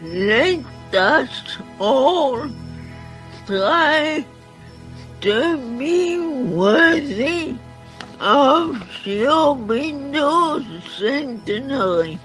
Let us all try to be worthy of your Windows centenary.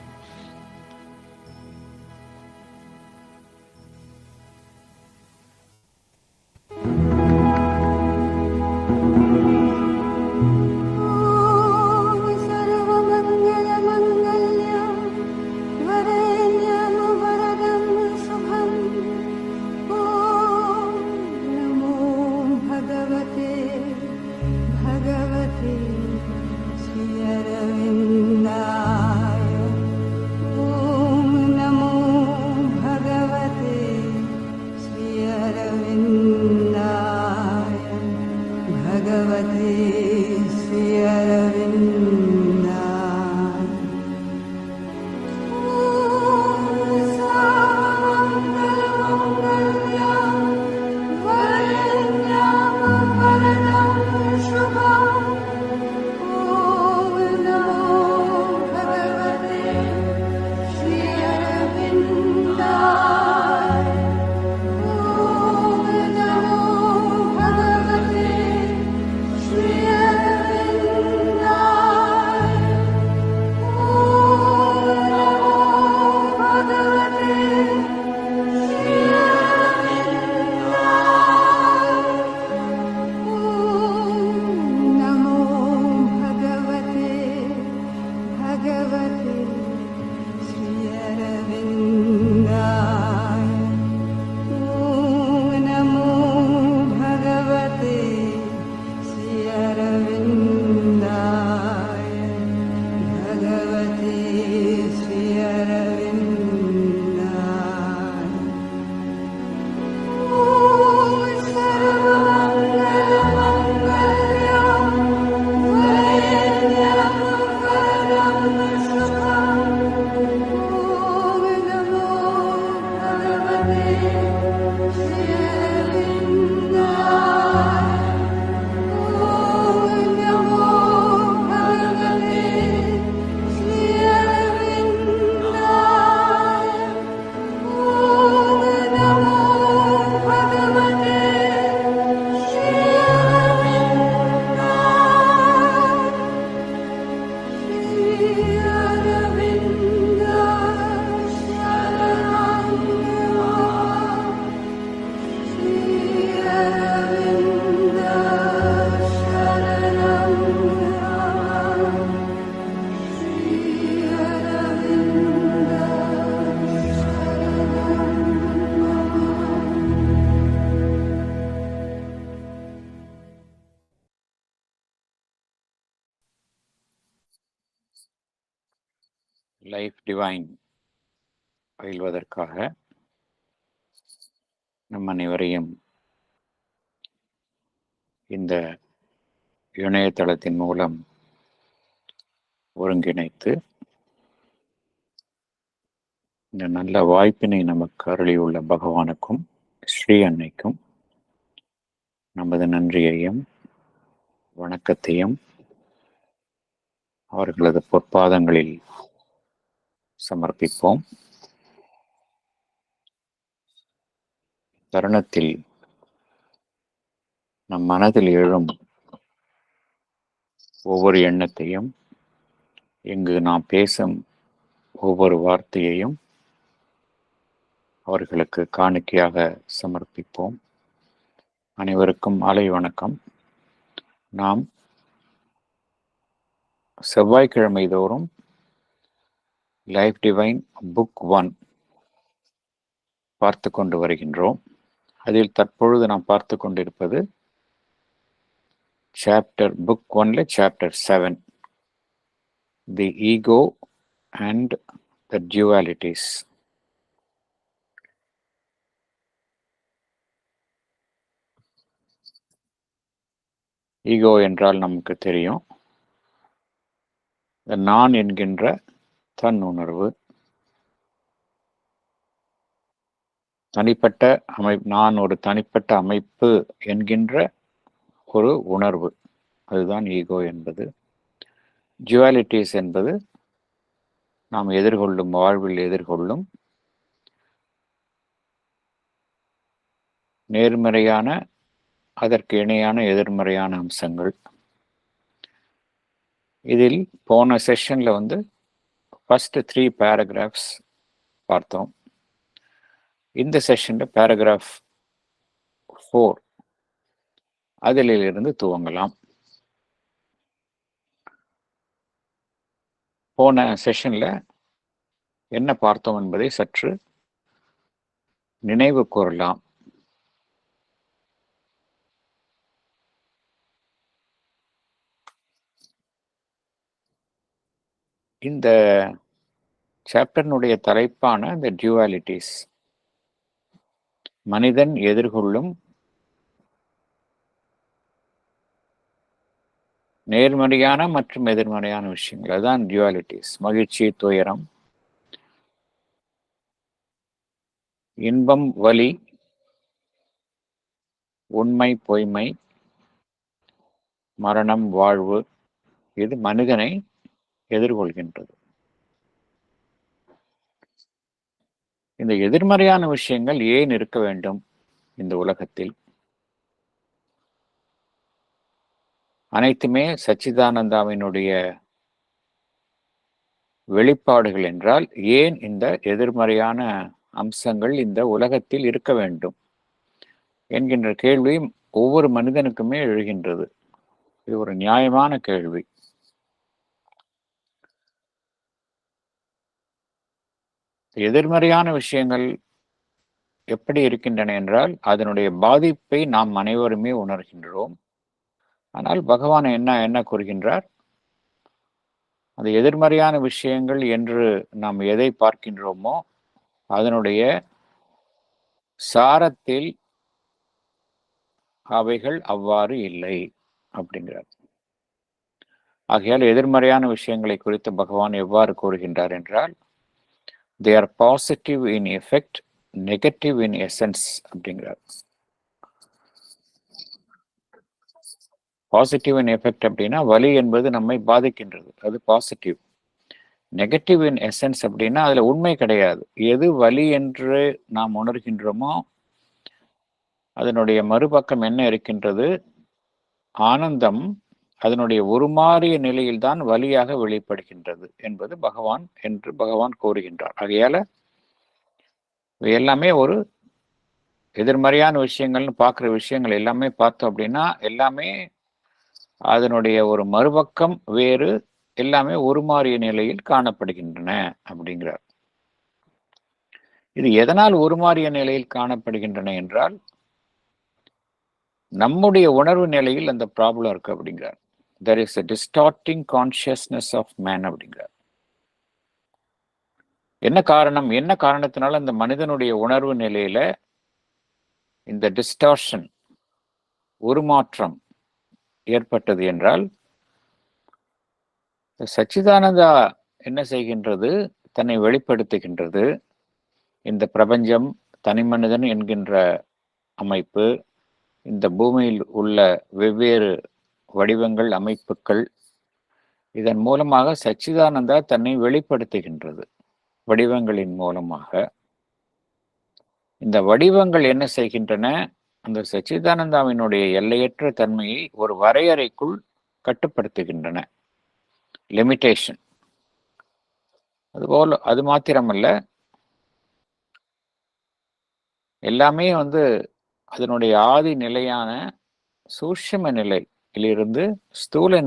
Life divine பயில்வதற்காக நம் அனைவரையும் இந்த இணையதளத்தின் மூலம் ஒருங்கிணைத்து இந்த நல்ல வாய்ப்பினை நமக்கு அருளியுள்ள பகவானுக்கும் ஸ்ரீ அன்னைக்கும் நமது நன்றியையும் வணக்கத்தையும் அவர்களது பொற்பாதங்களில் சமர்ப்பிப்போம். தருணத்தில் நம் மனதில் எழும் ஒவ்வொரு எண்ணத்தையும், இங்கு நாம் பேசும் ஒவ்வொரு வார்த்தையையும் அவர்களுக்கு காணிக்கையாக சமர்ப்பிப்போம். அனைவருக்கும் அலை வணக்கம். நாம் செவ்வாய்க்கிழமை தோறும் லைஃப் டிவைன் புக் 1 பார்த்து கொண்டு வருகின்றோம். அதில் தற்பொழுது நாம் பார்த்து கொண்டிருப்பது புக் 1ல chapter 7, the ego and the dualities. Ego என்றால் நமக்கு தெரியும், நான் என்கின்ற தன் உணர்வு, தனிப்பட்ட நான் ஒரு தனிப்பட்ட அமைப்பு என்கின்ற ஒரு உணர்வு, அதுதான் ஈகோ என்பது. டியூவாலிட்டிஸ் என்பது நாம் எதிர்கொள்ளும், வாழ்வில் எதிர்கொள்ளும் நேர்மறையான, அதற்கு இணையான எதிர்மறையான அம்சங்கள். இதில் போன செஷன்ல வந்து ஃபர்ஸ்ட் 3 பேராகிராஃப்ஸ் பார்த்தோம். இந்த செஷன்ல பேராகிராஃப் 4 அதிலிருந்து துவங்கலாம். போன செஷன்ல என்ன பார்த்தோம் என்பதை சற்று நினைவு கூறலாம். இந்த சாப்டர்னுடைய தலைப்பான இந்த டியூவாலிட்டிஸ், மனிதன் எதிர்கொள்ளும் நேர்மறையான மற்றும் எதிர்மறையான விஷயங்கள், அதுதான் டியூவாலிட்டிஸ். மகிழ்ச்சி, துயரம், இன்பம், வலி, உண்மை, பொய்மை, மரணம், வாழ்வு, இது மனிதனை எதிர்கொள்கின்றது. இந்த எதிர்மறையான விஷயங்கள் ஏன் இருக்க வேண்டும் இந்த உலகத்தில்? அனைத்துமே சச்சிதானந்தாவினுடைய வெளிப்பாடுகள் என்றால் ஏன் இந்த எதிர்மறையான அம்சங்கள் இந்த உலகத்தில் இருக்க வேண்டும் என்கின்ற கேள்வி ஒவ்வொரு மனிதனுக்குமே எழுகின்றது. இது ஒரு நியாயமான கேள்வி. எதிர்மறையான விஷயங்கள் எப்படி இருக்கின்றன என்றால் அதனுடைய பாதிப்பை நாம் அனைவருமே உணர்கின்றோம். ஆனால் பகவான் என்ன கூறுகின்றார்? அந்த எதிர்மறையான விஷயங்கள் என்று நாம் எதை பார்க்கின்றோமோ அதனுடைய சாரத்தில் அவைகள் அவ்வாறு இல்லை அப்படிங்கிறார். ஆகையால் எதிர்மறையான விஷயங்களை குறித்து பகவான் எவ்வாறு கூறுகின்றார் என்றால், they are positive in effect, negative in essence அப்படிங்கிறார். பாசிட்டிவ் இன் எஃபெக்ட் அப்படின்னா வலி என்பது நம்மை பாதிக்கின்றது, அது பாசிட்டிவ். நெகட்டிவ் இன் எசன்ஸ் அப்படின்னா அதுல உண்மை கிடையாது. எது வலி என்று நாம் உணர்கின்றோமோ அதனுடைய மறுபக்கம் என்ன இருக்கின்றது? ஆனந்தம் அதனுடைய உருமாறிய நிலையில்தான் வலியாக வெளிப்படுகின்றது என்பது பகவான் கூறுகின்றார். ஆகையால எல்லாமே ஒரு எதிர்மறையான விஷயங்கள்னு பார்க்குற விஷயங்கள் எல்லாமே பார்த்தோம் அப்படின்னா எல்லாமே அதனுடைய ஒரு மறுபக்கம் வேறு, எல்லாமே உருமாறிய நிலையில் காணப்படுகின்றன அப்படிங்கிறார். இது எதனால் உருமாறிய நிலையில் காணப்படுகின்றன என்றால் நம்முடைய உணர்வு நிலையில் அந்த ப்ராப்ளம் இருக்கு அப்படிங்கிறார். there is a distorting consciousness of man அப்படிங்கிறார். என்ன காரணத்தினால அந்த மனிதனுடைய உணர்வு நிலையில இந்த டிஸ்டார்ஷன், உருமாற்றம் ஏற்பட்டது என்றால் சச்சிதானந்தா என்ன செய்கின்றது? தன்னை வெளிப்படுத்துகின்றது. இந்த பிரபஞ்சம், தனி மனிதன் என்கின்ற அமைப்பு, இந்த பூமியில் உள்ள வெவ்வேறு வடிவங்கள், அமைப்புகள், இதன் மூலமாக சச்சிதானந்தா தன்னை வெளிப்படுத்துகின்றது. வடிவங்களின் மூலமாக இந்த வடிவங்கள் என்ன செய்கின்றன? அந்த சச்சிதானந்தாவினுடைய எல்லையற்ற தன்மையை ஒரு வரையறைக்குள் கட்டுப்படுத்துகின்றன. லிமிட்டேஷன். அதுபோல் அது மாத்திரமல்ல, எல்லாமே அதனுடைய ஆதி நிலையான சூட்சும நிலையிலிருந்து ஸ்தூல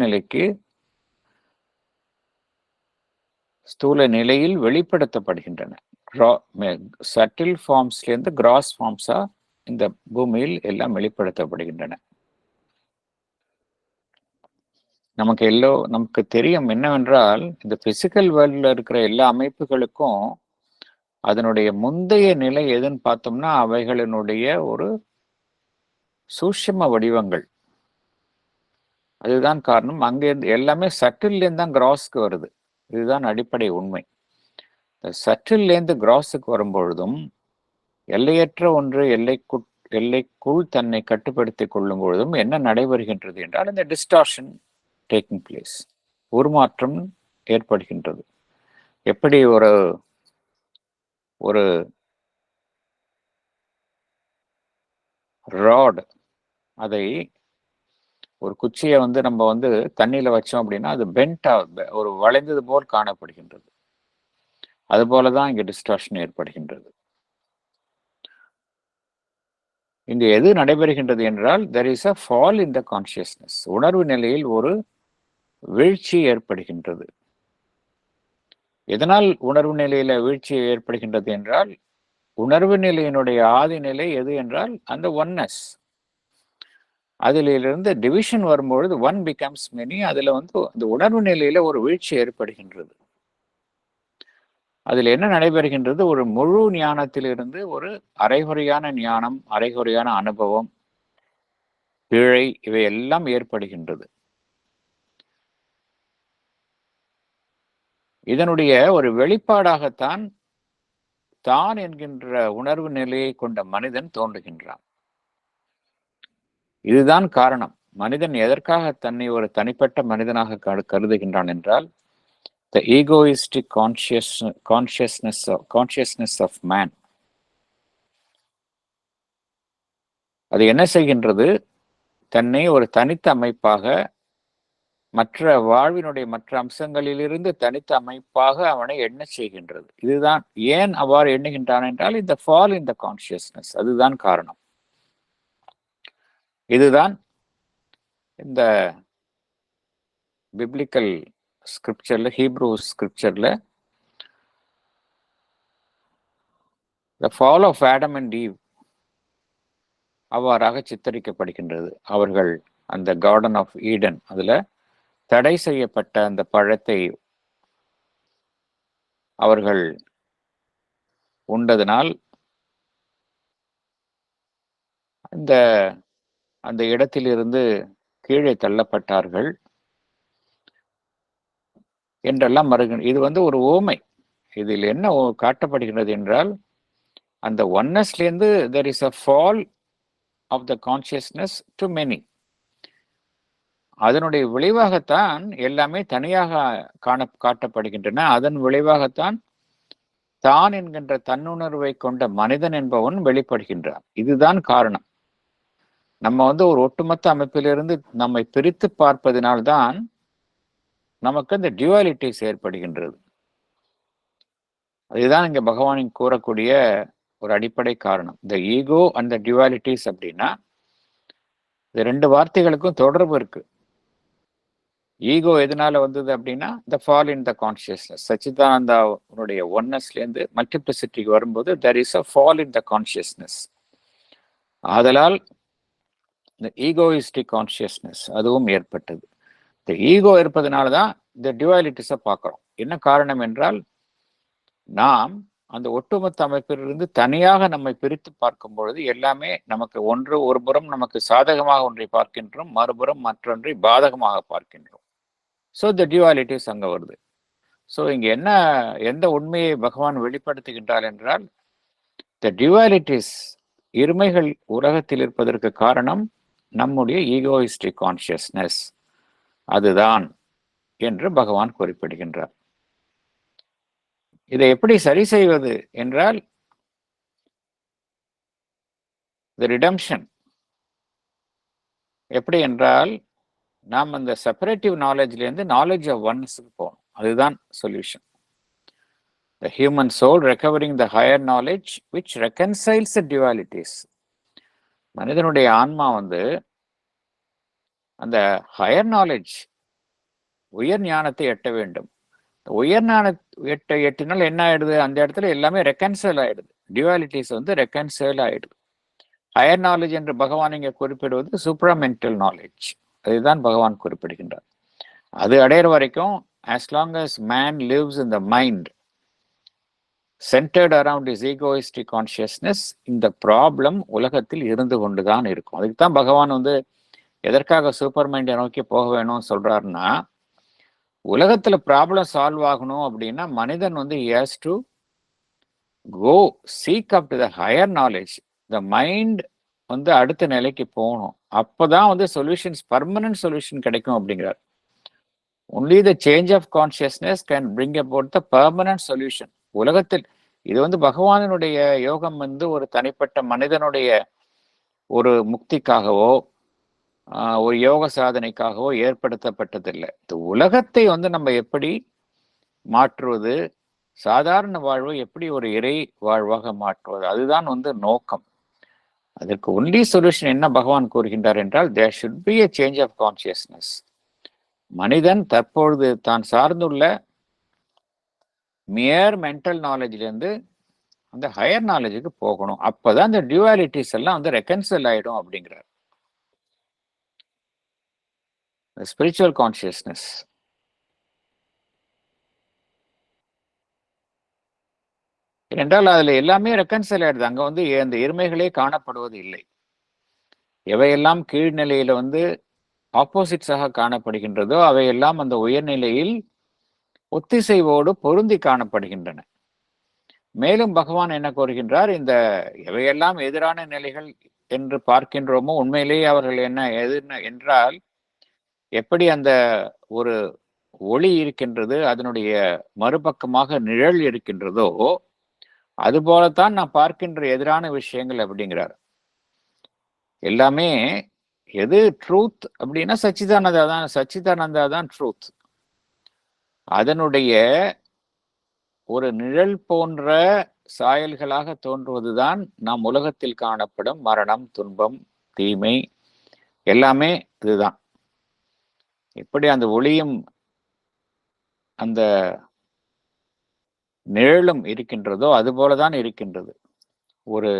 நிலையில் வெளிப்படுத்தப்படுகின்றன. சட்டில் ஃபார்ம்ஸ்லேருந்து கிராஸ் ஃபார்ம்ஸா இந்த பூமியில் எல்லாம் வெளிப்படுத்தப்படுகின்றன. நமக்கு தெரியும் என்னவென்றால், இந்த பிசிக்கல் வேர்ல்ட்ல இருக்கிற எல்லா அமைப்புகளுக்கும் அதனுடைய முந்தைய நிலை எதுன்னு பார்த்தோம்னா அவைகளினுடைய ஒரு சூட்சும வடிவங்கள். அதுதான் காரணம். அங்கிருந்து எல்லாமே சட்டில்லேருந்து தான் கிராஸ்க்கு வருது. இதுதான் அடிப்படை உண்மை. சட்டில்லேருந்து கிராஸுக்கு வரும்பொழுதும் எல்லையற்ற ஒன்று எல்லைக்குள் தன்னை கட்டுப்படுத்திக் கொள்ளும் பொழுதும் என்ன நடைபெறுகின்றது என்றால் இந்த டிஸ்டார்ஷன் டேக்கிங் பிளேஸ், உருமாற்றம் ஏற்படுகின்றது. எப்படி ஒரு ராட், அதை ஒரு குச்சியை வந்து நம்ம வந்து தண்ணியில வச்சோம் அப்படின்னா அது பென்ட் ஒரு வளைந்தது போல் காணப்படுகின்றது. அதுபோலதான் இங்க டிஸ்டார்ஷன் ஏற்படுகின்றது. இங்கு எது நடைபெறுகின்றது என்றால் there is a fall in the consciousness. உணர்வு நிலையில் ஒரு வீழ்ச்சி ஏற்படுகின்றது. எதனால் உணர்வு நிலையில வீழ்ச்சி ஏற்படுகின்றது என்றால், உணர்வு நிலையினுடைய ஆதி நிலை எது என்றால் அந்த ஒன்னஸ். அதிலிருந்து டிவிஷன் வரும்பொழுது ஒன் பிகம்ஸ் மெனி. அதுல வந்து அந்த உணர்வு நிலையில ஒரு வீழ்ச்சி ஏற்படுகின்றது. அதில் என்ன நடைபெறுகின்றது? ஒரு முழு ஞானத்திலிருந்து ஒரு அரைகுறையான ஞானம், அரைகுறையான அனுபவம், பிழை இவை எல்லாம் ஏற்படுகின்றது. இதனுடைய ஒரு வெளிப்பாடாகத்தான் தான் என்கின்ற உணர்வு நிலையை கொண்ட மனிதன் தோன்றுகின்றான். இதுதான் காரணம். மனிதன் எதற்காக தன்னை ஒரு தனிப்பட்ட மனிதனாக கருதுகின்றான் என்றால், the egoistic consciousness of man. அது என்ன செய்கின்றது? தன்னை ஒரு தனித்த அமைப்பாக, மற்ற வாழ்வினுடைய மற்ற அம்சங்களிலிருந்து தனித்த அமைப்பாக அவனை எண்ண செய்கின்றது. இதுதான் ஏன் அவ்வாறு எண்ணுகின்றான் என்றால் இந்த ஃபால் இன் த கான்சியஸ்னஸ், அதுதான் காரணம். இதுதான் இந்த பிப்ளிக்கல் ஸ்கிரிப்சர்ல, ஹீப்ரூ ஸ்கிரிப்சர்ல the fall of Adam and Eve அவ்வாறாக சித்தரிக்கப்படுகின்றது. அவர்கள் அந்த கார்டன் ஆஃப் ஈடன், அதுல தடை செய்யப்பட்ட அந்த பழத்தை அவர்கள் உண்டதனால் அந்த இடத்திலிருந்து கீழே தள்ளப்பட்டார்கள் என்றெல்லாம் இது வந்து ஒரு ஓமை. இதில் என்ன காட்டப்படுகிறது என்றால், அந்த ஒன்னஸ்லேருந்து there is a fall of the consciousness to many. அதனுடைய விளைவாகத்தான் எல்லாமே தனியாக காட்டப்படுகின்றன. அதன் விளைவாகத்தான் தான் என்கின்ற தன்னுணர்வை கொண்ட மனிதன் என்பவன் வெளிப்படுகின்றான். இதுதான் காரணம். நம்ம வந்து ஒரு ஒட்டுமொத்த அமைப்பிலிருந்து நம்மை பிரித்து பார்ப்பதினால்தான் நமக்கு அந்த டியூவாலிட்டிஸ் ஏற்படுகின்றது. அதுதான் இங்க பகவானின் கூறக்கூடிய ஒரு அடிப்படை காரணம். The ego and the dualities அப்படின்னா இந்த ரெண்டு வார்த்தைகளுக்கும் தொடர்பு இருக்கு. ஈகோ எதனால வந்தது அப்படின்னா த ஃபால் இன் த கான்சியஸ்னஸ். சச்சிதானந்தாவுடைய ஒன்னஸ்லேருந்து மல்டிப்ளிசிட்டிக்கு வரும்போது there is a fall in the consciousness. ஆதலால் இந்த ஈகோயிஸ்டிக் கான்சியஸ்னஸ் அதுவும் ஏற்பட்டது. இந்த ஈகோ இருப்பதனால தான் இந்த டியூவாலிட்டிஸை பார்க்குறோம். என்ன காரணம் என்றால், நாம் அந்த ஒட்டுமொத்த அமைப்பிலிருந்து தனியாக நம்மை பிரித்து பார்க்கும் பொழுது எல்லாமே நமக்கு ஒரு புறம் நமக்கு சாதகமாக ஒன்றை பார்க்கின்றோம், மறுபுறம் மற்றொன்றை பாதகமாக பார்க்கின்றோம். ஸோ த டியூவாலிட்டிஸ் அங்கே வருது. ஸோ இங்கே எந்த உண்மையை பகவான் வெளிப்படுத்துகின்றார் என்றால், த டியூவாலிட்டிஸ் இருமைகள் உலகத்தில் இருப்பதற்கு காரணம் நம்முடைய ஈகோயிஸ்டிக் கான்சியஸ்னஸ் அதுதான் என்று பகவான் குறிப்பிடுகின்றார். இதை எப்படி சரி செய்வது என்றால், தி ரிடம்ஷன் எப்படி என்றால், நாம் அந்த செப்பரேட்டிவ் நாலேஜ்லேருந்து நாலேஜ் ஆஃப் ஒன்ஸ்க்கு போகணும். அதுதான் solution. The human soul recovering the higher knowledge which reconciles the dualities. மனிதனுடைய ஆன்மா வந்து அந்த ஹையர் நாலேஜ், உயர் ஞானத்தை எட்ட வேண்டும். உயர் ஞான எட்டினால் என்ன ஆயிடுது? அந்த இடத்துல எல்லாமே ரெக்கன்சைல் ஆயிடுது. டியூவாலிட்டிஸ் வந்து ரெக்கன்சைல் ஆயிடுது. ஹையர் நாலேஜ் என்று பகவான் இங்கே குறிப்பிடுவது சூப்ராமென்டல் நாலேஜ். அதுதான் பகவான் குறிப்பிடுகின்றார். அது அடையிற வரைக்கும் as long as man lives in the mind centered around his egoistic consciousness, இந்த ப்ராப்ளம் உலகத்தில் இருந்து கொண்டுதான் இருக்கும். அதுக்கு தான் பகவான் வந்து எதற்காக சூப்பர் மைண்டை நோக்கி போக வேணும்னு சொல்றாருன்னா, உலகத்துல ப்ராப்ளம் சால்வ் ஆகணும் அப்படின்னா மனிதன் வந்து he has to go seek up to the higher knowledge. the mind வந்து அடுத்த நிலைக்கு போகணும். அப்பதான் வந்து சொல்யூஷன்ஸ், பர்மனன்ட் சொல்யூஷன் கிடைக்கும் அப்படிங்கிறார். only the change of consciousness can bring about the permanent solution. உலகத்தில் இது வந்து பகவானுடைய யோகம் வந்து ஒரு தனிப்பட்ட மனிதனுடைய ஒரு முக்திக்காகவோ ஒரு யோக சாதனைக்காகவோ ஏற்படுத்தப்பட்டதில்லை. இந்த உலகத்தை வந்து நம்ம எப்படி மாற்றுவது, சாதாரண வாழ்வை எப்படி ஒரு இறை வாழ்வாக மாற்றுவது, அதுதான் வந்து நோக்கம். அதற்கு ஒன்லி சொல்யூஷன் என்ன பகவான் கூறுகின்றார் என்றால், there should be a change of consciousness. மனிதன் தற்பொழுது தான் சார்ந்துள்ள மியர் மென்டல் நாலேஜ்லேருந்து அந்த ஹையர் நாலேஜுக்கு போகணும். அப்பதான் இந்த டியூவாலிட்டிஸ் எல்லாம் வந்து ரெக்கன்சல் ஆயிடும் அப்படிங்கிறார். Spiritual consciousness. ஏனென்றால் அதுல எல்லாமே ரெக்கன்சல் ஆயிடுது. அங்க வந்து அந்த இருமைகளே காணப்படுவது இல்லை. எவையெல்லாம் கீழ்நிலையில வந்து ஆப்போசிட்ஸாக காணப்படுகின்றதோ அவையெல்லாம் அந்த உயர்நிலையில் ஒத்திசைவோடு பொருந்தி காணப்படுகின்றன. மேலும் பகவான் என்ன கூறுகின்றார், இந்த எவையெல்லாம் எதிரான நிலைகள் என்று பார்க்கின்றோமோ உண்மையிலேயே அவர்கள் என்ன என்றால், எப்படி அந்த ஒரு ஒளி இருக்கின்றது, அதனுடைய மறுபக்கமாக நிழல் இருக்கின்றதோ அதுபோலத்தான் நான் பார்க்கின்ற எதிரான விஷயங்கள் அப்படிங்கிறார். எல்லாமே எது ட்ரூத் அப்படின்னா சச்சிதானந்தா தான் ட்ரூத். அதனுடைய ஒரு நிழல் போன்ற சாயல்களாக தோன்றுவதுதான் நாம் உலகத்தில் காணப்படும் மரணம், துன்பம், தீமை எல்லாமே இதுதான். எப்படி அந்த ஒளியும் அந்த நிழலும் இருக்கின்றதோ அதுபோலதான் இருக்கின்றது. ஒரு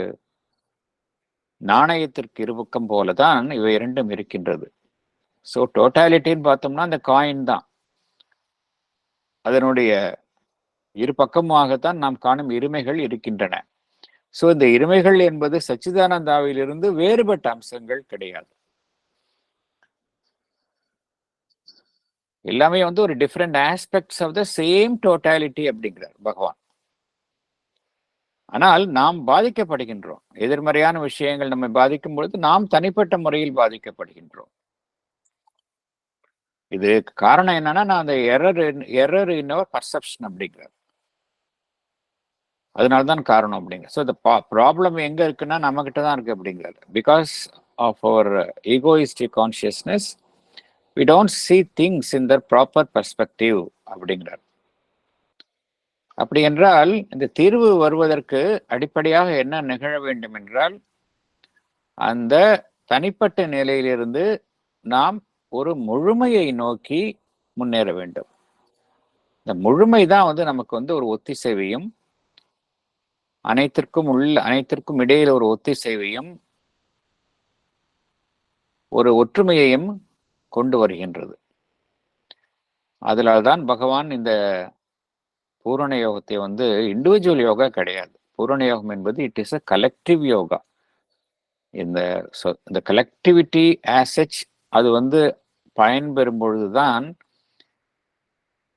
நாணயத்திற்கு இருபக்கம் போலதான் இவை இரண்டும் இருக்கின்றது. ஸோ டோட்டாலிட்டின்னு பார்த்தோம்னா அந்த காயின் தான். அதனுடைய இரு பக்கமாகத்தான் நாம் காணும் இருமைகள் இருக்கின்றன. ஸோ இந்த இருமைகள் என்பது சச்சிதானந்தாவிலிருந்து வேறுபட்ட அம்சங்கள் கிடையாது. எல்லாமே வந்து ஒரு different aspects of the same totality அப்படிங்கிறார் பகவான். ஆனால் நாம் பாதிக்கப்படுகின்றோம். எதிர்மறையான விஷயங்கள் நம்மை பாதிக்கும் பொழுது நாம் தனிப்பட்ட முறையில் பாதிக்கப்படுகின்றோம். இது காரணம் என்னன்னா, நான் அந்த எரர் இன் அவர் பர்செப்ஷன் அப்படிங்கிறார். அதனால்தான் காரணம் அப்படிங்கிற. ஸோ இந்த ப்ராப்ளம் எங்க இருக்குன்னா நம்ம கிட்ட தான் இருக்கு அப்படிங்கிறார். பிகாஸ் ஆஃப் அவர் egoistic consciousness we don't see things in their proper perspective அப்படிங்கிறார். அப்படி என்றால் இந்த தீர்வு வருவதற்கு அடிப்படையாக என்ன நிகழ வேண்டும் என்றால், அந்த தனிப்பட்ட நிலையிலிருந்து நாம் ஒரு முழுமையை நோக்கி முன்னேற வேண்டும். இந்த முழுமை தான் வந்து நமக்கு வந்து ஒரு ஒத்திசைவையும் அனைத்திற்கும் இடையில ஒரு ஒத்திசைவையும் ஒரு ஒற்றுமையையும் கொண்டு வருகின்றது. அதனால்தான் பகவான் இந்த பூரண யோகத்தை வந்து இண்டிவிஜுவல் யோகா கிடையாது. பூரண யோகம் என்பது it is a collective yoga. இந்த கலெக்டிவிட்டி ஆசச் அது வந்து பயன்பெறும் பொழுதுதான்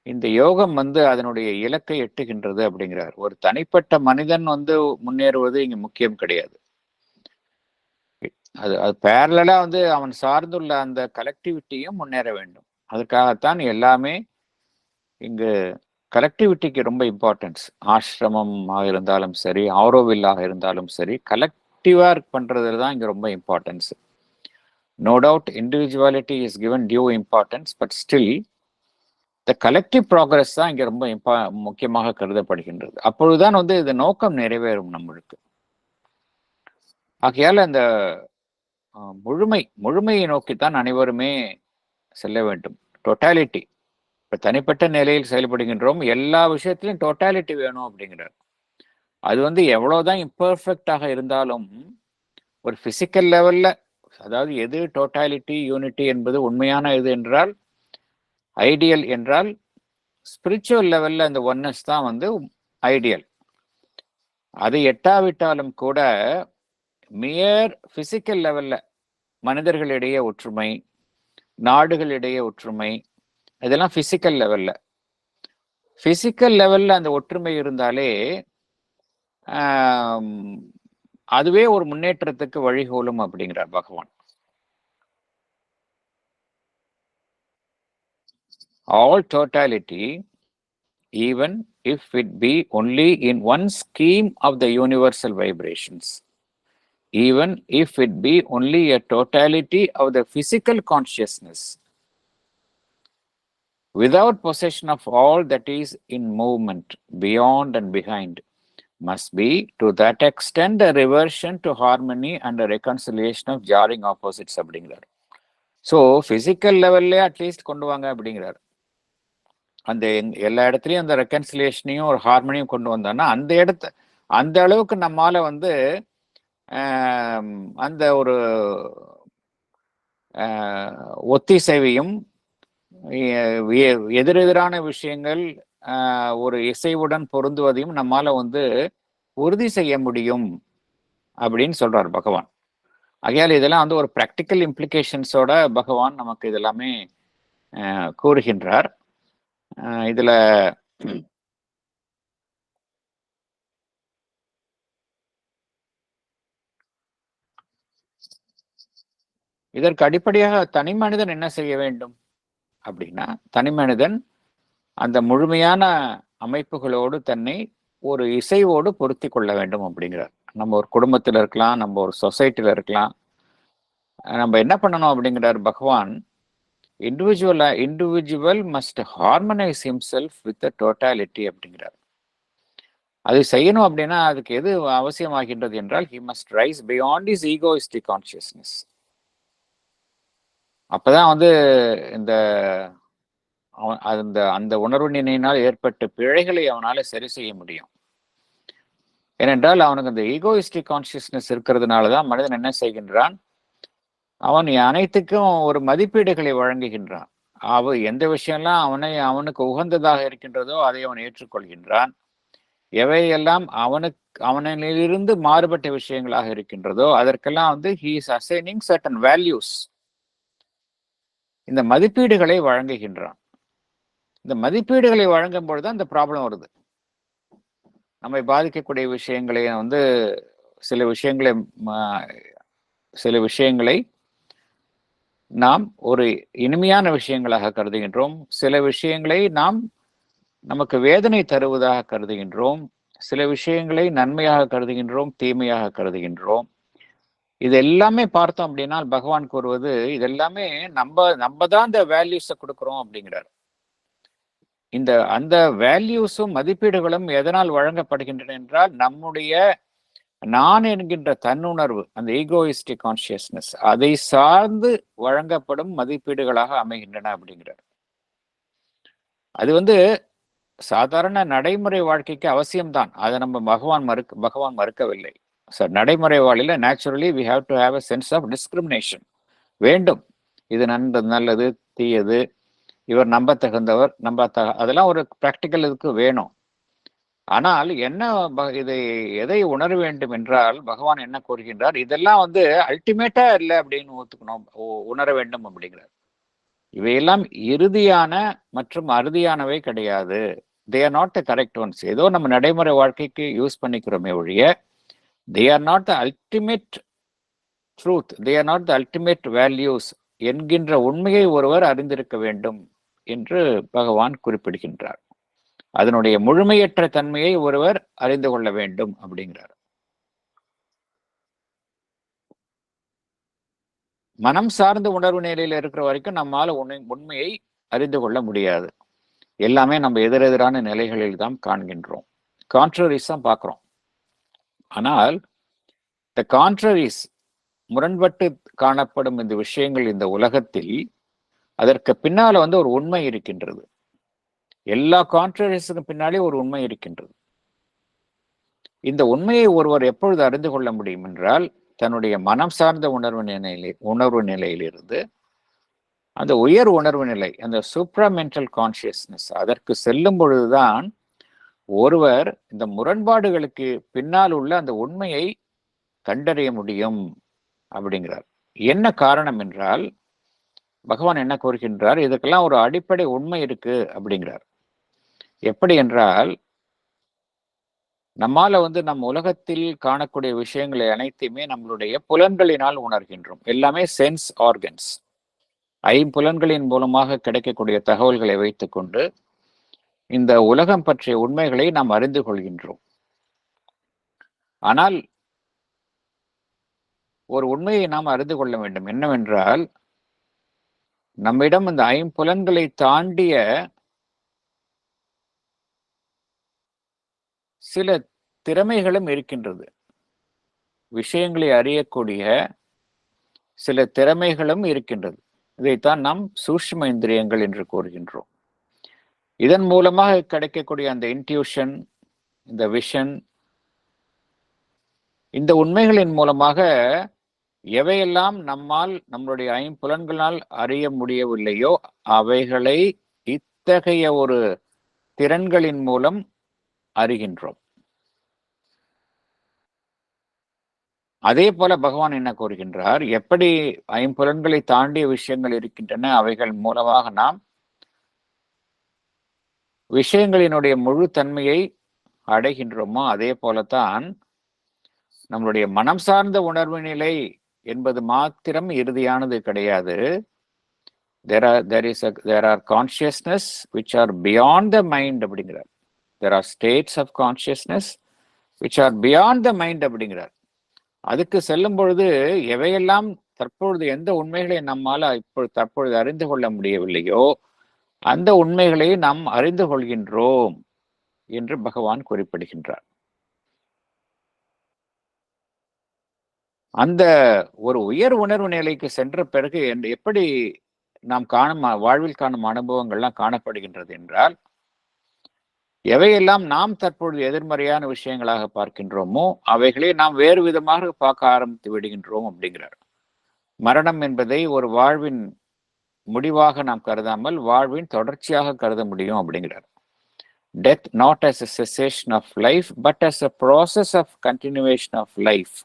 இந்த யோகம் வந்து அதனுடைய இலக்கை எட்டுகின்றது அப்படிங்கிறார். ஒரு தனிப்பட்ட மனிதன் வந்து முன்னேறுவது இங்க முக்கியம் கிடையாது. அது பேரலா வந்து அவன் சார்ந்துள்ள அந்த கலெக்டிவிட்டியும் முன்னேற வேண்டும். அதற்காகத்தான் எல்லாமே இங்கு கலெக்டிவிட்டிக்கு ரொம்ப இம்பார்ட்டன்ஸ். ஆசிரமமாக இருந்தாலும் சரி, ஆரோவில்லாக இருந்தாலும் சரி, கலெக்டிவா பண்றதுல தான் இங்க ரொம்ப importance. No doubt individuality is given due importance, but still the collective progress தான் இங்க ரொம்ப முக்கியமாக கருதப்படுகின்றது. அப்பொழுதுதான் வந்து இந்த நோக்கம் நிறைவேறும் நம்மளுக்கு. ஆகையால் அந்த முழுமையை நோக்கித்தான் அனைவருமே செல்ல வேண்டும். டோட்டாலிட்டி. இப்ப தனிப்பட்ட நிலையில் செயல்படுகின்றோம், எல்லா விஷயத்திலும் டோட்டாலிட்டி வேணும் அப்படிங்கிறார். அது வந்து எவ்வளவுதான் இம்பர்ஃபெக்டாக இருந்தாலும் ஒரு பிசிக்கல் லெவல்ல, அதாவது எது டோட்டாலிட்டி யூனிட்டி என்பது உண்மையான இது என்றால், ஐடியல் என்றால், ஸ்பிரிச்சுவல் லெவல்ல அந்த ஒன்னஸ் தான் வந்து ஐடியல். அதை எட்டாவிட்டாலும் கூட மியர் பிசிக்கல் லெவல்ல மனிதர்களிடையே ஒற்றுமை, நாடுகளிடையே ஒற்றுமை, இதெல்லாம் பிசிக்கல் லெவல்ல. பிசிக்கல் லெவல்ல அந்த ஒற்றுமை இருந்தாலே அதுவே ஒரு முன்னேற்றத்துக்கு வழிகோலும் அப்படிங்கிறார் பகவான். All totality, even if it be only in one scheme of the universal vibrations, even if it be only a totality of the physical consciousness, without possession of all that is in movement, beyond and behind, must be to that extent a reversion to harmony and a reconciliation of jarring opposites அப்படிங்கிறார். So physical லெவல்லே at least கொண்டு வாங்க அப்படிங்கிறார். அந்த எல்லா இடத்துலையும் அந்த ரெக்கன்சிலியேஷனையும் ஒரு ஹார்மனியும் கொண்டு வந்தோம்னா அந்த அளவுக்கு நம்மால வந்து அந்த ஒரு ஒத்திசைவையும் எதிரெதிரான விஷயங்கள் ஒரு இசைவுடன் பொருந்துவதையும் நம்மால வந்து உறுதி செய்ய முடியும் அப்படின்னு சொல்றார் பகவான். ஆகையால் இதெல்லாம் வந்து ஒரு பிராக்டிக்கல் இம்ப்ளிகேஷன்ஸோட பகவான் நமக்கு இதெல்லாமே கூறுகின்றார். இதுல இதற்கு அடிப்படையாக தனி மனிதன் என்ன செய்ய வேண்டும் அப்படின்னா, தனி மனிதன் அந்த முழுமையான அமைப்புகளோடு தன்னை ஒரு இசைவோடு பொருத்தி கொள்ள வேண்டும் அப்படிங்கிறார். நம்ம ஒரு குடும்பத்தில் இருக்கலாம், நம்ம ஒரு சொசைட்டில இருக்கலாம். நம்ம என்ன பண்ணணும் அப்படிங்கிறார் பகவான், individual must harmonise himself with the totality அப்படிங்கிறார். அது செய்யணும் அப்படின்னா அதுக்கு எது அவசியமாகின்றது என்றால், he must rice beyond is egoistic consciousness. அப்பதான் வந்து இந்த அந்த உணர்வு நினைவினால் ஏற்பட்ட பிழைகளை அவனால சரி செய்ய முடியும். ஏனென்றால் அவனுக்கு அந்த ஈகோயிஸ்டிக் கான்சியஸ்னஸ் இருக்கிறதுனாலதான் மனிதன் என்ன செய்கின்றான், அவன் அனைத்துக்கும் ஒரு மதிப்பீடுகளை வழங்குகின்றான். எந்த விஷயம்லாம் அவனுக்கு உகந்ததாக இருக்கின்றதோ அதை அவன் ஏற்றுக்கொள்கின்றான். எவையெல்லாம் அவனிலிருந்து மாறுபட்ட விஷயங்களாக இருக்கின்றதோ அதற்கெல்லாம் வந்து he is assigning certain values, இந்த மதிப்பீடுகளை வழங்குகின்றான். இந்த மதிப்பீடுகளை வழங்கும் பொழுதுதான் இந்த ப்ராப்ளம் வருது. நம்மை பாதிக்கக்கூடிய விஷயங்களை வந்து சில விஷயங்களை நாம் ஒரு இனிமையான விஷயங்களாக கருதுகின்றோம், சில விஷயங்களை நமக்கு வேதனை தருவதாக கருதுகின்றோம், சில விஷயங்களை நன்மையாக கருதுகின்றோம், தீமையாக கருதுகின்றோம். இது எல்லாமே பார்த்தோம் அப்படின்னா பகவான் கூறுவது இதெல்லாமே நம்ம தான் இந்த வேல்யூஸை கொடுக்குறோம் அப்படிங்கிறார். அந்த வேல்யூஸும் மதிப்பீடுகளும் எதனால் வழங்கப்படுகின்றன என்றால், நம்முடைய நான் என்கின்ற தன்னுணர்வு, அந்த ஈகோயிஸ்டிக் கான்சியஸ்னஸ், அதை சார்ந்து வழங்கப்படும் மதிப்பீடுகளாக அமைகின்றன அப்படிங்கிறார். அது வந்து சாதாரண நடைமுறை வாழ்க்கைக்கு அவசியம்தான். அதை நம்ம பகவான் மறுக்கவில்லை. நடைமுறை வாழ்க்கையில naturally we have to have a sense of discrimination வேண்டும். இது நல்லது, தீயது, இவர் நம்பத்தகுந்தவர், அதெல்லாம் ஒரு பிராக்டிக்கல் இதுக்கு வேணும். ஆனால் எதை உணர வேண்டும் என்றால் பகவான் என்ன கூறுகின்றார், இதெல்லாம் வந்து அல்டிமேட்டா இல்லை அப்படின்னு ஒத்துக்கணும், உணர வேண்டும் அப்படிங்கிறார். இவையெல்லாம் இறுதியான மற்றும் அறுதியானவை கிடையாது. they are not the correct ones. ஏதோ நம்ம நடைமுறை வாழ்க்கைக்கு யூஸ் பண்ணிக்கிறோமே ஒழிய they are not the ultimate truth, they are not the ultimate values என்கின்ற உண்மையை ஒருவர் அறிந்திருக்க வேண்டும் என்று பகவான் குறிப்பிடுகின்றார். அதனுடைய முழுமையற்ற தன்மையை ஒருவர் அறிந்து கொள்ள வேண்டும் அப்படிங்கிறார். மனம் சார்ந்த உணர்வு நிலையில இருக்கிற வரைக்கும் நம்மால உண்மையை அறிந்து கொள்ள முடியாது. எல்லாமே நம்ம எதிரெதிரான நிலைகளில் தான் காண்கின்றோம், கான்ட்ரரிஸ் தான் பார்க்கிறோம். ஆனால் இந்த கான்ட்ரரிஸ், முரண்பட்டு காணப்படும் இந்த விஷயங்கள் இந்த உலகத்தில், அதற்கு பின்னால வந்து ஒரு உண்மை இருக்கின்றது. எல்லா கான்ட்ரரிஸுக்கும் பின்னாலே ஒரு உண்மை இருக்கின்றது. இந்த உண்மையை ஒருவர் எப்பொழுது அறிந்து கொள்ள முடியும் என்றால், தன்னுடைய மனம் சார்ந்த உணர்வு நிலையிலிருந்து அந்த உயர் உணர்வு நிலை, அந்த சூப்ராமென்டல் கான்சியஸ்னஸ், அதற்கு செல்லும் பொழுதுதான் ஒருவர் இந்த முரண்பாடுகளுக்கு பின்னால் உள்ள அந்த உண்மையை கண்டறிய முடியும் அப்படிங்கிறார். என்ன காரணம் என்றால் பகவான் என்ன கூறுகின்றார், இதுக்கெல்லாம் ஒரு அடிப்படை உண்மை இருக்கு அப்படிங்கிறார். எப்படி என்றால், நம்மால வந்து நம் உலகத்தில் காணக்கூடிய விஷயங்களை அனைத்தையுமே நம்மளுடைய புலன்களினால் உணர்கின்றோம். எல்லாமே சென்ஸ் ஆர்கன்ஸ், ஐம்புலன்களின் மூலமாக கிடைக்கக்கூடிய தகவல்களை வைத்துக்கொண்டு இந்த உலகம் பற்றிய உண்மைகளை நாம் அறிந்து கொள்கின்றோம். ஆனால் ஒரு உண்மையை நாம் அறிந்து கொள்ள வேண்டும். என்னவென்றால், நம்மிடம் இந்த ஐம்புலன்களை தாண்டிய சில திறமைகளும் இருக்கின்றது. விஷயங்களை அறியக்கூடிய சில திறமைகளும் இருக்கின்றது. இதைத்தான் நாம் சூக்ஷ்ம இந்திரியங்கள் என்று கூறுகின்றோம். இதன் மூலமாக கிடைக்கக்கூடிய அந்த இன்ட்யூஷன், இந்த விஷன், இந்த உண்மைகளின் மூலமாக எவையெல்லாம் நம்மால் நம்மளுடைய ஐம்புலன்களால் அறிய முடியவில்லையோ அவைகளை இத்தகைய ஒரு திறன்களின் மூலம் அறிகின்றோம். அதே போல பகவான் என்ன கூறுகின்றார், எப்படி ஐம்புலன்களை தாண்டிய விஷயங்கள் இருக்கின்றன, அவைகள் மூலமாக நாம் விஷயங்களினுடைய முழு தன்மையை அடைகின்றோமோ அதே போலத்தான் நம்மளுடைய மனம் சார்ந்த உணர்வு நிலை என்பது மாத்திரம் இறுதியானது கிடையாது. There are consciousness which are beyond the mind அப்படிங்கிறார். There are states of consciousness which are beyond the mind அப்படிங்கிறார். அதுக்கு செல்லும் பொழுது எவையெல்லாம் தற்பொழுது எந்த உண்மைகளை நம்மால தற்பொழுது அறிந்து கொள்ள முடியவில்லையோ அந்த உண்மைகளை நாம் அறிந்து கொள்கின்றோம் என்று பகவான் குறிப்பிடுகின்றார். அந்த ஒரு உயர் உணர்வு நிலைக்கு சென்ற பிறகு எப்படி நாம் வாழ்வில் காணும் அனுபவங்கள்லாம் காணப்படுகின்றது என்றால், எவையெல்லாம் நாம் தற்பொழுது எதிர்மறையான விஷயங்களாக பார்க்கின்றோமோ அவைகளை நாம் வேறு விதமாக பார்க்க ஆரம்பித்து விடுகின்றோம் அப்படிங்கிறார். மரணம் என்பதை ஒரு வாழ்வின் முடிவாக நாம் கருதாமல் வாழ்வின் தொடர்ச்சியாக கருத முடியும் அப்படிங்கிறார். Death not as a cessation of life but as a process of continuation of life,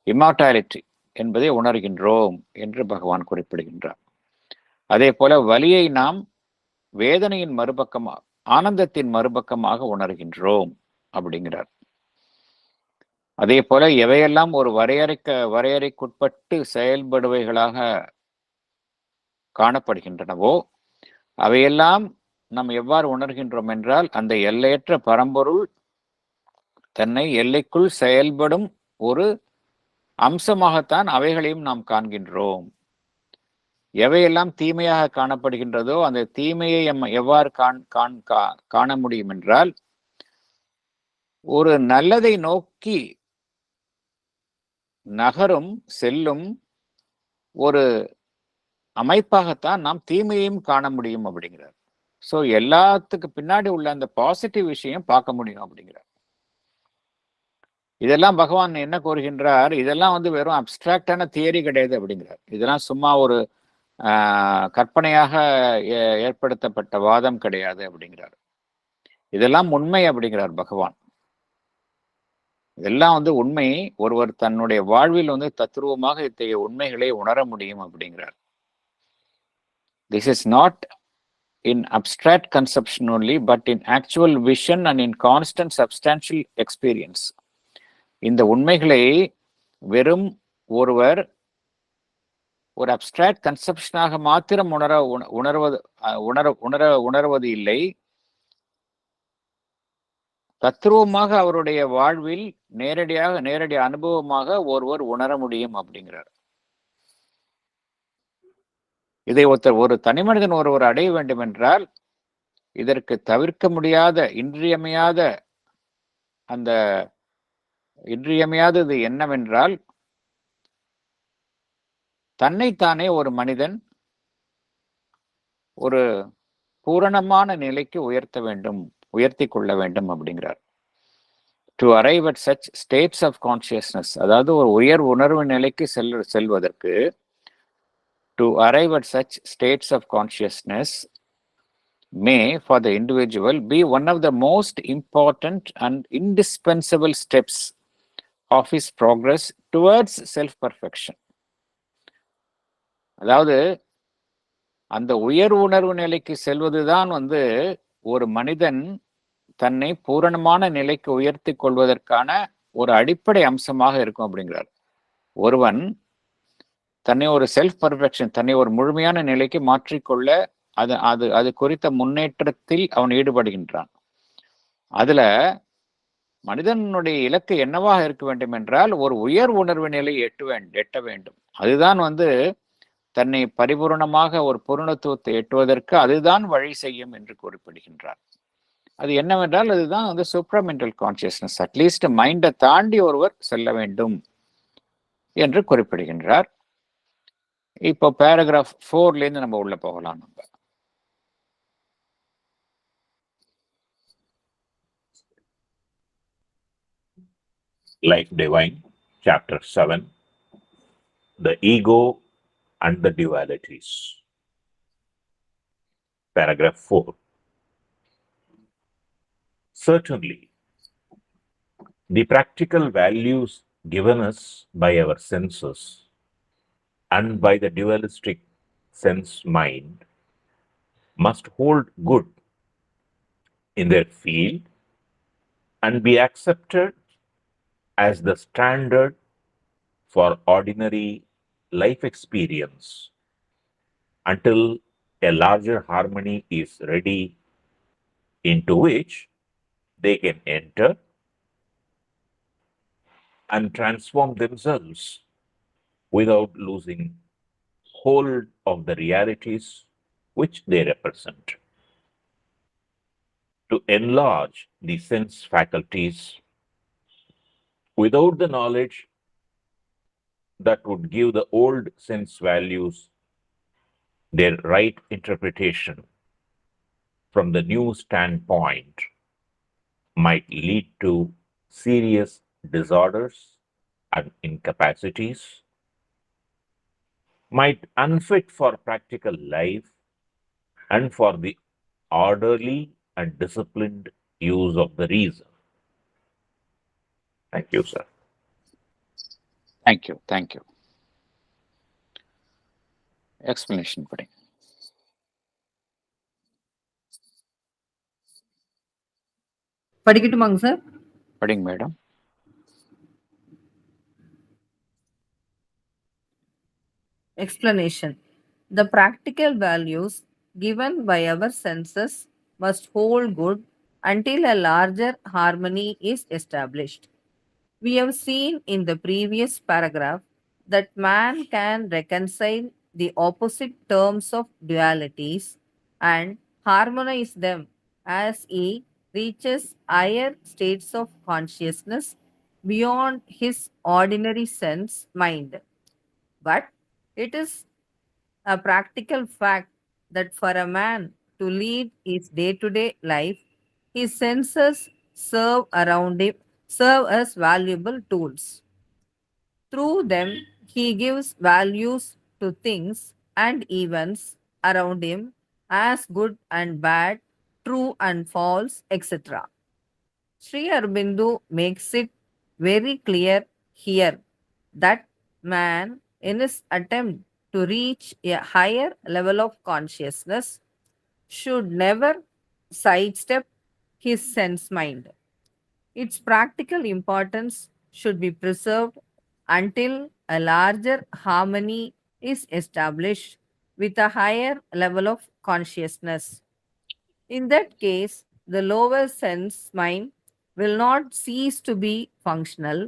immortality என்பதை உணர்கின்றோம் என்று பகவான் குறிப்பிடுகின்றார். அதே போல வலியை நாம் வேதனையின் மறுபக்கமாக, ஆனந்தத்தின் மறுபக்கமாக உணர்கின்றோம் அப்படிங்கிறார். அதே போல எவையெல்லாம் ஒரு வரையறைக்குட்பட்டு செயல்படுவைகளாக காணப்படுகின்றனவோ அவையெல்லாம் நாம் எவ்வாறு உணர்கின்றோம் என்றால், அந்த எல்லையற்ற பரம்பொருள் தன்னை எல்லைக்குள் செயல்படும் ஒரு அம்சமாகத்தான் அவைகளையும் நாம் காண்கின்றோம். எவையெல்லாம் தீமையாக காணப்படுகின்றதோ அந்த தீமையை எவ்வாறு காண முடியும் என்றால், ஒரு நல்லதை நோக்கி நகரும் செல்லும் ஒரு அமைப்பாகத்தான் நாம் தீமையையும் காண முடியும் அப்படிங்கிறார். ஸோ எல்லாத்துக்கு பின்னாடி உள்ள அந்த பாசிட்டிவ் விஷயம் பார்க்க முடியும் அப்படிங்கிறார். இதெல்லாம் பகவான் என்ன கூறுகின்றார், இதெல்லாம் வெறும் அப்டிராக்டான தியரி கிடையாது அப்படிங்கிறார். இதெல்லாம் சும்மா ஒரு கற்பனையாக ஏற்படுத்தப்பட்ட வாதம் கிடையாது அப்படிங்கிறார். இதெல்லாம் உண்மை அப்படிங்கிறார் பகவான். இதெல்லாம் உண்மை. ஒருவர் தன்னுடைய வாழ்வில் தத்துருவமாக இத்தகைய உண்மைகளை உணர முடியும் அப்படிங்கிறார். This is not in abstract conception only, but in actual vision and in constant substantial experience. இந்த உண்மைகளை வெறும் ஒருவர் ஒரு அப்டிராக்ட் கன்செப்ஷனாக மாத்திரம் உணர்வது இல்லை, தத்துருவமாக அவருடைய வாழ்வில் நேரடி அனுபவமாக ஒருவர் உணர முடியும் அப்படிங்கிறார். இதை ஒரு தனி மனிதன் ஒருவர் அடைய வேண்டும் என்றால் இதற்கு தவிர்க்க முடியாத இன்றியமையாதது என்னவென்றால், தன்னைத்தானே ஒரு மனிதன் ஒரு பூரணமான நிலைக்கு உயர்த்தி கொள்ள வேண்டும் அப்படிங்கிறார். To arrive at such states of consciousness, அதாவது ஒரு உயர் உணர்வு நிலைக்கு செல்வதற்கு to arrive at such states of consciousness may for the individual be one of the most important and indispensable steps of his progress towards self-perfection. அதாவது அந்த உயர் உணர்வு நிலைக்கு செல்வதுதான் ஒரு மனிதன் தன்னை பூரணமான நிலைக்கு உயர்த்தி கொள்வதற்கான ஒரு அடிப்படை அம்சமாக இருக்கும் அப்படிங்கிறார். ஒருவன் தன்னை ஒரு செல்ஃப் பர்ஃபெக்ஷன், தன்னை ஒரு முழுமையான நிலைக்கு மாற்றிக்கொள்ள அது குறித்த முன்னேற்றத்தில் அவன் ஈடுபடுகின்றான். அதுல மனிதனுடைய இலக்கு என்னவாக இருக்க வேண்டும் என்றால் ஒரு உயர் உணர்வு நிலை எட்ட வேண்டும். அதுதான் தன்னை பரிபூரணமாக ஒரு பூரணத்துவத்தை எட்டுவதற்கு அதுதான் வழி செய்யும் என்று குறிப்பிடுகின்றார். அது என்னவென்றால் அதுதான் சூப்ராமெண்டல் கான்சியஸ்னஸ், அட்லீஸ்ட் மைண்டை தாண்டி ஒருவர் செல்ல வேண்டும் என்று குறிப்பிடுகின்றார். இப்போ பேராகிராஃப் 4லேருந்து நம்ம உள்ள போகலாம். நம்ம Life Divine, Chapter 7, The Ego and the Dualities. Paragraph 4. Certainly, the practical values given us by our senses and by the dualistic sense mind must hold good in their field and be accepted as the standard for ordinary life experience until a larger harmony is ready, into which they can enter and transform themselves without losing hold of the realities which they represent. To enlarge the sense faculties without the knowledge that would give the old sense values their right interpretation from the new standpoint might lead to serious disorders and incapacities, might unfit for practical life and for the orderly and disciplined use of the reason. Thank you, sir. Thank you. Explanation படிங்க. படிக்கட்டுமாங்க sir? படிங்க madam. Explanation. The practical values given by our senses must hold good until a larger harmony is established. We have seen in the previous paragraph that man can reconcile the opposite terms of dualities and harmonize them as he reaches higher states of consciousness beyond his ordinary sense mind. But it is a practical fact that for a man to lead his day to day life, his senses serve as valuable tools. Through them, he gives values to things and events around him as good and bad, true and false, etc. Sri Aurobindo makes it very clear here that man, in his attempt to reach a higher level of consciousness, should never sidestep his sense mind. Its practical importance should be preserved until a larger harmony is established with a higher level of consciousness. In that case, the lower sense mind will not cease to be functional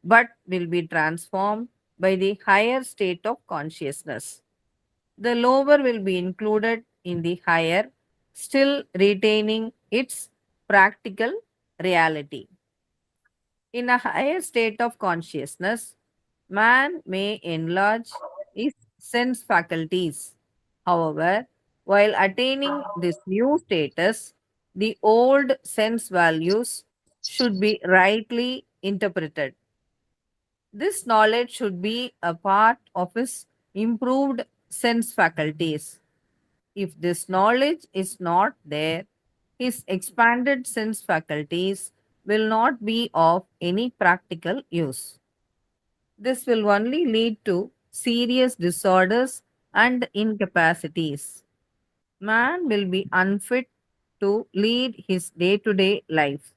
but will be transformed by the higher state of consciousness. The lower will be included in the higher, still retaining its practical reality. In a higher state of consciousness, man may enlarge his sense faculties. However, while attaining this new status, the old sense values should be rightly interpreted. This knowledge should be a part of his improved sense faculties. If this knowledge is not there, his expanded sense faculties will not be of any practical use. This will only lead to serious disorders and incapacities. Man will be unfit to lead his day to day life.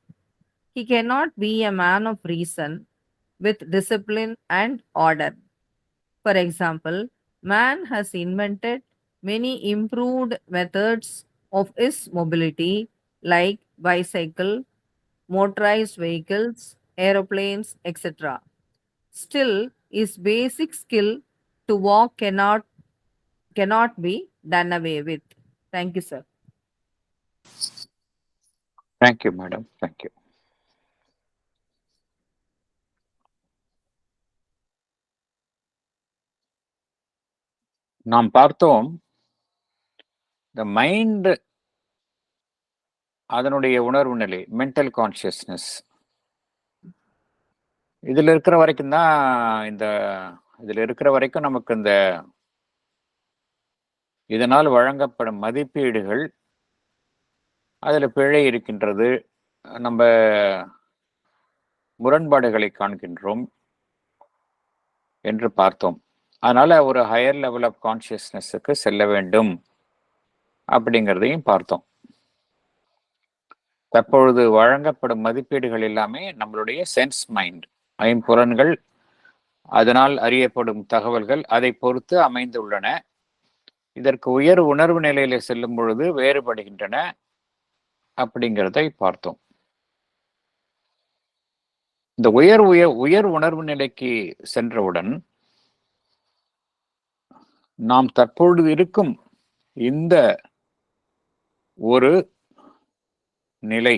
He cannot be a man of reason with discipline and order. For example, man has invented many improved methods of his mobility like bicycle, motorized vehicles, aeroplanes, etc. Still, his basic skill to walk cannot be done away with. Thank you, sir. Thank you madam, thank you. நாம் பார்த்தோம், இந்த mind அதனுடைய உணர்வு நிலை, mental consciousness, இதுல இருக்கிற வரைக்கும் தான் இதுல இருக்கிற வரைக்கும் நமக்கு இதனால் வழங்கப்படும் மதிப்பீடுகள், அதுல பிழை இருக்கின்றது, நம்ம முரண்பாடுகளை காண்கின்றோம் என்று பார்த்தோம். அதனால ஒரு ஹையர் லெவல் ஆஃப் கான்சியஸ்னஸுக்கு செல்ல வேண்டும் அப்படிங்கிறதையும் பார்த்தோம். தற்பொழுது வழங்கப்படும் மதிப்பீடுகள் எல்லாமே நம்மளுடைய சென்ஸ் மைண்ட், ஐம்புலன்கள், அதனால் அறியப்படும் தகவல்கள், அதை பொறுத்து அமைந்துள்ளன. இதற்கு உயர் உணர்வு நிலையில செல்லும் பொழுது வேறுபடுகின்றன அப்படிங்கிறதை பார்த்தோம். இந்த உயர் உணர்வு நிலைக்கு சென்றவுடன் நாம் தற்பொழுது இருக்கும் இந்த ஒரு நிலை,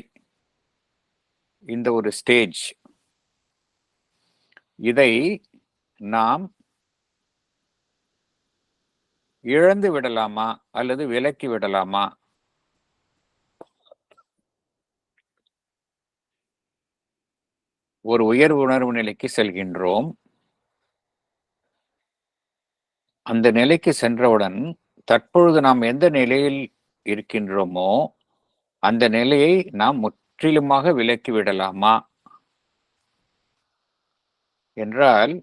இந்த ஒரு ஸ்டேஜ், இதை நாம் இழந்து விடலாமா அல்லது விலக்கி விடலாமா? ஒரு உயர் உணர்வு நிலைக்கு செல்கின்றோம். அந்த நிலைக்கு சென்றவுடன் தற்பொழுது நாம் எந்த நிலையில் இருக்கின்றோமோ அந்த நிலையை நாம் முற்றிலுமாக விலக்கி விடலாமா என்றால்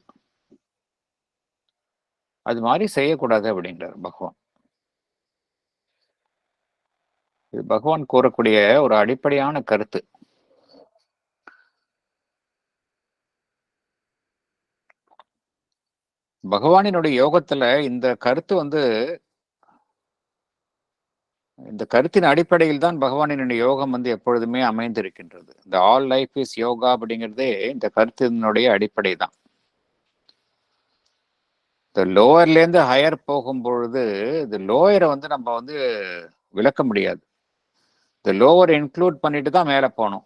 அது மாதிரி செய்யக்கூடாது அப்படின்றார் பகவான். இது பகவான் கூறக்கூடிய ஒரு அடிப்படையான கருத்து. பகவானினுடைய யோகத்துல இந்த கருத்து இந்த கருத்தின் அடிப்படையில் தான் பகவானினுடைய யோகம் எப்பொழுதுமே அமைந்திருக்கின்றது. இந்த ஆல் லைஃப் இஸ் யோகா அப்படிங்கிறதே இந்த கருத்தினுடைய அடிப்படை தான். இந்த லோவர்ல இருந்து ஹையர் போகும் பொழுது இந்த லோயரை நம்ம விளக்க முடியாது. இந்த லோவர் இன்க்ளூட் பண்ணிட்டு தான் மேலே போகணும்.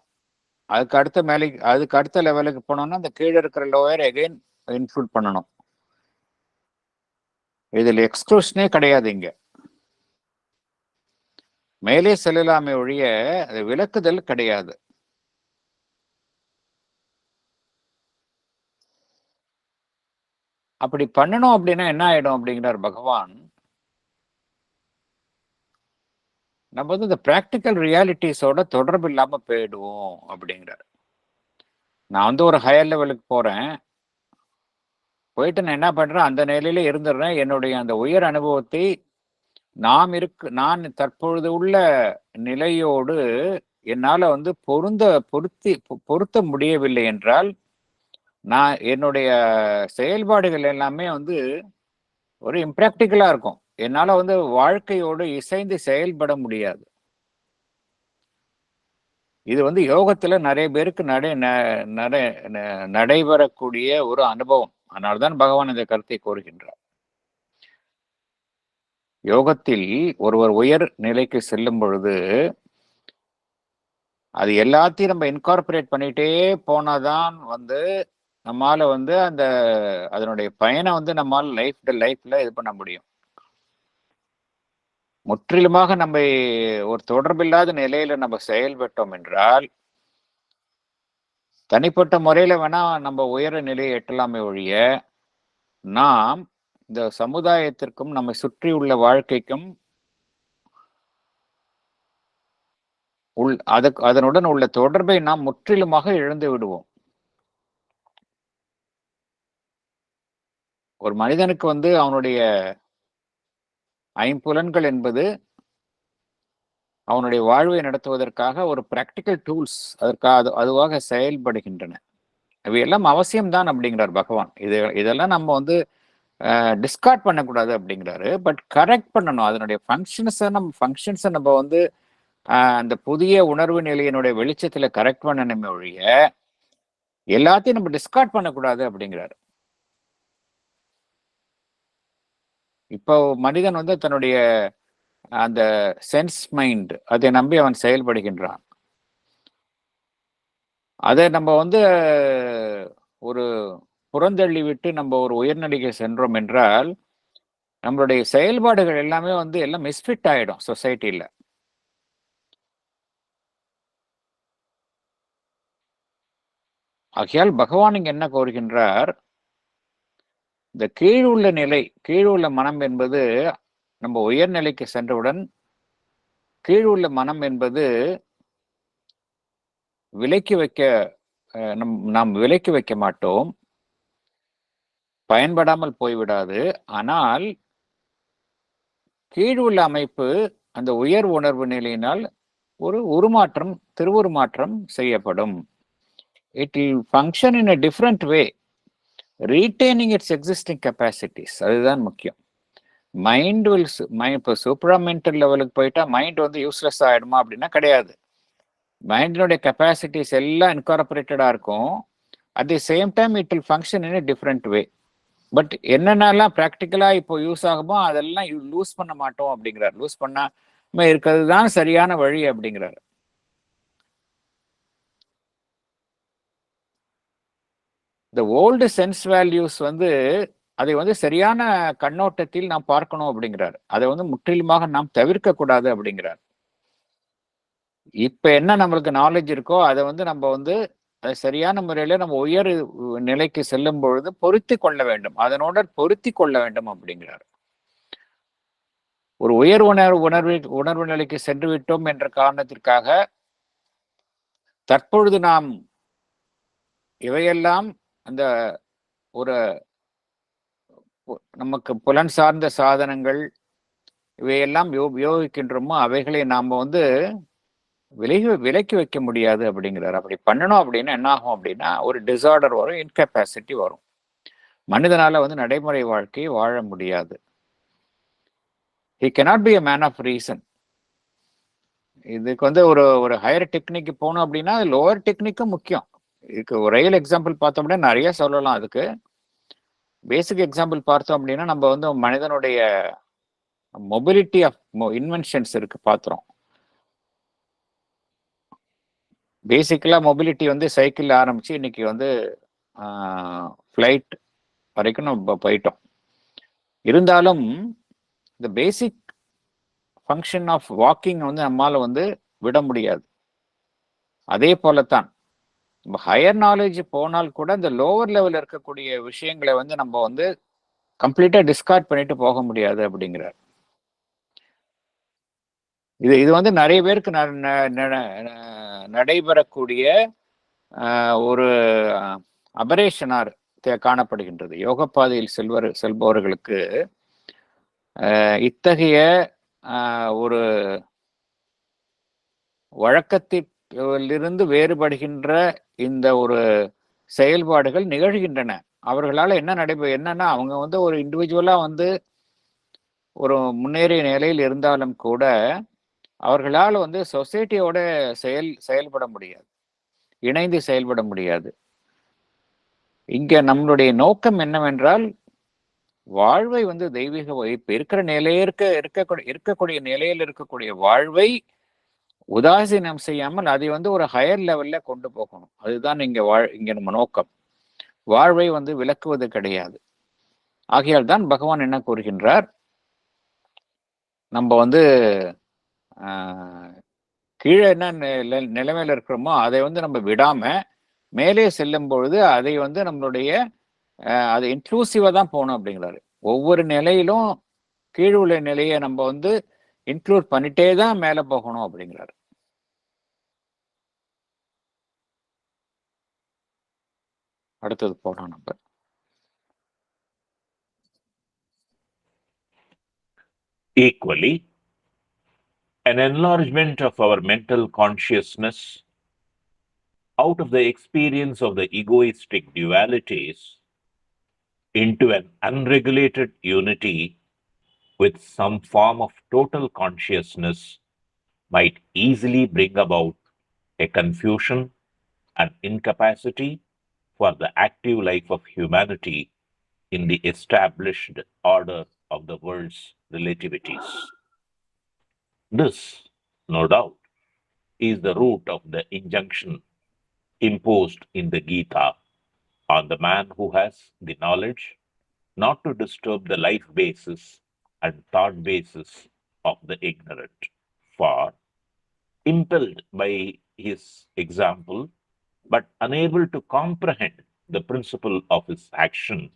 அதுக்கு அடுத்த லெவலுக்கு போனோம்னா அந்த கீழே இருக்கிற லோயர் எகைன் இன்க்ளூட் பண்ணணும். இதில் எக்ஸ்க்ளூஷனே கிடையாது. இங்க மேலே செல்லலாமே ஒழிய அது விளக்குதல் கிடையாது. அப்படி பண்ணணும் அப்படின்னா என்ன ஆயிடும் அப்படிங்கிறார் பகவான். நம்ம இந்த பிராக்டிக்கல் ரியாலிட்டிஸோட தொடர்பு இல்லாம போயிடுவோம் அப்படிங்கிறார். நான் ஒரு ஹையர் லெவலுக்கு போறேன், போயிட்டு நான் என்ன பண்றேன், அந்த நிலையில இருந்துடுறேன். என்னுடைய அந்த உயர் அனுபவத்தை நான் தற்பொழுது உள்ள நிலையோடு என்னால பொருத்த முடியவில்லை என்றால் நான் என்னுடைய செயல்பாடுகள் எல்லாமே ஒரு இம்ப்ராக்டிக்கலா இருக்கும். என்னால வாழ்க்கையோடு இசைந்து செயல்பட முடியாது. இது யோகத்துல நிறைய பேருக்கு நடைபெறக்கூடிய ஒரு அனுபவம். அதனால்தான் பகவான் இந்த கருத்தை கூறுகின்றார். யோகத்தில் ஒருவர் உயர் நிலைக்கு செல்லும் பொழுது அது எல்லாத்தையும் நம்ம இன்கார்பரேட் பண்ணிட்டே போனாதான் நம்மால அதனுடைய பயனை நம்மால லைஃப்ல இது பண்ண முடியும். முற்றிலுமாக நம்ம ஒரு தொடர்பில்லாத நிலையில நம்ம செயல்பட்டோம் என்றால் தனிப்பட்ட முறையில வேணா நம்ம உயர நிலையை எட்டலாமே ஒழிய நாம் இந்த சமுதாயத்திற்கும் நம்மை சுற்றி உள்ள வாழ்க்கைக்கும் அதனுடன் உள்ள தொடர்பை நாம் முற்றிலுமாக இழந்து விடுவோம். ஒரு மனிதனுக்கு அவனுடைய ஐம்புலன்கள் என்பது அவனுடைய வாழ்வை நடத்துவதற்காக ஒரு பிராக்டிக்கல் டூல்ஸ், அதுவாக செயல்படுகின்றன. இவையெல்லாம் அவசியம்தான் அப்படிங்கிறார் பகவான். இதெல்லாம் நம்ம டிஸ்கார்ட் பண்ணக்கூடாது அப்படிங்கிறாரு. பட் கரெக்ட் பண்ணணும். அதனுடைய ஃபங்க்ஷன்ஸை நம்ம அந்த புதிய உணர்வு நிலையினுடைய வெளிச்சத்துல கரெக்ட் பண்ணணுமே ஒழிய எல்லாத்தையும் நம்ம டிஸ்கார்ட் பண்ணக்கூடாது அப்படிங்கிறாரு. இப்போ மனிதன் வந்து தன்னுடைய அந்த சென்ஸ் மைண்ட் அதை நம்பி அவன் செயல்படுகின்றான். அதை நம்ம வந்து ஒரு புறந்தள்ளி விட்டு நம்ம ஒரு உயர்நிலைக்கு சென்றோம் என்றால் நம்மளுடைய செயல்பாடுகள் எல்லாமே வந்து எல்லாம் மிஸ்ஃபிட் ஆயிடும் சொசைட்டில. ஆகையால் பகவான் இங்க என்ன கோருகின்றார், இந்த கீழுள்ள நிலை, கீழுள்ள மனம் என்பது நம்ம உயர்நிலைக்கு சென்றவுடன் கீழுள்ள மனம் என்பது விலக்கி வைக்க நாம் விலக்கி வைக்க மாட்டோம், பயன்படாமல் போய்விடாது. ஆனால் கீழுள்ள அமைப்பு அந்த உயர் உணர்வு நிலையினால் ஒரு உருமாற்றம், திருவுருமாற்றம் செய்யப்படும். It will function in a different way, retaining its existing capacities. அதுதான் முக்கியம். மைண்ட் வில் இப்போ சூப்பராமெண்டல் லெவலுக்கு போயிட்டா மைண்ட் வந்து யூஸ்லெஸ் ஆயிடுமா அப்படின்னா கிடையாது. மைண்டினுடைய கெப்பாசிட்டிஸ் எல்லாம் இன்கார்பரேட்டடா இருக்கும். At the same time it will function in a different way. But என்னென்னலாம் ப்ராக்டிக்கலா இப்போ யூஸ் ஆகுமோ அதெல்லாம் லூஸ் பண்ண மாட்டோம் அப்படிங்கிறார். லூஸ் பண்ணாம இருக்கிறது தான் சரியான வழி அப்படிங்கிறார். இந்த ஓல்டு சென்ஸ் வேல்யூஸ் வந்து அதை வந்து சரியான கண்ணோட்டத்தில் நாம் பார்க்கணும் அப்படிங்கிறார். அதை வந்து முற்றிலுமாக நாம் தவிர்க்க கூடாது அப்படிங்கிறார். இப்ப என்ன நம்மளுக்கு நாலேஜ் இருக்கோ அதை வந்து நம்ம வந்து அதை சரியான முறையில நம்ம உயர் நிலைக்கு செல்லும் பொழுது பொருத்தி கொள்ள வேண்டும், அதனோட பொருத்தி கொள்ள வேண்டும் அப்படிங்கிறார். ஒரு உயர் உணர்வு நிலைக்கு சென்று விட்டோம் என்ற காரணத்திற்காக தற்பொழுது நாம் இவையெல்லாம் அந்த ஒரு நமக்கு புலன் சார்ந்த சாதனங்கள் இவையெல்லாம் உபயோகிக்கின்றோமோ அவைகளை நாம வந்து விலக்கி வைக்க முடியாது அப்படிங்கிறார். அப்படி பண்ணணும் அப்படின்னா என்ன ஆகும் அப்படின்னா ஒரு டிசார்டர் வரும், இன்கெப்பாசிட்டி வரும். மனிதனால வந்து நடைமுறை வாழ்க்கையை வாழ முடியாது. he cannot be a man of reason. இதுக்கு வந்து ஒரு ஹையர் டெக்னிக் போகணும் அப்படின்னா லோவர் டெக்னிக்கும் முக்கியம். இதுக்கு ஒரு ரயில் எக்ஸாம்பிள் பார்த்தோம் அப்படின்னா நிறைய சொல்லலாம். அதுக்கு பேசிக் எக்ஸாம்பிள் பார்த்தோம் அப்படின்னா நம்ம வந்து மனிதனுடைய மொபிலிட்டி ஆஃப் இன்வென்ஷன்ஸ் இருக்கு பார்த்துறோம். பேசிக்கலா மொபிலிட்டி வந்து சைக்கிள் ஆரம்பிச்சு இன்னைக்கு வந்து ஃப்ளைட் வரைக்கும் நம்ம போயிட்டோம். இருந்தாலும் இந்த பேசிக் ஃபங்க்ஷன் ஆஃப் வாக்கிங் வந்து நம்மால வந்து விட முடியாது. அதே போலத்தான் நம்ம ஹையர் நாலேஜ் போனால் கூட இந்த லோவர் லெவலில் இருக்கக்கூடிய விஷயங்களை வந்து நம்ம வந்து கம்ப்ளீட்டா டிஸ்கார்ட் பண்ணிட்டு போக முடியாது அப்படிங்கிறார். இது வந்து நிறைய பேருக்கு நடைபெறக்கூடிய ஒரு அபரேஷனார் காணப்படுகின்றது. யோக பாதையில் செல்பவர்களுக்கு இத்தகைய ஒரு வழக்கத்திலிருந்து வேறுபடுகின்ற இந்த ஒரு செயல்பாடுகள் நிகழ்கின்றன. அவர்களால் என்னன்னா அவங்க வந்து ஒரு இண்டிவிஜுவலா வந்து ஒரு முன்னேறிய நிலையில் இருந்தாலும் கூட அவர்களால் வந்து சொசைட்டியோட செயல்பட முடியாது, இணைந்து செயல்பட முடியாது. இங்க நம்மளுடைய நோக்கம் என்னவென்றால் வாழ்வை வந்து தெய்வீக இப்ப இருக்கிற இருக்கக்கூடிய நிலையில் இருக்கக்கூடிய வாழ்வை உதாசீனம் செய்யாமல் அதை வந்து ஒரு ஹையர் லெவல்ல கொண்டு போகணும். அதுதான் இங்க நம்ம நோக்கம். வாழ்வை வந்து விளக்குவது கிடையாது. ஆகையால் தான் பகவான் என்ன கூறுகின்றார், நம்ம வந்து கீழே என்ன நிலைமையில இருக்கிறோமோ அதை வந்து நம்ம விடாம மேலே செல்லும் பொழுது அதை வந்து நம்மளுடைய அது இன்க்ளூசிவா தான் போகணும் அப்படிங்கிறாரு. ஒவ்வொரு நிலையிலும் கீழ் உள்ள நிலையை நம்ம வந்து இன்க்ளூட் பண்ணிட்டே தான் மேல போகணும் அப்படிங்கிறாரு. அடுத்தது போனோம் நம்ம. Equally, an enlargement of our mental consciousness out of the experience of the egoistic dualities into an unregulated unity with some form of total consciousness might easily bring about a confusion and incapacity for the active life of humanity in the established order of the world's relativities. This, no doubt, is the root of the injunction imposed in the Gita on the man who has the knowledge not to disturb the life basis and thought basis of the ignorant. For, impelled by his example, but unable to comprehend the principle of his action,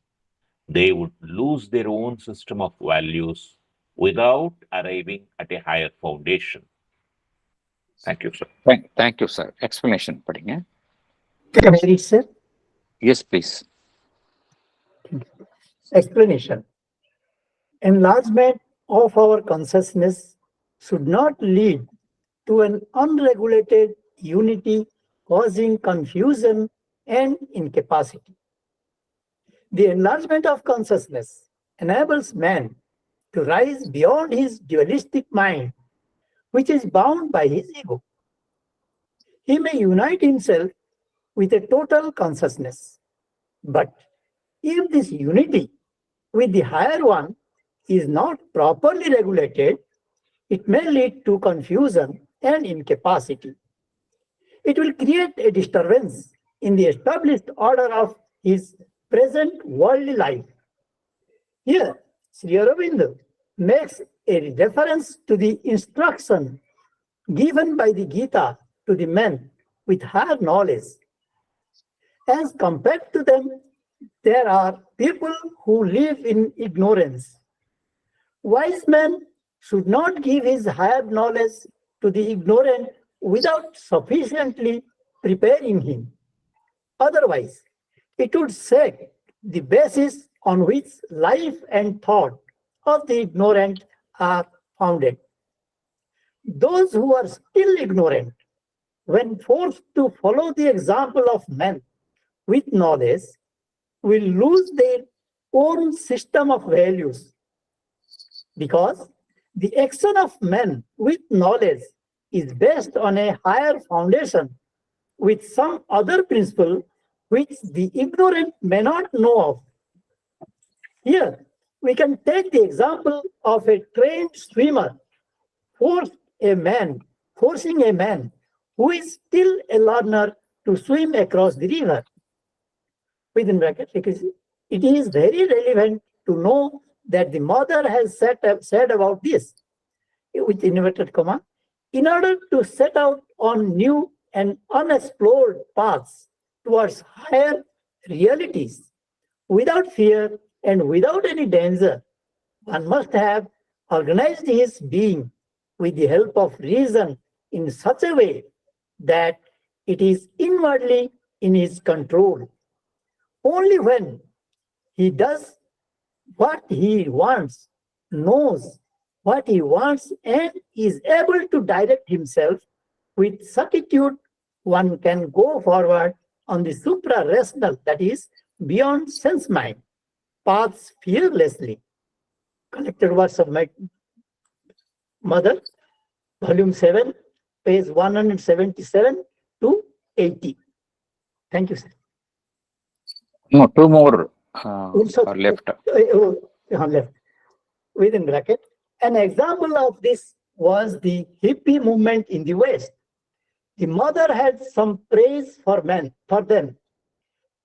they would lose their own system of values without arriving at a higher foundation. Thank you, sir. Thank you, sir. Explanation படிங்க. Can I read, sir? Yes, please. Explanation. Enlargement of our consciousness should not lead to an unregulated unity causing confusion and incapacity. The enlargement of consciousness enables man to rise beyond his dualistic mind, which is bound by his ego. He may unite himself with a total consciousness, but if this unity with the higher one is not properly regulated, it may lead to confusion and incapacity. It will create a disturbance in the established order of his present worldly life. Here, Sri Aurobindo makes a reference to the instruction given by the Gita to the men with higher knowledge. As compared to them, there are people who live in ignorance. Wise man should not give his higher knowledge to the ignorant without sufficiently preparing him. Otherwise, it would shake the basis on which life and thought of the ignorant are founded. Those who are still ignorant, when forced to follow the example of men with knowledge, will lose their own system of values, because the action of men with knowledge is based on a higher foundation with some other principle which the ignorant may not know of. Here, we can take the example of a trained swimmer forcing a man who is still a learner to swim across the river. Within bracket, it is very relevant to know that the mother has said about this, with inverted comma, in order to set out on new and unexplored paths towards higher realities without fear and without any danger, one must have organized his being with the help of reason in such a way that it is inwardly in his control. Only when he does what he wants, knows what he wants, and is able to direct himself with certitude, one can go forward on the supra-rational, that is, beyond sense mind, paths fearlessly. Collected words of my mother, volume 7, page 177 to 80. Thank you, sir. No, two more Also, are left. left. Within bracket. An example of this was the hippie movement in the West. The mother had some praise for them.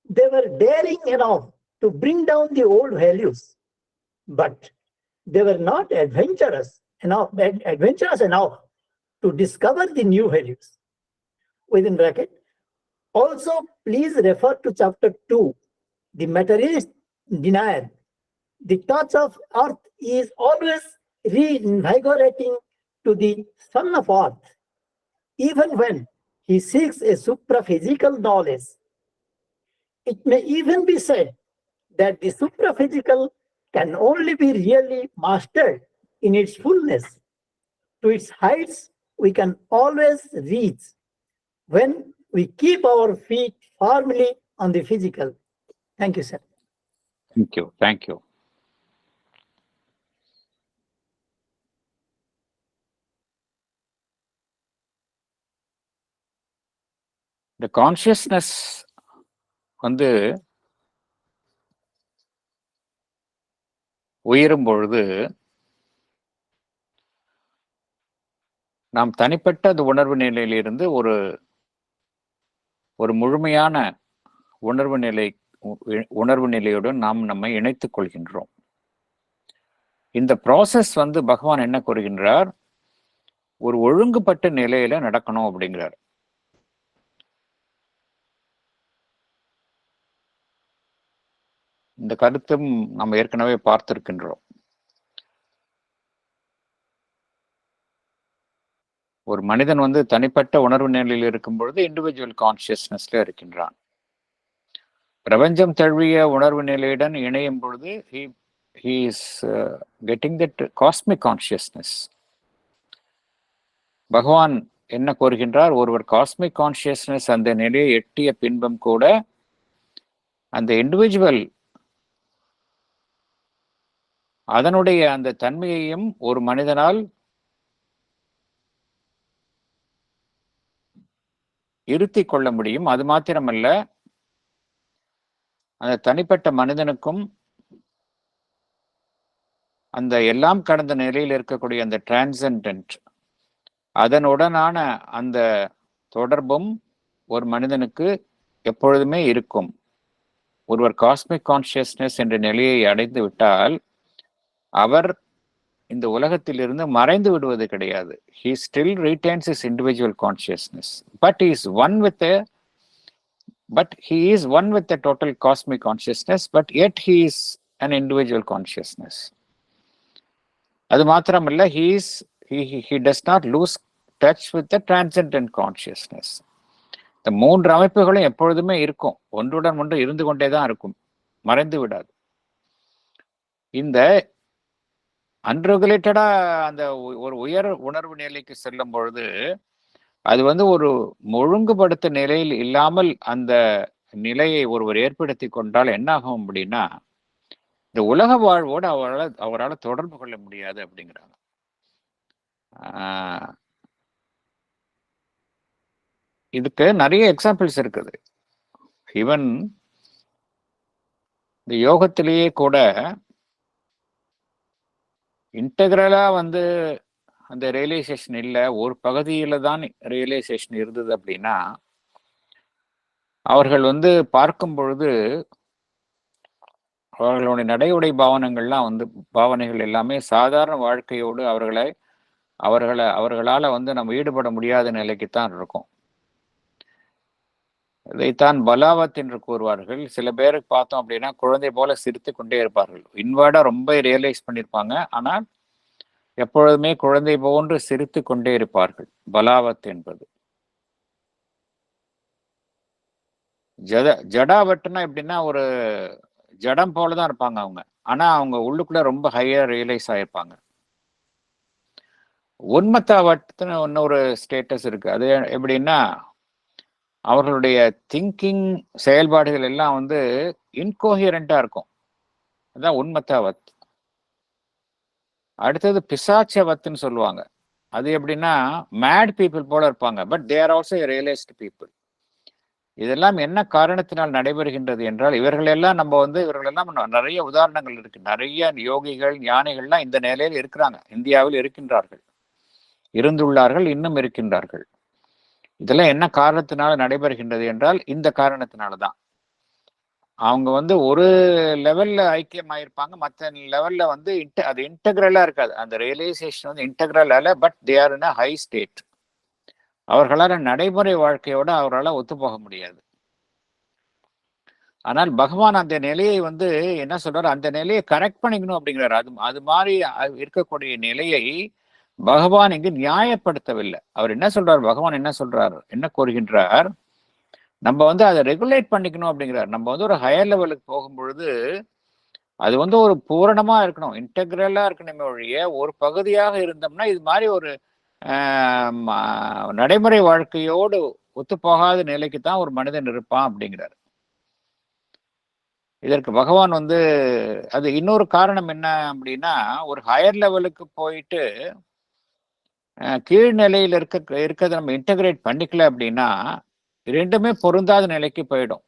They were daring enough to bring down the old values, but they were not adventurous enough to discover the new values. Within bracket. Also, please refer to chapter 2, the materialist denial. The touch of earth is always reinvigorating to the son of earth, even when he seeks a supraphysical knowledge. It may even be said that the supraphysical can only be really mastered in its fullness. To its heights, we can always reach when we keep our feet firmly on the physical. Thank you, sir. Thank you. Thank you. இந்த consciousness வந்து உயரும் பொழுது நாம் தனிப்பட்ட அந்த உணர்வு நிலையிலிருந்து ஒரு ஒரு முழுமையான உணர்வு நிலையுடன் நாம் நம்மை இணைத்துக் கொள்கின்றோம். இந்த ப்ராசஸ் வந்து பகவான் என்ன கூறுகின்றார், ஒரு ஒழுங்குபட்ட நிலையில நடக்கணும் அப்படிங்கிறார். இந்த கருத்தும் நம்ம ஏற்கனவே பார்த்திருக்கின்றோம். ஒரு மனிதன் வந்து தனிப்பட்ட உணர்வு நிலையில் இருக்கும் பொழுது இண்டிவிஜுவல் கான்சியஸ்னஸ்ல இருக்கின்றான். பிரபஞ்சம் தழுவிய உணர்வு நிலையுடன் இணையும் பொழுது he is getting that cosmic consciousness. பகவான் என்ன கூறுகின்றார், ஒருவர் காஸ்மிக் கான்சியஸ்னஸ் அந்த நிலையை எட்டிய பின்பும் கூட அந்த இண்டிவிஜுவல் அதனுடைய அந்த தன்மையையும் ஒரு மனிதனால் இருத்திக் கொள்ள முடியும். அது மாத்திரமல்ல, அந்த தனிப்பட்ட மனிதனுக்கும் அந்த எல்லாம் கடந்த நிலையில் இருக்கக்கூடிய அந்த டிரான்சென்டென்ட் அதனுடனான அந்த தொடர்பும் ஒரு மனிதனுக்கு எப்பொழுதுமே இருக்கும். ஒருவர் காஸ்மிக் கான்சியஸ்னஸ் என்ற நிலையை அடைந்து விட்டால் அவர் இந்த உலகத்திலிருந்து மறைந்து விடுவது கிடையாது. He still retains his individual consciousness, but he is one with the total cosmic consciousness, but yet he is an individual consciousness. அது மாத்திரமல்ல, he does not lose touch with the transcendent consciousness. இந்த மூன்று அமைப்புகளும் எப்பொழுதுமே இருக்கும், ஒன்றுடன் ஒன்று இருந்து கொண்டே தான் இருக்கும், மறைந்து விடாது. இந்த அன்ரெகுலேட்டடா அந்த ஒரு உயர் உணர்வு நிலைக்கு செல்லும் பொழுது அது வந்து ஒரு ஒழுங்குபடுத்த நிலையில் இல்லாமல் அந்த நிலையை ஒருவர் ஏற்படுத்தி கொண்டால் என்ன ஆகும் அப்படின்னா, இந்த உலக வாழ்வோடு அவரால் தொடர்பு கொள்ள முடியாது அப்படிங்கிறாங்க. இதுக்கு நிறைய எக்ஸாம்பிள்ஸ் இருக்குது. ஈவன் இந்த யோகத்திலேயே கூட இன்டெகிரலா வந்து அந்த ரியலைசேஷன் இல்லை, ஒரு பகுதியில தான் ரியலைசேஷன் இருந்தது அப்படின்னா அவர்கள் வந்து பார்க்கும் பொழுது அவர்களுடைய நடையுடை பாவனைகள் எல்லாமே சாதாரண வாழ்க்கையோடு அவர்களால வந்து நம்ம ஈடுபட முடியாத நிலைக்குத்தான் இருக்கும். இதைத்தான் பலாவத் என்று கூறுவார்கள். சில பேருக்கு பார்த்தோம் அப்படின்னா குழந்தை போல சிரித்து கொண்டே இருப்பார்கள். இன்வர்டா ரொம்ப ரியலைஸ் பண்ணியிருப்பாங்க, ஆனால் எப்பொழுதுமே குழந்தை போன்று சிரித்து கொண்டே இருப்பார்கள். பலாவத் என்பது. ஜடாவட்னா எப்படின்னா ஒரு ஜடம் போலதான் இருப்பாங்க அவங்க, ஆனா அவங்க உள்ளுக்குள்ள ரொம்ப ஹையா ரியலைஸ் ஆயிருப்பாங்க. உன்மத்தாவட்னு இன்னொரு ஸ்டேட்டஸ் இருக்கு. அது எப்படின்னா அவர்களுடைய திங்கிங் செயல்பாடுகள் எல்லாம் வந்து இன்கோஹியரண்டா இருக்கும். அதான் உன்மத்தாவத். அடுத்தது பிசாச்சவத்துன்னு சொல்லுவாங்க. அது எப்படின்னா மேட் பீப்புள் போல இருப்பாங்க, but they are also realised people. இதெல்லாம் என்ன காரணத்தினால் நடைபெறுகின்றது என்றால் இவர்களெல்லாம் நிறைய உதாரணங்கள் இருக்கு. நிறைய யோகிகள் ஞானிகள்லாம் இந்த நிலையில் இருக்கிறாங்க, இந்தியாவில் இருக்கின்றார்கள், இருந்துள்ளார்கள், இன்னும் இருக்கின்றார்கள். இதெல்லாம் என்ன காரணத்தினால நடைபெறுகின்றது என்றால் இந்த காரணத்தினாலதான். அவங்க வந்து ஒரு லெவல்ல ஐக்கியமாயிருப்பாங்க, மற்ற லெவல்ல வந்து அது இன்டெகிரலா இருக்காது. அந்த ரியலைசேஷன் வந்து இன்டெகிரல் அல்ல, but they are in a high state. அவர்களால் நடைமுறை வாழ்க்கையோட அவரால் ஒத்துப்போக முடியாது. ஆனால் பகவான் அந்த நிலையை வந்து என்ன சொல்றாரு, அந்த நிலையை கரெக்ட் பண்ணிக்கணும் அப்படிங்கிறாரு. அது மாதிரி இருக்கக்கூடிய நிலையை பகவான் இங்கு நியாயப்படுத்தவில்லை. அவர் என்ன சொல்றார், பகவான் என்ன சொல்றார், என்ன கூறுகின்றார், நம்ம வந்து அதை ரெகுலேட் பண்ணிக்கணும் அப்படிங்கிறார். நம்ம வந்து ஒரு ஹையர் லெவலுக்கு போகும் பொழுது அது வந்து ஒரு பூரணமா இருக்கணும், இன்டெகிரலா இருக்கணுமே ஒழிய ஒரு பகுதியாக இருந்தோம்னா இது மாதிரி ஒரு நடைமுறை வாழ்க்கையோடு ஒத்துப்போகாத நிலைக்கு தான் ஒரு மனிதன் இருப்பான் அப்படிங்கிறார். இதற்கு பகவான் வந்து அது இன்னொரு காரணம் என்ன அப்படின்னா, ஒரு ஹையர் லெவலுக்கு போயிட்டு கீழ்நிலையில் இருக்கிறத நம்ம இன்டகிரேட் பண்ணிக்கல அப்படின்னா ரெண்டுமே பொருந்தாத நிலைக்கு போயிடும்.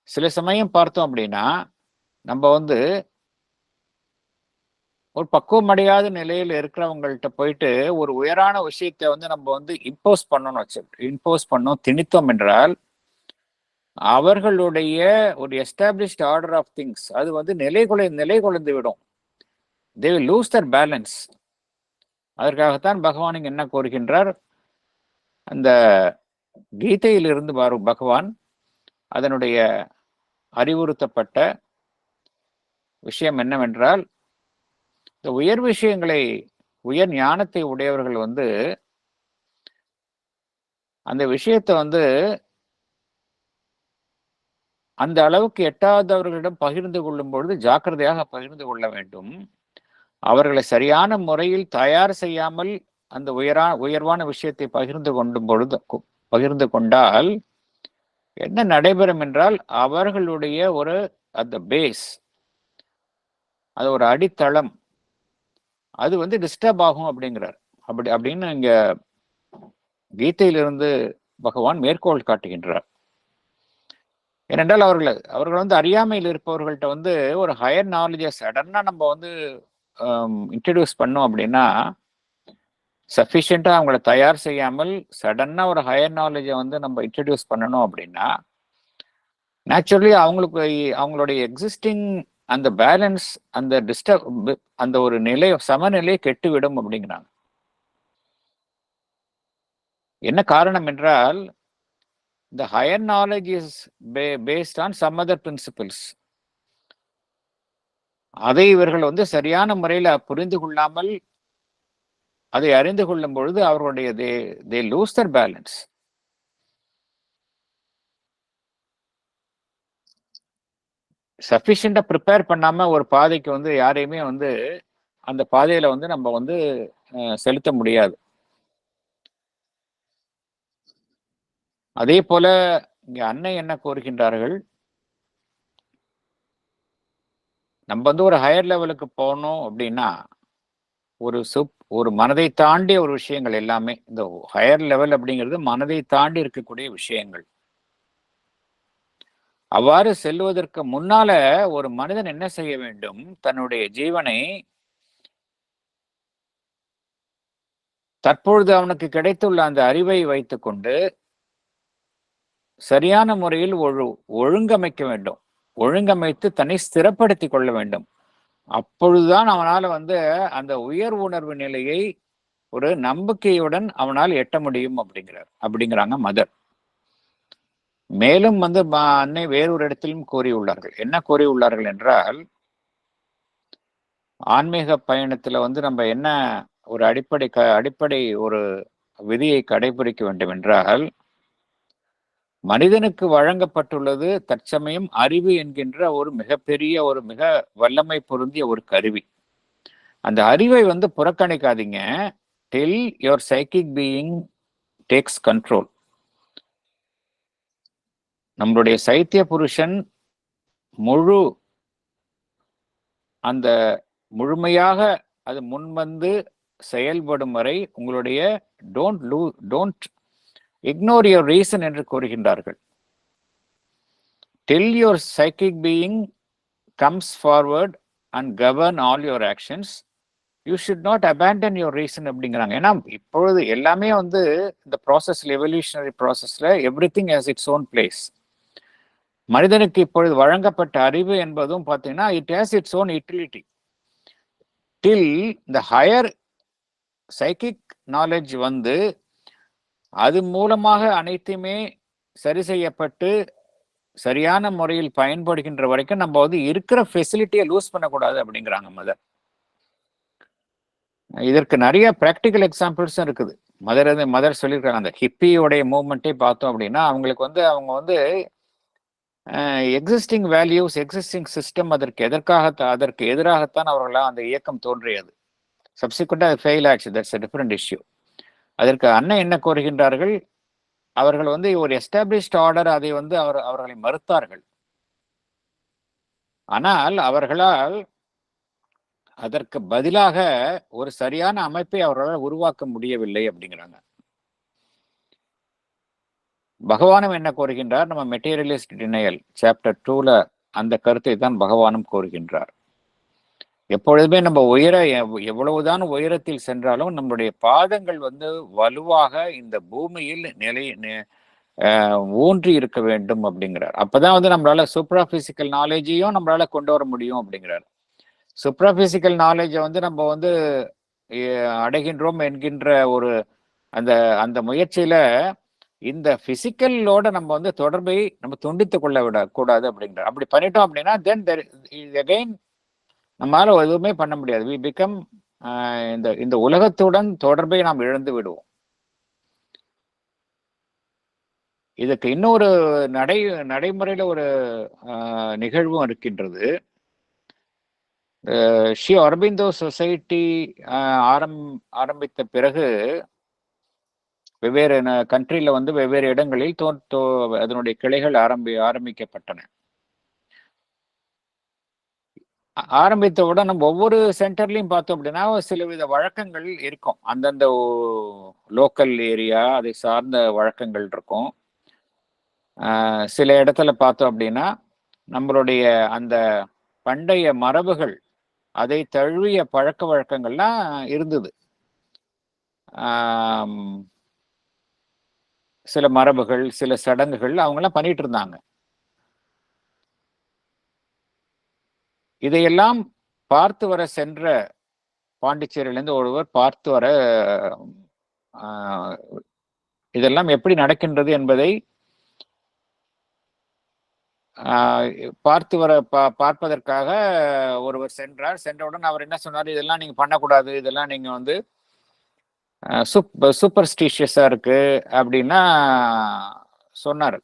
சில சமயம் பார்த்தோம் அப்படின்னா நம்ம வந்து ஒரு பக்குவம் அடையாத நிலையில் இருக்கிறவங்கள்ட்ட போயிட்டு ஒரு உயரான விஷயத்தை வந்து நம்ம வந்து இம்போஸ் பண்ணோம் திணித்தோம் என்றால் அவர்களுடைய ஒரு எஸ்டாப்ளிஷ்ட் ஆர்டர் ஆஃப் திங்ஸ் அது வந்து நிலை குலைந்து விடும். They will lose their balance. அதற்காகத்தான் பகவான் இங்க என்ன கோருகின்றார், அந்த கீதையிலிருந்து பகவான் அதனுடைய அறிவுறுத்தப்பட்ட விஷயம் என்னவென்றால், இந்த உயர் விஷயங்களை உயர் ஞானத்தை உடையவர்கள் வந்து அந்த விஷயத்தை வந்து அந்த அளவுக்கு எட்டாதவர்களிடம் பகிர்ந்து கொள்ளும் பொழுது ஜாக்கிரதையாக பகிர்ந்து கொள்ள வேண்டும். அவர்களை சரியான முறையில் தயார் செய்யாமல் அந்த உயர்வான விஷயத்தை பகிர்ந்து கொண்டால் என்ன நடைபெறும் என்றால் அவர்களுடைய ஒரு அந்த பேஸ், அது ஒரு அடித்தளம், அது வந்து டிஸ்டர்ப் ஆகும் அப்படிங்கிறார். அப்படின்னு இங்க கீதையிலிருந்து பகவான் மேற்கோள் காட்டுகின்றார். ஏனென்றால் அவர்கள் வந்து அறியாமையில் இருப்பவர்கள்ட்ட வந்து ஒரு ஹையர் நாலேஜை சடனா நம்ம வந்து இன்ட்ரடியூஸ் பண்ணோம் அப்படின்னா, சஃபிஷியண்டா அவங்கள தயார் செய்யாமல் சடனா ஒரு ஹையர் நாலேஜை வந்து நம்ம இன்ட்ரடியூஸ் பண்ணணும் அப்படின்னா நேச்சுரலி அவங்களுடைய எக்ஸிஸ்டிங் அந்த பேலன்ஸ், அந்த ஒரு சமநிலையை கெட்டுவிடும் அப்படிங்கிறாங்க. என்ன காரணம் என்றால், the higher knowledge is based on some other principles. அதை இவர்கள் வந்து சரியான முறையில் புரிந்து கொள்ளாமல் அதை அறிந்து கொள்ளும் பொழுது அவர்களுடைய they lose their balance. சஃபிஷியண்டா ப்ரிப்பேர் பண்ணாம ஒரு பாதைக்கு வந்து யாரையுமே வந்து அந்த பாதையில வந்து நம்ம வந்து செலுத்த முடியாது. அதே போல இங்க அன்னை என்ன கோருகின்றார்கள், நம்ம வந்து ஒரு ஹையர் லெவலுக்கு போகணும் அப்படின்னா ஒரு மனதை தாண்டிய ஒரு விஷயங்கள் எல்லாமே, இந்த ஹையர் லெவல் அப்படிங்கிறது மனதை தாண்டி இருக்கக்கூடிய விஷயங்கள். அவ்வாறு செல்வதற்கு முன்னால ஒரு மனிதன் என்ன செய்ய வேண்டும், தன்னுடைய ஜீவனை தற்பொழுது அவனுக்கு கிடைத்துள்ள அந்த அறிவை வைத்துக்கொண்டு சரியான முறையில் ஒழுங்கமைக்க வேண்டும். ஒழுங்கமைத்து தன்னை ஸ்திரப்படுத்திக் கொள்ள வேண்டும். அப்பொழுதுதான் அவனால் வந்து அந்த உயர் உணர்வு நிலையை ஒரு நம்பிக்கையுடன் அவனால் எட்ட முடியும் அப்படிங்கிறாங்க மதர். மேலும் வந்து அன்னை வேறொரு இடத்திலும் கூறியுள்ளார்கள். என்ன கூறியுள்ளார்கள் என்றால், ஆன்மீக பயணத்துல வந்து நம்ம என்ன ஒரு அடிப்படை ஒரு விதியை கடைபிடிக்க வேண்டும் என்றால், மனிதனுக்கு வழங்கப்பட்டுள்ளது தற்சமயம் அறிவு என்கின்ற ஒரு மிக வல்லமை பொருந்திய ஒரு கருவி. அந்த அறிவை வந்து புறக்கணிக்காதீங்க. Till your psychic being takes control. நம்மளுடைய சைத்திய புருஷன் முழுமையாக அது முன்வந்து செயல்படும் வரை உங்களுடைய டோன்ட் இக்னோர் யுவர் ரீசன் என்று கூறுகின்றார்கள். Till your psychic being comes forward and govern all your actions, you should not abandon your reason அப்படிங்கிறாங்க. ஏன்னா இப்பொழுது எல்லாமே வந்து இந்த ப்ராசஸ்ல, எவல்யூஷனரி ப்ராசஸ்ல everything has its own place. மனிதனுக்கு இப்பொழுது வழங்கப்பட்ட அறிவு என்பதும் பார்த்தீங்கன்னா it has its own utility. Till இந்த ஹையர் சைக்கிக் நாலேஜ் வந்து அது மூலமாக அனைத்துமே சரி செய்யப்பட்டு சரியான முறையில் பயன்படுகின்ற வரைக்கும் நம்ம வந்து இருக்கிற ஃபெசிலிட்டியை லூஸ் பண்ணக்கூடாது அப்படிங்கிறாங்க மதர். இதற்கு நிறைய ப்ராக்டிக்கல் எக்ஸாம்பிள்ஸும் இருக்குது. மதர் சொல்லியிருக்காங்க. அந்த ஹிப்பியோடைய மூவ்மெண்ட்டே பார்த்தோம் அப்படின்னா அவங்களுக்கு வந்து அவங்க வந்து எக்ஸிஸ்டிங் வேல்யூஸ், எக்ஸிஸ்டிங் சிஸ்டம் அதற்கு எதிராகத்தான் அவர்களால் அந்த இயக்கம் தோன்றியது. சப்சிக்வெண்டா அது ஃபெயில் ஆச்சு. That's a different issue. அதற்கு அண்ணன் என்ன கோருகின்றார்கள், அவர்கள் வந்து ஒரு எஸ்டாப்ளிஷ்ட் ஆர்டர் அதை வந்து அவர்களை மறுத்தார்கள். ஆனால் அவர்களால் அதற்கு பதிலாக ஒரு சரியான அமைப்பை அவர்களால் உருவாக்க முடியவில்லை அப்படிங்கிறாங்க. பகவானும் என்ன கூறுகின்றார்? நம்ம மெட்டீரியலிஸ்ட் டினையல் சாப்டர் 2ல அந்த கருத்தை தான் பகவானும் கூறுகின்றார். எப்பொழுதுமே நம்ம எவ்வளவுதான் உயரத்தில் சென்றாலும் நம்முடைய பாதங்கள் வலுவாக இந்த பூமியில் ஊன்றி இருக்க வேண்டும் அப்படிங்கிறார். அப்பதான் நம்மளால சூப்பரா பிசிக்கல் நாலேஜையும் நம்மளால கொண்டு வர முடியும் அப்படிங்கிறார். சூப்பரா பிசிக்கல் நாலேஜை நம்ம அடைகின்றோம் என்கின்ற ஒரு அந்த அந்த முயற்சியில இந்த பிசிக்கலோட நம்ம தொடர்பை நம்ம துண்டித்து கொள்ள விடக்கூடாது அப்படிங்கிறார். அப்படி பண்ணிட்டோம் அப்படின்னா தென் அகைன் நம்மளால எதுவுமே பண்ண முடியாது. வி பிகம் இந்த உலகத்துடன் தொடர்பை நாம் இழந்து விடுவோம். இதுக்கு இன்னொரு நடைமுறையில ஒரு நிகழ்வும் இருக்கின்றது. ஸ்ரீ அரபிந்தோ சொசைட்டி ஆரம்பித்த பிறகு வெவ்வேறு கண்ட்ரில வெவ்வேறு இடங்களில் அதனுடைய கிளைகள் ஆரம்பிக்கப்பட்டன. ஆரம்பித்தவுடன் நம்ம ஒவ்வொரு சென்டர்லையும் பார்த்தோம் அப்படின்னா சில வித வழக்கங்கள் இருக்கும். அந்தந்த லோக்கல் ஏரியா அதை சார்ந்த வழக்கங்கள் இருக்கும். சில இடத்துல பார்த்தோம் அப்படின்னா நம்மளுடைய அந்த பண்டைய மரபுகள் அதை தழுவிய பழக்க வழக்கங்கள்லாம் இருந்தது. சில மரபுகள், சில சடங்குகள் அவங்கெல்லாம் பண்ணிட்டு இருந்தாங்க. இதையெல்லாம் பார்த்து வர சென்ற பாண்டிச்சேரியிலிருந்து ஒருவர் பார்த்து வர இதெல்லாம் எப்படி நடக்கின்றது என்பதை பார்ப்பதற்காக ஒருவர் சென்றார். சென்றவுடன் அவர் என்ன சொன்னார்? இதெல்லாம் நீங்க பண்ணக்கூடாது, இதெல்லாம் நீங்க சூப்பர்ஸ்டிஷியஸா இருக்கு அப்படின்னா சொன்னார்.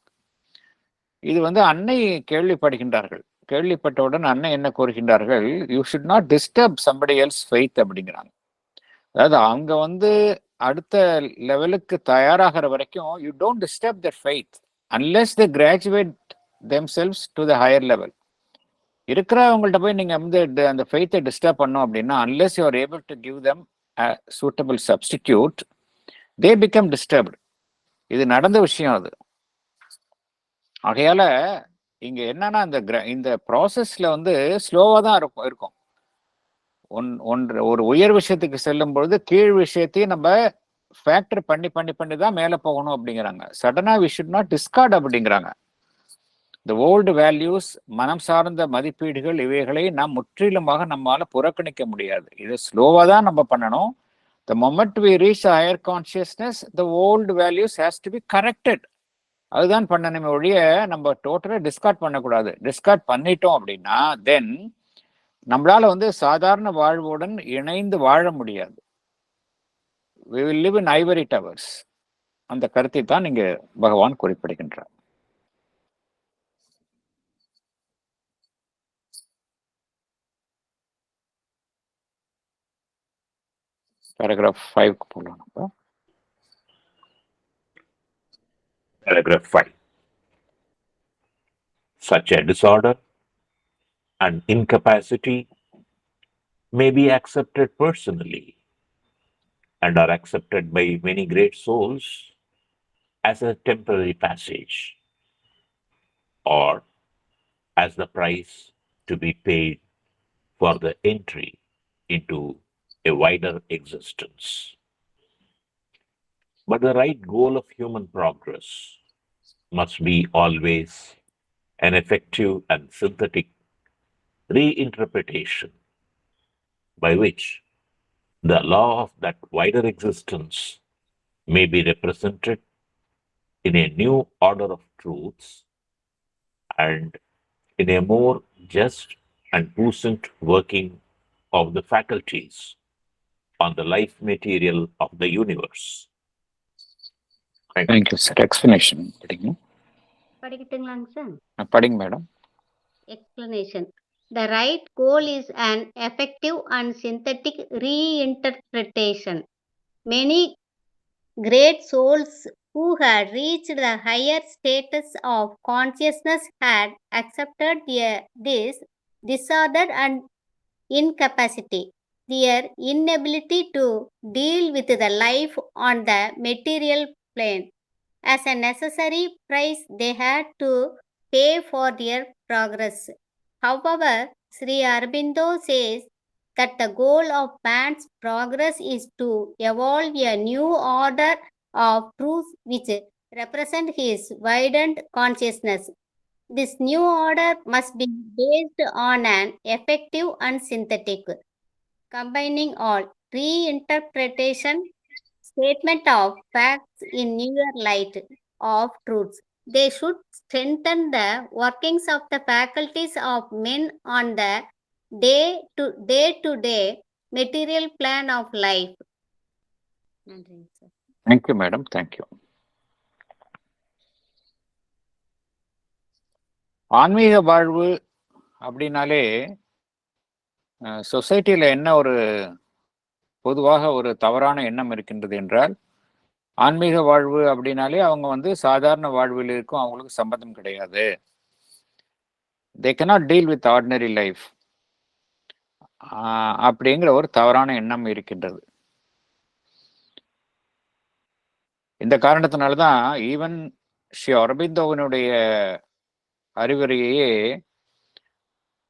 இது அன்னை கேள்விப்படுகின்றார்கள். கேள்விப்பட்டவுடன் அன்னை என்ன கூறுகின்றார்கள்? You should not disturb somebody else faith அப்படிங்கிறாங்க. அதாவது அவங்க அடுத்த லெவலுக்கு தயாராகிற வரைக்கும் you don't disturb their faith unless they graduate themselves to the higher level. இருக்கிறவங்கள்ட்ட போய் நீங்க அந்த ஃபெய்த்தை டிஸ்டர்ப் பண்ணோம் அப்படின்னா unless you are able to give them a suitable substitute, they become disturbed. இது நடந்த விஷயம். அது ஆகையால இங்க என்னன்னா இந்த ப்ராசஸ்ல ஸ்லோவா தான் இருக்கும். ஒரு உயர் விஷயத்துக்கு செல்லும் பொழுது கீழ் விஷயத்தையும் நம்ம ஃபேக்டர் பண்ணி தான் மேல போகணும் அப்படிங்கிறாங்க. சடனா we should not discard அப்படிங்கிறாங்க. இந்த ஓல்டு வேல்யூஸ், மனம் சார்ந்த மதிப்பீடுகள், இவைகளை நாம் முற்றிலுமாக நம்மால புறக்கணிக்க முடியாது. இதை ஸ்லோவா தான் நம்ம பண்ணணும். The moment we reach a higher consciousness, the old values has to be corrected. அதுதான் பண்ணணுமே ஒழிய நம்ம டோட்டலா டிஸ்கார்ட் பண்ணக்கூடாது. டிஸ்கார்ட் பண்ணிட்டோம் அப்படின்னா தென் நம்மளால சாதாரண வாழ்வுடன் இணைந்து வாழ முடியாது. We will live in ivory towers. அந்த கருத்தை தான் இங்க பகவான் குறிப்பிடுகின்றார். Paragraph 5 போலாம் நம்ம. Paragraph 5. Such a disorder and incapacity may be accepted personally and are accepted by many great souls as a temporary passage or as the price to be paid for the entry into a wider existence. But the right goal of human progress must be always an effective and synthetic reinterpretation by which the law of that wider existence may be represented in a new order of truths and in a more just and puissant working of the faculties on the life material of the universe. Thank you, sir. Explanation. படிக்கட்டுங்களாங்க sir? படிங்க madam. Explanation. The right goal is an effective and synthetic reinterpretation. Many great souls who had reached the higher status of consciousness had accepted this disorder and incapacity, their inability to deal with the life on the material plane, as a necessary price they had to pay for their progress. However, Sri Aurobindo says that the goal of man's progress is to evolve a new order of truth which represent his widened consciousness. This new order must be based on an effective and synthetic, combining all reinterpretation, statement of facts in newer light of truths. They should strengthen the workings of the faculties of men on the day-to-day material plan of life. நன்றிங்க sir. Thank you madam, thank you. ஆன்மீக வாழ்வு அப்படின்னாலே சொசைட்டியில் என்ன ஒரு பொதுவாக ஒரு தவறான எண்ணம் இருக்கின்றது என்றால், ஆன்மீக வாழ்வு அப்படின்னாலே அவங்க வந்து சாதாரண வாழ்வில் இருக்கும் அவங்களுக்கு சம்பந்தம் கிடையாது. தே cannot deal with ordinary life அப்படிங்கிற ஒரு தவறான எண்ணம் இருக்கின்றது. இந்த காரணத்தினால்தான் ஈவன் ஸ்ரீ அரபிந்தோவினுடைய அறிவுரையே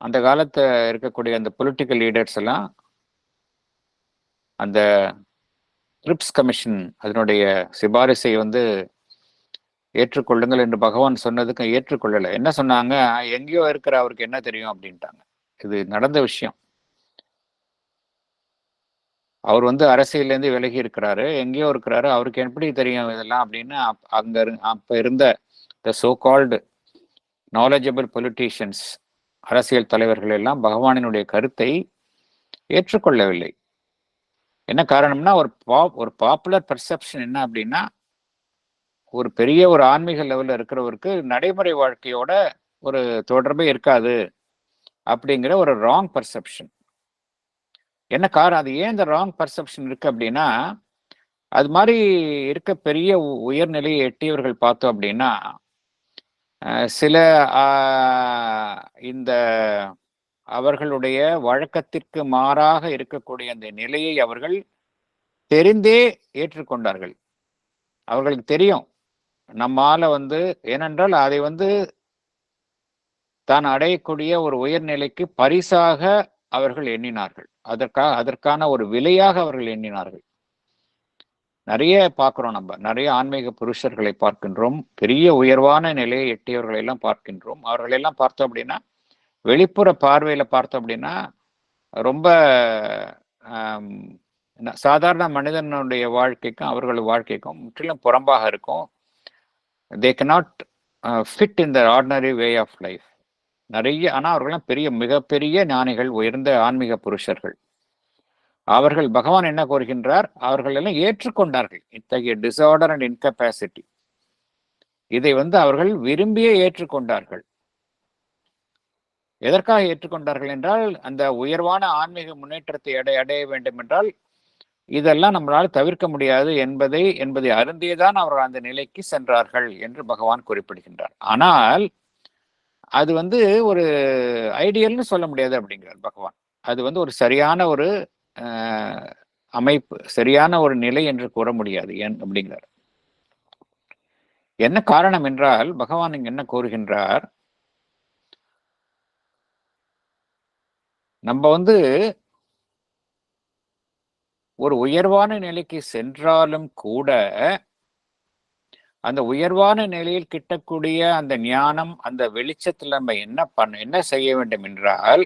அந்த காலத்து இருக்கக்கூடிய அந்த பொலிட்டிக்கல் லீடர்ஸ் எல்லாம் அந்த கிரிப்ஸ் கமிஷன் அதனுடைய சிபாரிசை வந்து ஏற்றுக்கொள்ளுங்கள் என்று பகவான் சொன்னதுக்கு ஏற்றுக்கொள்ளலை. என்ன சொன்னாங்க, எங்கேயோ இருக்கிற அவருக்கு என்ன தெரியும் அப்படின்ட்டாங்க. இது நடந்த விஷயம். அவர் வந்து அரசியலேருந்து விலகி இருக்கிறாரு, எங்கேயோ இருக்கிறாரு, அவருக்கு எப்படி தெரியும் இதெல்லாம் அப்படின்னு அப்ப இருந்த த சோ கால்டு நாலேஜபிள் பொலிட்டீஷியன்ஸ், அரசியல் தலைவர்கள் எல்லாம் பகவானினுடைய கருத்தை ஏற்றுக்கொள்ளவில்லை. என்ன காரணம்னா, ஒரு பாப்புலர் பெர்செப்ஷன் என்ன அப்படின்னா, ஒரு பெரிய ஒரு ஆன்மீக லெவலில் இருக்கிறவருக்கு நடைமுறை வாழ்க்கையோட ஒரு தொடர்பே இருக்காது அப்படிங்கிற ஒரு ராங் பர்செப்ஷன். என்ன காரணம், அது ஏன் இந்த ராங் பர்செப்ஷன் இருக்கு அப்படின்னா, அது மாதிரி இருக்க பெரிய உயர்நிலையை எட்டியவர்கள் பார்த்தோம் அப்படின்னா, சில இந்த அவர்களுடைய வழக்கத்திற்கு மாறாக இருக்கக்கூடிய அந்த நிலையை அவர்கள் தெரிந்தே ஏற்றுக்கொண்டார்கள். அவர்களுக்கு தெரியும் நம்மால வந்து, ஏனென்றால் அதை வந்து தான் அடையக்கூடிய ஒரு உயர்நிலைக்கு பரிசாக அவர்கள் எண்ணினார்கள், அதற்கான ஒரு விலையாக அவர்கள் எண்ணினார்கள். நிறைய பார்க்கிறோம், நம்ம நிறைய ஆன்மீக புருஷர்களை பார்க்கின்றோம், பெரிய உயர்வான நிலையை எட்டியவர்களை எல்லாம் பார்க்கின்றோம். அவர்களெல்லாம் பார்த்தோம் அப்படின்னா, வெளிப்புற பார்வையில பார்த்தோம் அப்படின்னா ரொம்ப சாதாரண மனிதனுடைய வாழ்க்கைக்கும் அவர்கள் வாழ்க்கைக்கும் முற்றிலும் புறம்பாக இருக்கும். They cannot fit in the ordinary way of life. நிறைய, ஆனால் அவர்களெல்லாம் மிகப்பெரிய ஞானிகள், உயர்ந்த ஆன்மீக புருஷர்கள். அவர்கள் பகவான் என்ன கோருகின்றார், அவர்கள் எல்லாம் ஏற்றுக்கொண்டார்கள் இத்தகைய டிசார்டர் அண்ட் இன்கப்பாசிட்டி. இதை வந்து அவர்கள் விரும்பியே ஏற்றுக்கொண்டார்கள். எதற்காக ஏற்றுக்கொண்டார்கள் என்றால், அந்த உயர்வான ஆன்மீக முன்னேற்றத்தை அடைய வேண்டும் என்றால் இதெல்லாம் நம்மளால் தவிர்க்க முடியாது என்பதை அருந்தியேதான் அவர்கள் அந்த நிலைக்கு சென்றார்கள் என்று பகவான் குறிப்பிடுகின்றார். ஆனால் அது வந்து ஒரு ஐடியல்னு சொல்ல முடியாது அப்படிங்கிறார் பகவான். அது வந்து ஒரு சரியான ஒரு அமைப்பு, சரியான ஒரு நிலை என்று கூற முடியாது அப்படிங்கிறார். என்ன காரணம் என்றால், பகவான் இங்க என்ன கூறுகின்றார், நம்ம வந்து ஒரு உயர்வான நிலைக்கு சென்றாலும் கூட அந்த உயர்வான நிலையில் கிட்டக்கூடிய அந்த ஞானம், அந்த வெளிச்சத்தில் நம்ம என்ன செய்ய வேண்டும் என்றால்,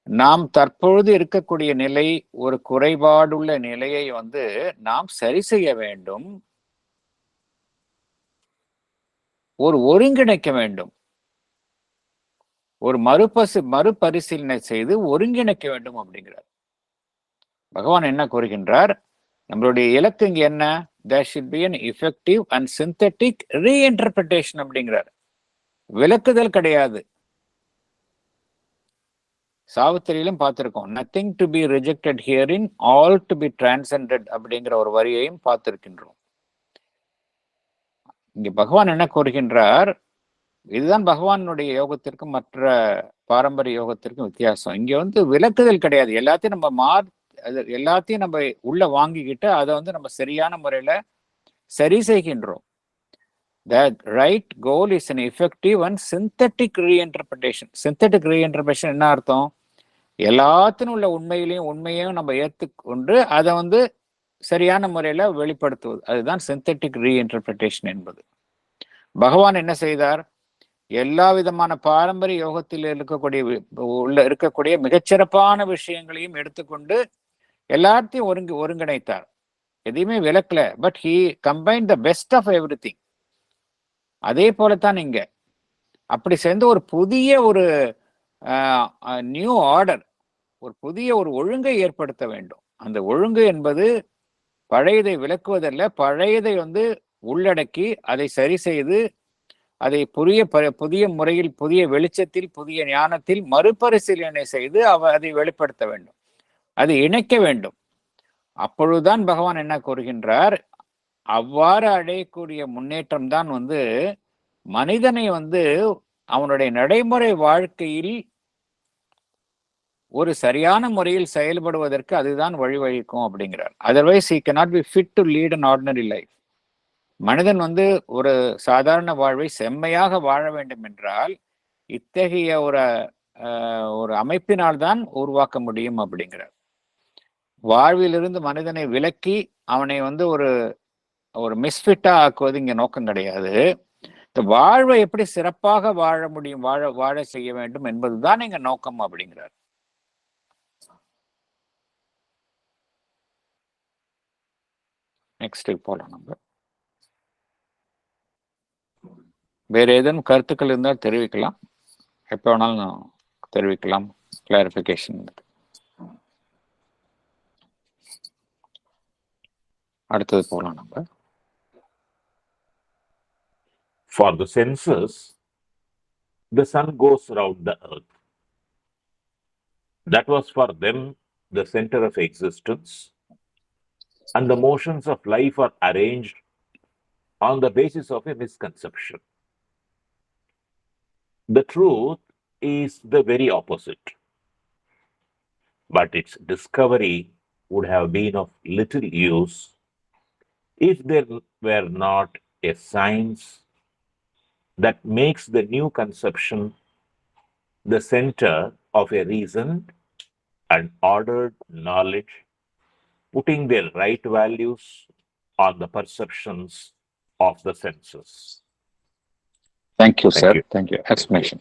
நாம் தற்பொழுது இருக்கக்கூடிய நிலை ஒரு குறைபாடுள்ள நிலையை வந்து நாம் சரி செய்ய வேண்டும், ஒரு ஒருங்கிணைக்க வேண்டும், ஒரு மறுபரிசீலனை செய்து ஒருங்கிணைக்க வேண்டும் அப்படிங்கிறார். பகவான் என்ன கூறுகின்றார், நம்மளுடைய இலக்கு இங்க என்ன, there should be an effective and synthetic reinterpretation அப்படிங்கிறார். விளக்குதல் கிடையாது. சாவித்திரியிலும் பார்த்திருக்கோம், nothing to be rejected herein, all to be transcended அப்படிங்கிற ஒரு வரியையும் பார்த்திருக்கின்றோம். இங்க பகவான் என்ன கூறுகின்றார், இதுதான் பகவானுடைய யோகத்திற்கும் மற்ற பாரம்பரிய யோகத்திற்கும் வித்தியாசம். இங்க வந்து விளக்குதல் கிடையாது. எல்லாத்தையும் நம்ம உள்ள வாங்கிக்கிட்டு அதை வந்து நம்ம சரியான முறையில சரி செய்கின்றோம். That right goal is an effective and synthetic reinterpretation. Synthetic reinterpretation என்ன அர்த்தம்? எல்லாத்திനും உள்ள உண்மையையும் நம்ம ஏற்றுக்கொண்டு அதை வந்து சரியான முறையில வெளிப்படுத்துவது. அதுதான் சிந்தட்டிக் ரீஇன்டர்பிரிட்டேஷன் என்பது. பகவான் என்ன செய்தார்? எல்லா விதமான பாரம்பரிய யோகத்தில் இருக்கக்கூடிய மிகச்சிறப்பான விஷயங்களையும் எடுத்துக்கொண்டு எல்லாத்தையும் ஒருங்கிணைத்தார். எதையுமே விளக்கல. But he combine the best of everything. அதே போலத்தான் இங்க அப்படி சேர்ந்து ஒரு புதிய ஒரு நியூ ஆர்டர், ஒரு புதிய ஒரு ஒழுங்கை ஏற்படுத்த வேண்டும். அந்த ஒழுங்கு என்பது பழையதை விளக்குவதல்ல, பழையதை வந்து உள்ளடக்கி அதை சரி செய்து அதை புதிய முறையில், புதிய வெளிச்சத்தில், புதிய ஞானத்தில் மறுபரிசீலனை செய்து அதை வெளிப்படுத்த வேண்டும், அதை இணைக்க வேண்டும். அப்பொழுதுதான் பகவான் என்ன கூறுகின்றார்? அவ்வாறு அடையக்கூடிய முன்னேற்றம் தான் வந்து மனிதனை வந்து அவனுடைய நடைமுறை வாழ்க்கையில் ஒரு சரியான முறையில் செயல்படுவதற்கு அதுதான் வழிவகுக்கும் அப்படிங்கிறார். Otherwise he cannot be fit to lead an ordinary life. மனிதன் வந்து ஒரு சாதாரண வாழ்வை செம்மையாக வாழ வேண்டும் என்றால் இத்தகைய ஒரு அமைப்பினால்தான் உருவாக்க முடியும் அப்படிங்கிறார். வாழ்விலிருந்து மனிதனை விலக்கி அவனை வந்து ஒரு மிஸ்ஃபிட்டா ஆக்குவது இங்க நோக்கம் கிடையாது. இந்த வாழ்வை எப்படி சிறப்பாக வாழ முடியும், வாழ செய்ய வேண்டும் என்பதுதான் இங்க நோக்கம் அப்படிங்கிறார். நெக்ஸ்ட் போலாம். நம்ம வேற ஏதேனும் கருத்துக்கள் இருந்தால் தெரிவிக்கலாம், எப்ப வேணாலும் தெரிவிக்கலாம். கிளாரிபிகேஷன். அடுத்தது போலாம் நம்ம. For the senses, the sun goes round the earth. That was for them the center of existence, and the motions of life are arranged on the basis of a misconception. The truth is the very opposite, but its discovery would have been of little use if there were not a science that makes the new conception the center of a reasoned and ordered knowledge, putting their right values on the perceptions of the senses. Thank you, sir. Thank you. Explanation.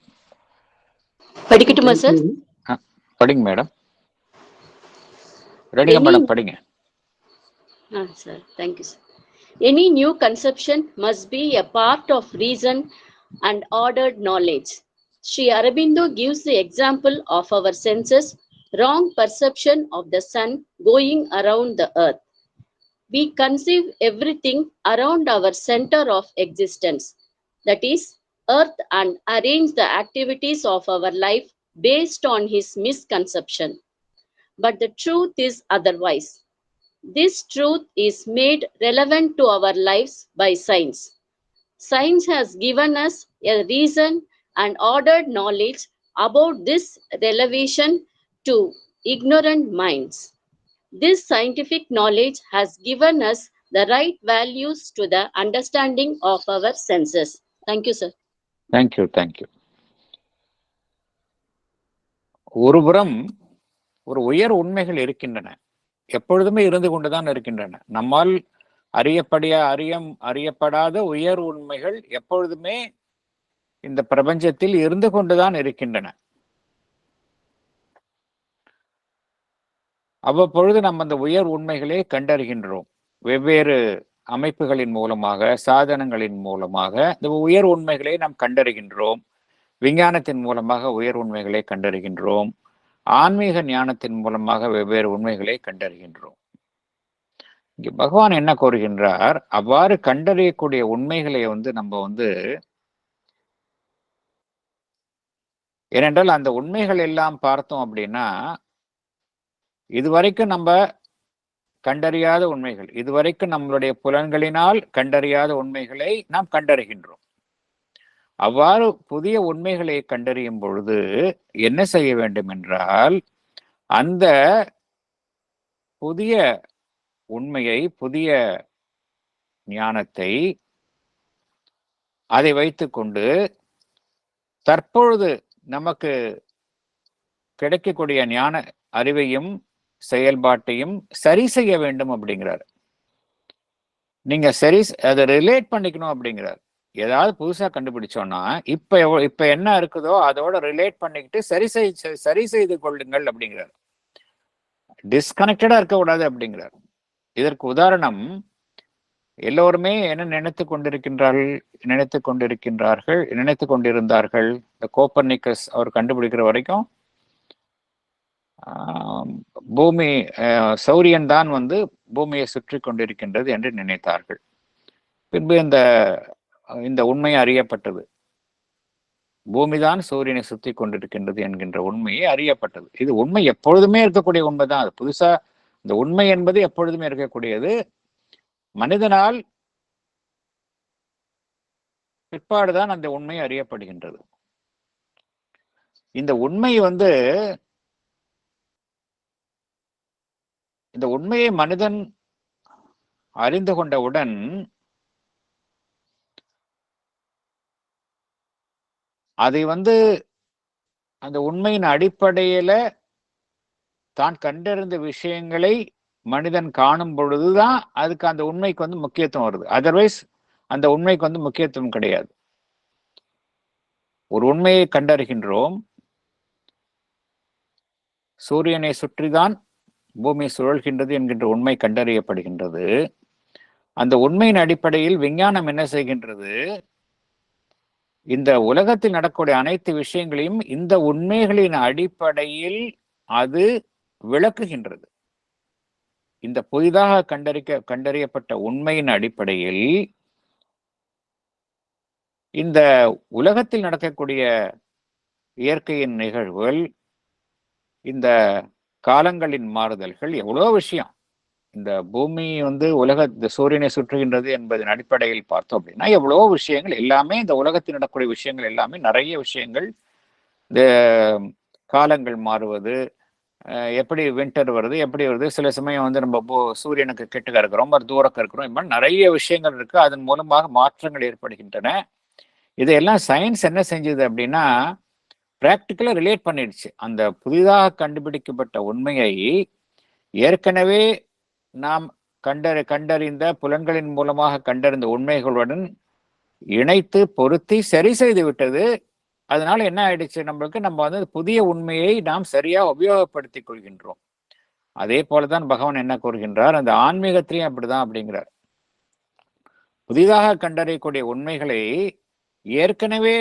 படிக்கட்டுமா sir? படிங்க madam. ரெடிங்க madam, படிங்க. Sir, thank you, sir. Any new conception must be a part of reason and ordered knowledge. Sri Aurobindo gives the example of our senses' wrong perception of the sun going around the earth. We conceive everything around our center of existence, that is, earth, and arrange the activities of our life based on his misconception. But the truth is otherwise. This truth is made relevant to our lives by science. Science has given us a reason and ordered knowledge about this relevation to ignorant minds. This scientific knowledge has given us the right values to the understanding of our senses. Thank you, sir. Thank you, thank you. ஒருபுறம் ஒரு உயர் உண்மைகள் இருக்கின்றன, எப்பொழுதுமே இருந்து கொண்டுதான் இருக்கின்றன. நம்மால் அறியப்படாத உயர் உண்மைகள் எப்பொழுதுமே இந்த பிரபஞ்சத்தில் இருந்து கொண்டுதான் இருக்கின்றன. அவ்வப்பொழுது நம்ம அந்த உயர் உண்மைகளை கண்டறிகின்றோம். வெவ்வேறு அமைப்புகளின் மூலமாக, சாதனங்களின் மூலமாக இந்த உயர் உண்மைகளை நாம் கண்டறிகின்றோம். விஞ்ஞானத்தின் மூலமாக உயர் உண்மைகளை கண்டறிகின்றோம். ஆன்மீக ஞானத்தின் மூலமாக வெவ்வேறு உண்மைகளை கண்டறிகின்றோம். இங்க பகவான் என்ன கூறுகின்றார்? அவ்வாறு கண்டறியக்கூடிய உண்மைகளை நம்ம ஏனென்றால் அந்த உண்மைகள் எல்லாம் பார்த்தோம் அப்படின்னா, இதுவரைக்கும் நம்ம கண்டறியாத உண்மைகள், இதுவரைக்கும் நம்மளுடைய புலன்களினால் கண்டறியாத உண்மைகளை நாம் கண்டறிகின்றோம். அவ்வாறு புதிய உண்மைகளை கண்டறியும் பொழுது என்ன செய்ய வேண்டும் என்றால், அந்த புதிய உண்மையை, புதிய ஞானத்தை அதை வைத்துக்கொண்டு தற்பொழுது நமக்கு கிடைக்கக்கூடிய ஞான அறிவையும் செயல்பாட்டையும் சரி செய்ய வேண்டும் அப்படிங்கிறார். நீங்க சரி அதை ரிலேட் பண்ணிக்கணும் அப்படிங்கிறார். ஏதாவது புதுசா கண்டுபிடிச்சோம்னா இப்ப என்ன இருக்குதோ அதோட ரிலேட் பண்ணிக்கிட்டு சரி செய்து கொள்ளுங்கள் அப்படிங்கிறார். டிஸ்கனெக்டடா இருக்கக்கூடாது அப்படிங்கிறார். இதற்கு உதாரணம், எல்லோருமே என்ன நினைத்து கொண்டிருந்தார்கள் இந்த கோப்பர்னிக்கஸ் அவர் கண்டுபிடிக்கிற வரைக்கும் பூமி சூரியன் தான் பூமியை சுற்றி கொண்டிருக்கின்றது என்று நினைத்தார்கள். பின்பு இந்த உண்மை அறியப்பட்டது. பூமிதான் சூரியனை சுற்றி கொண்டிருக்கின்றது என்கின்ற உண்மையை அறியப்பட்டது. இது உண்மை எப்பொழுதுமே இருக்கக்கூடிய உண்மைதான். அது புதுசா இந்த உண்மை என்பது எப்பொழுதுமே இருக்கக்கூடியது. மனிதனால் பிற்பாடுதான் அந்த உண்மை அறியப்படுகின்றது. இந்த உண்மை இந்த உண்மையை மனிதன் அறிந்து கொண்டவுடன் அதை அந்த உண்மையின் அடிப்படையில தான் கண்டறிந்த விஷயங்களை மனிதன் காணும் பொழுதுதான் அதுக்கு அந்த உண்மைக்கு முக்கியத்துவம் வருது. அதர்வைஸ் அந்த உண்மைக்கு முக்கியத்துவம் கிடையாது. ஒரு உண்மையை கண்டறிகின்றோம், சூரியனை சுற்றிதான் பூமி சுழல்கின்றது என்கின்ற உண்மை கண்டறியப்படுகின்றது. அந்த உண்மையின் அடிப்படையில் விஞ்ஞானம் என்ன செய்கின்றது? இந்த உலகத்தில் நடக்கக்கூடிய அனைத்து விஷயங்களையும் இந்த உண்மைகளின் அடிப்படையில் அது விளக்குகின்றது. இந்த புதிதாக கண்டறியப்பட்ட உண்மையின் அடிப்படையில் இந்த உலகத்தில் நடக்கக்கூடிய இயற்கையின் நிகழ்வுகள், இந்த காலங்களின் மாறுதல்கள், எவ்வளோ விஷயம். இந்த பூமி இந்த சூரியனை சுற்றுகின்றது என்பதன் அடிப்படையில் பார்த்தோம் அப்படின்னா எவ்வளவோ விஷயங்கள், எல்லாமே இந்த உலகத்தில் நடக்கக்கூடிய விஷயங்கள் எல்லாமே நிறைய விஷயங்கள். இந்த காலங்கள் மாறுவது, எப்படி வின்டர் வருது, எப்படி வருது, சில சமயம் நம்ம சூரியனுக்கு கிட்டக்க இருக்கிறோம், ரொம்ப தூரக்க இருக்கிறோம், இது மாதிரி நிறைய விஷயங்கள் இருக்கு. அதன் மூலமாக மாற்றங்கள் ஏற்படுகின்றன. இதையெல்லாம் சயின்ஸ் என்ன செஞ்சது அப்படின்னா பிராக்டிக்கலா ரிலேட் பண்ணிடுச்சு. அந்த புதிதாக கண்டுபிடிக்கப்பட்ட உண்மையை ஏற்கனவே நாம் கண்டறிந்த புலன்களின் மூலமாக கண்டறிந்த உண்மைகளுடன் இணைத்து பொருத்தி சரி செய்து விட்டது. அதனால என்ன ஆயிடுச்சு, நம்ம புதிய உண்மையை நாம் சரியா உபயோகப்படுத்திக் கொள்கின்றோம். அதே போலதான் பகவான் என்ன கூறுகின்றார், அந்த ஆன்மீகத்திலையும் அப்படிதான் அப்படிங்கிறார். புதிதாக கண்டறியக்கூடிய உண்மைகளை ஏற்கனவே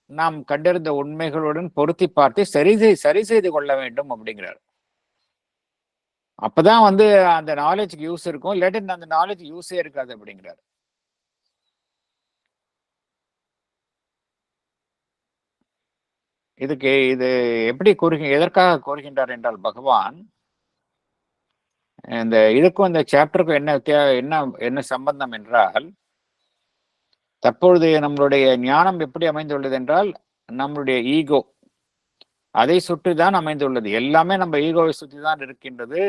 நாம் கண்டறிந்த உண்மைகளுடன் பொருத்தி பார்த்து சரி செய்து கொள்ள வேண்டும் அப்படிங்கிறார். அப்பதான் அந்த நாலேஜுக்கு யூஸ் இருக்கும், இல்லாட்டி அந்த நாலேஜ் யூஸே இருக்காது அப்படிங்கிறார். இது எப்படி எதற்காக கூறுகின்றார் என்றால் பகவான் இதுக்கும் இந்த சாப்டருக்கும் என்ன சம்பந்தம் என்றால், தற்பொழுது நம்மளுடைய ஞானம் எப்படி அமைந்துள்ளது என்றால் நம்மளுடைய ஈகோ, அதை சுற்றிதான் அமைந்துள்ளது. எல்லாமே நம்ம ஈகோவை சுற்றி தான் இருக்கின்றது.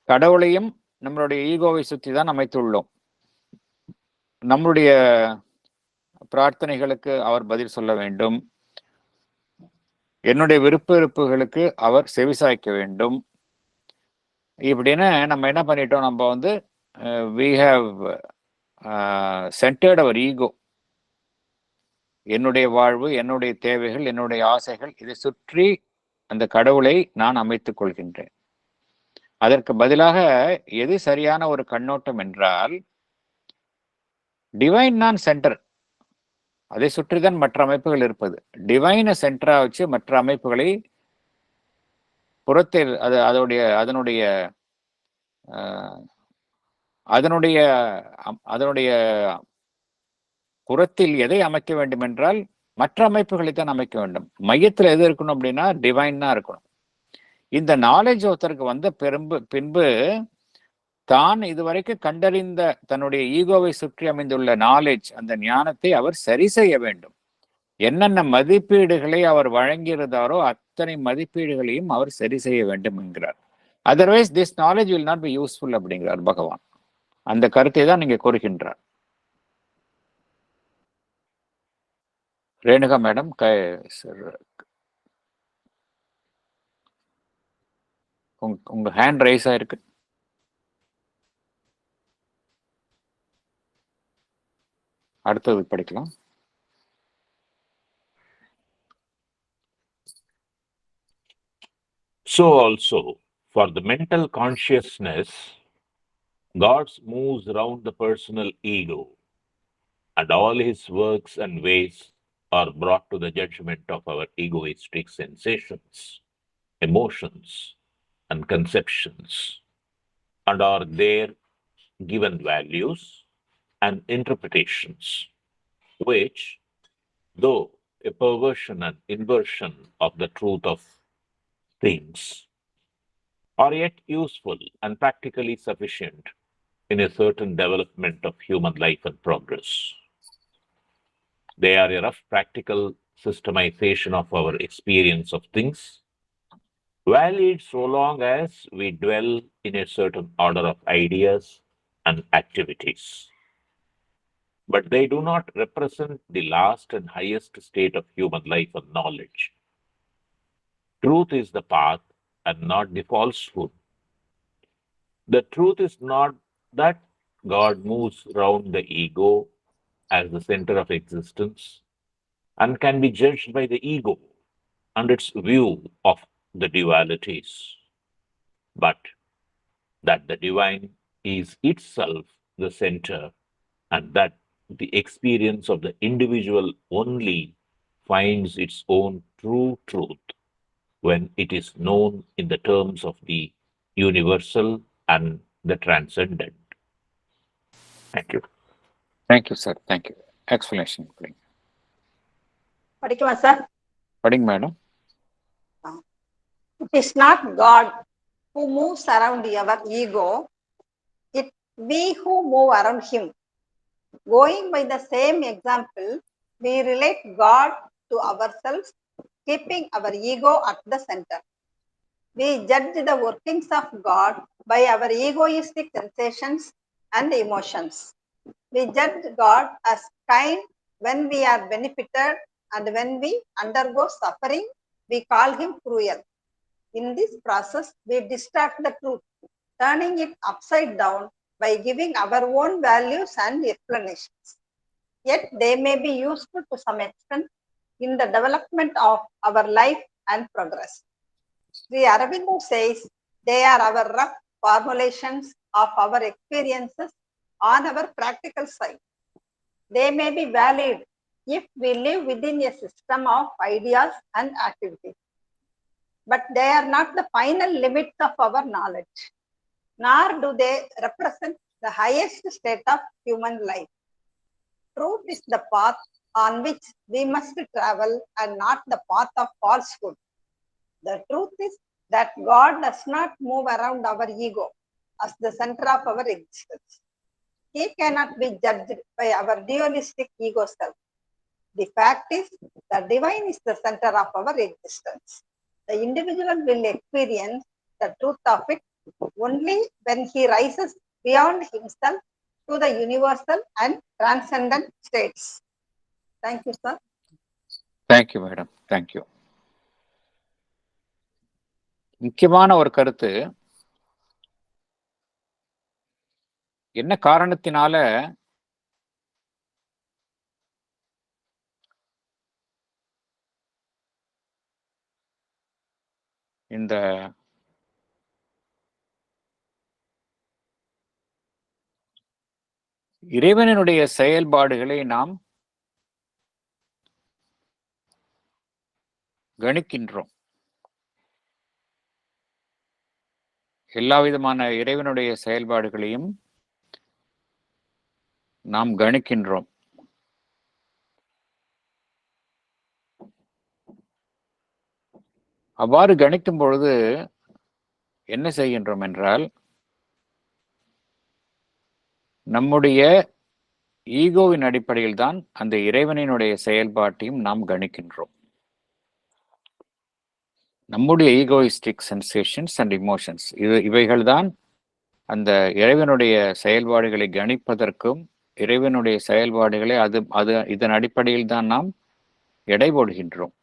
கடவுளையும் நம்மளுடைய ஈகோவை சுற்றி தான் அமைத்துள்ளோம். நம்மளுடைய பிரார்த்தனைகளுக்கு அவர் பதில் சொல்ல வேண்டும், என்னுடைய விருப்ப வெறுப்புகளுக்கு அவர் செவிசாய்க்க வேண்டும். இப்படின்னு நம்ம என்ன பண்ணிட்டோம், நம்ம we have centered our ego. என்னுடைய வாழ்வு, என்னுடைய தேவைகள், என்னுடைய ஆசைகள், இதை சுற்றி அந்த கடவுளை நான் அமைத்துக் கொள்கின்றேன். அதற்கு பதிலாக எது சரியான ஒரு கண்ணோட்டம் என்றால், டிவைன் நான் சென்டர், அதை சுற்றிதான் மற்ற அமைப்புகள் இருப்பது. டிவைனை சென்டரா வச்சு மற்ற அமைப்புகளை புறத்தில் அதனுடைய புறத்தில் எதை அமைக்க வேண்டும் என்றால் மற்ற அமைப்புகளை தான் அமைக்க வேண்டும். மையத்தில் எது இருக்கணும் அப்படின்னா டிவைன் தான் இருக்கணும். இந்த நாலேஜ் ஒருத்தருக்கு வந்த பின்பு தான் இதுவரைக்கும் கண்டறிந்த தன்னுடைய ஈகோவை சுற்றி அமைந்துள்ள நாலேஜ், அந்த ஞானத்தை அவர் சரி செய்ய வேண்டும். என்னென்ன மதிப்பீடுகளை அவர் வழங்கியிருந்தாரோ அத்தனை மதிப்பீடுகளையும் அவர் சரி செய்ய வேண்டும் என்கிறார். Otherwise this knowledge will not be useful அப்படிங்கிறார் பகவான். அந்த கருத்தை தான் நீங்க கூறுகின்றார். ரேணுகா மேடம் உங்க ஹேண்ட் ரைஸ் ஆயிருக்கு. அடுத்தது படிக்கலாம். So also, for the mental consciousness, God moves around the personal ego, and all his works and ways are brought to the judgment of our egoistic sensations, emotions, and conceptions, and are there given values and interpretations, which, though a perversion and inversion of the truth of things, are yet useful and practically sufficient in a certain development of human life and progress. They are a rough practical systemization of our experience of things, valid so long as we dwell in a certain order of ideas and activities. But they do not represent the last and highest state of human life and knowledge. Truth is the path and not the falsehood. The truth is not that God moves around the ego as the center of existence and can be judged by the ego and its view of the dualities, but that the divine is itself the center and that the experience of the individual only finds its own true truth when it is known in the terms of the universal and the transcendent. Thank you. Thank you sir, thank you. Explanation படிங்க. படிக்குமா sir? படிங்க madam. It is not God who moves around our ego, it we who move around him. Going by the same example, we relate God to ourselves, keeping our ego at the center. We judge the workings of God by our egoistic sensations and emotions. We judge God as kind when we are benefited, and when we undergo suffering, we call him cruel. In this process, we distort the truth, turning it upside down by giving our own values and explanations. Yet they may be useful to some extent in the development of our life and progress. Sri Aurobindo says they are our rough formulations of our experiences on our practical side. They may be valid if we live within a system of ideas and activities, but they are not the final limits of our knowledge, nor do they represent the highest state of human life. Truth is the path on which we must travel and not the path of falsehood. The truth is that God does not move around our ego as the center of our existence. He cannot be judged by our dualistic ego self. The fact is, the divine is the center of our existence. The individual will experience the truth of it only when he rises beyond himself to the universal and transcendent states. Thank you, sir. Thank you madam, thank you. முக்கியமான ஒரு கருத்து, என்ன காரணத்தினால இந்த இறைவனுடைய செயல்பாடுகளை நாம் கணிக்கின்றோம். எல்லா விதமான இறைவனுடைய செயல்பாடுகளையும் நாம் கணிக்கின்றோம். அவ்வாறு கணிக்கும் பொழுது என்ன செய்கின்றோம் என்றால், நம்முடைய ஈகோவின் அடிப்படையில் தான் அந்த இறைவனினுடைய செயல்பாட்டையும் நாம் கணிக்கின்றோம். நம்முடைய ஈகோயிஸ்டிக் சென்சேஷன்ஸ் அண்ட் இமோஷன்ஸ் இவைகள் தான் அந்த இறைவனுடைய செயல்பாடுகளை கணிப்பதற்கும், இறைவனுடைய செயல்பாடுகளை இதன் அடிப்படையில் தான் நாம் எடை போடுகின்றோம்.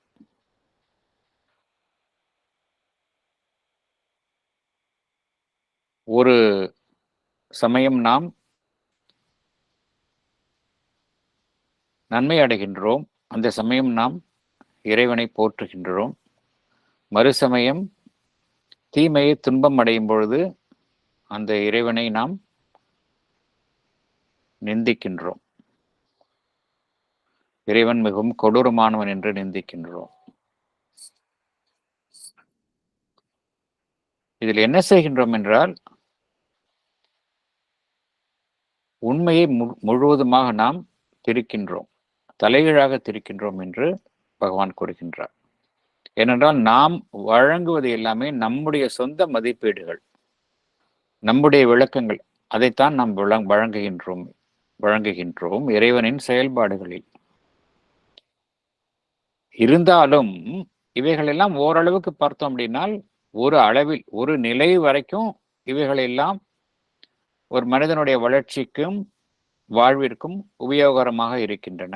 ஒரு சமயம் நாம் நன்மை அடைகின்றோம், அந்த சமயம் நாம் இறைவனை போற்றுகின்றோம். மறுசமயம் தீமையை துன்பம் அடையும் பொழுது அந்த இறைவனை நாம் நிந்திக்கின்றோம். இறைவன் மிகவும் கொடூரமானவன் என்று நிந்திக்கின்றோம். இதில் என்ன செய்கின்றோம் என்றால், உண்மையை முழுவதுமாக நாம் திரிக்கின்றோம், தலைகீழாக திரிக்கின்றோம் என்று பகவான் கூறுகின்றார். ஏனென்றால் நாம் வழங்குவது எல்லாமே நம்முடைய சொந்த மதிப்பீடுகள், நம்முடைய விளக்கங்கள், அதைத்தான் நாம் வழங்குகின்றோம் இறைவனின் செயல்பாடுகளில். இருந்தாலும் இவைகளெல்லாம் ஓரளவுக்கு பார்த்தோம் அப்படின்னால், ஒரு அளவில், ஒரு நிலை வரைக்கும் இவைகளெல்லாம் ஒரு மனிதனுடைய வளர்ச்சிக்கும் வாழ்விற்கும் உபயோகரமாக இருக்கின்றன.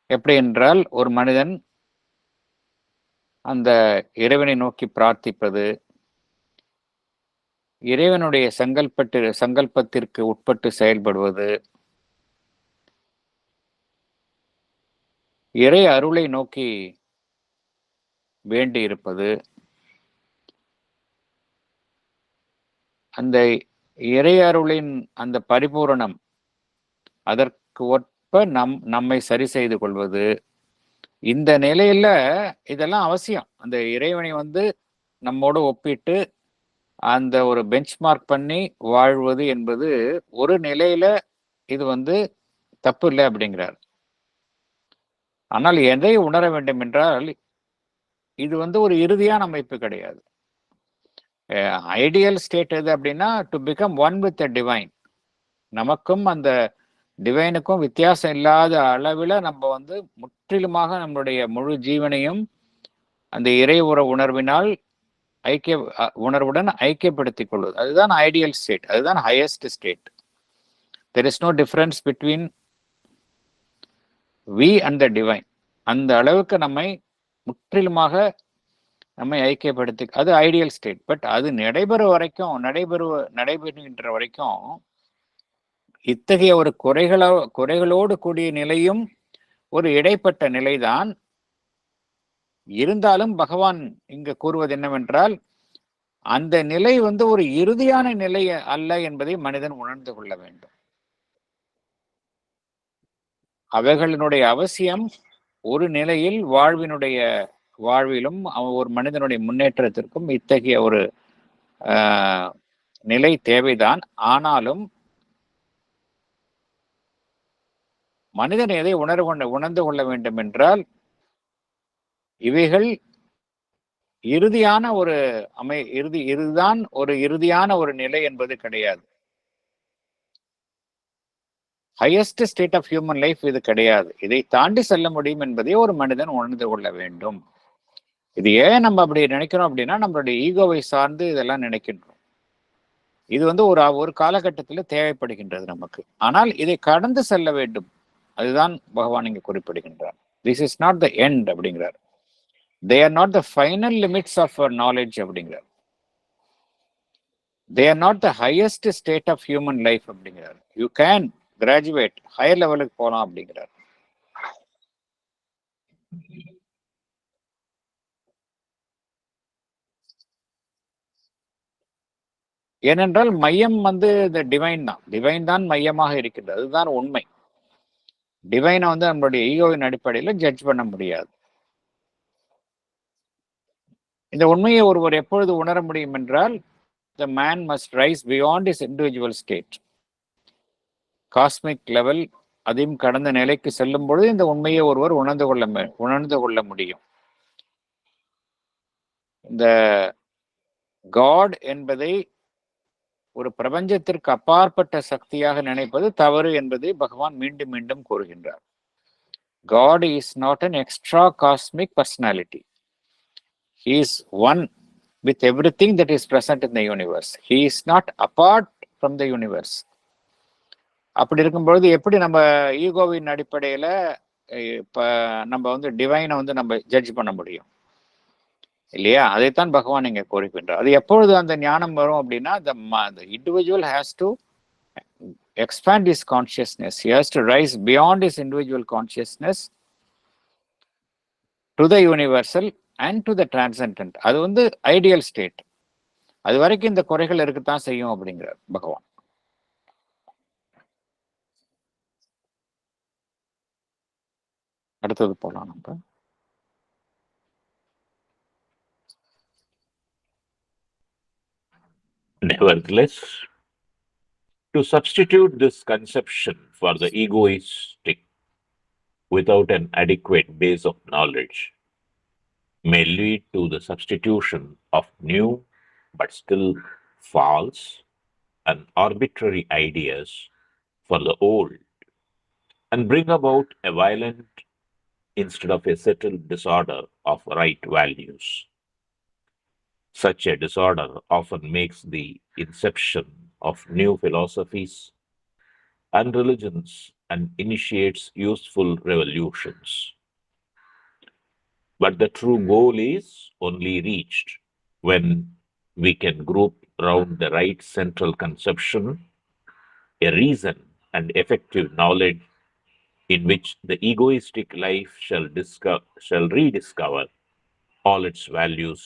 எப்படி என்றால், ஒரு மனிதன் அந்த இறைவனை நோக்கி பிரார்த்திப்பது, இறைவனுடைய சங்கல்பத்திற்கு உட்பட்டு செயல்படுவது, இறை அருளை நோக்கி வேண்டி இருப்பது, அந்த இறை அருளின் அந்த பரிபூரணம் அதற்கு ஒப்ப நம்மை சரி செய்து கொள்வது, இந்த நிலையில இதெல்லாம் அவசியம். அந்த இறைவனை நம்மோடு ஒப்பிட்டு அந்த ஒரு பெஞ்ச்மார்க் பண்ணி வாழ்வது என்பது ஒரு நிலையில இது தப்பு இல்லை அப்படிங்கிறார். ஆனால் எதை உணர வேண்டும் என்றால், இது ஒரு இறுதியான அமைப்பு கிடையாது. ஐடியல் ஸ்டேட் எது அப்படின்னா, to become one with the divine. நமக்கும் அந்த டிவைனுக்கும் வித்தியாசம் இல்லாத அளவில் நம்ம முற்றிலுமாக நம்மளுடைய முழு ஜீவனையும் அந்த இறை உணர்வினால் உணர்வுடன் ஐக்கியப்படுத்திக் கொள்வது, அதுதான் ஐடியல் ஸ்டேட், அதுதான் highest state. There is no difference between we and the divine. அந்த அளவுக்கு நம்மை முற்றிலுமாக நம்மை ஐக்கியப்படுத்தி, அது ஐடியல் ஸ்டேட். பட் அது நடைபெறுகின்ற வரைக்கும் இத்தகைய ஒரு குறைகளோடு கூடிய நிலையும் ஒரு இடைப்பட்ட நிலைதான். இருந்தாலும் பகவான் இங்கு கூறுவது என்னவென்றால், அந்த நிலை ஒரு இறுதியான நிலை அல்ல என்பதை மனிதன் உணர்ந்து கொள்ள வேண்டும். அவைகளினுடைய அவசியம் ஒரு நிலையில் வாழ்விலும் ஒரு மனிதனுடைய முன்னேற்றத்திற்கும் இத்தகைய ஒரு நிலை தேவைதான். ஆனாலும் மனிதன் எதை உணர்ந்து கொள்ள வேண்டும் என்றால், இவைகள் இறுதியான ஒரு இதுதான் ஒரு இறுதியான ஒரு நிலை என்பது கிடையாது. Highest state of human life இது கிடையாது. இதை தாண்டி செல்ல முடியும் என்பதை ஒரு மனிதன் உணர்ந்து கொள்ள வேண்டும். இது ஏன் நம்ம அப்படி நினைக்கிறோம் அப்படின்னா, நம்மளுடைய ஈகோவை சார்ந்து இதெல்லாம் நினைக்கின்றோம். இது ஒரு காலகட்டத்தில் தேவைப்படுகின்றது நமக்கு. ஆனால் இதை கடந்து செல்ல வேண்டும், அதுதான் பகவான் இங்கு குறிப்பிடுகின்றார். This is not the end அப்படிங்கிறார். They are not the final limits of our knowledge அப்படிங்கிறார். They are not the highest state of human life அப்படிங்கிறார். யூ கேன் கிராஜுவேட், ஹையர் லெவலுக்கு போகலாம் அப்படிங்கிறார். ஏனென்றால் மையம் இந்த டிவைன் தான் மையமாக இருக்கின்றது, அதுதான் உண்மை. டிவைனை நம்மளுடைய ஈகோவின் அடிப்படையில் ஜட்ஜ் பண்ண முடியாது. இந்த உண்மையை ஒருவர் எப்பொழுது உணர முடியும் என்றால், the man must rise beyond his individual state. Cosmic level, அதையும் கடந்த நிலைக்கு செல்லும் பொழுது இந்த உண்மையை ஒருவர் உணர்ந்து கொள்ள முடியும். இந்த காட் என்பதை ஒரு பிரபஞ்சத்திற்கு அப்பாற்பட்ட சக்தியாக நினைப்பது தவறு என்பதை பகவான் மீண்டும் மீண்டும் கூறுகின்றார். God is not an extra cosmic personality. He is one with everything that is present in the universe. He is not apart from the universe. அப்படி இருக்கும்பொழுது எப்படி நம்ம ஈகோவின் அடிப்படையில இப்போ நம்ம வந்து டிவைனை வந்து நம்ம ஜட்ஜ் பண்ண முடியும் இல்லையா? அதைத்தான் பகவான் இங்கே கோரிக்கின்றார். அது எப்பொழுது அந்த ஞானம் வரும் அப்படின்னா, the individual has to expand his consciousness. He has to rise beyond his individual consciousness to the universal and to the transcendent. அது வந்து ஐடியல் ஸ்டேட். அது வரைக்கும் இந்த குறைகள் இருக்கத்தான் செய்யும் அப்படிங்கிறார் பகவான். அடுத்தது போலாம் நம்ம. Nevertheless, to substitute this conception for the egoistic without an adequate base of knowledge may lead to the substitution of new but still false and arbitrary ideas for the old and bring about a violent instead of a settled disorder of right values. Such a disorder often makes the inception of new philosophies and religions and initiates useful revolutions. But the true goal is only reached when we can group around the right central conception, a reason and effective knowledge in which the egoistic life shall rediscover all its values,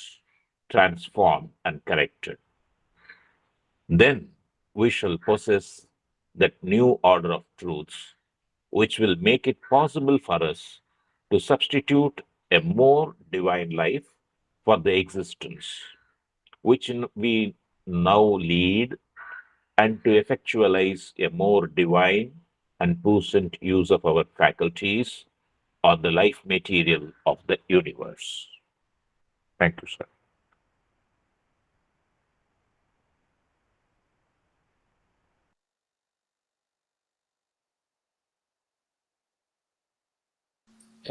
transformed and corrected. Then we shall possess that new order of truths, which will make it possible for us to substitute a more divine life for the existence which we now lead, and to effectualize a more divine and puissant use of our faculties or the life material of the universe. Thank you, sir.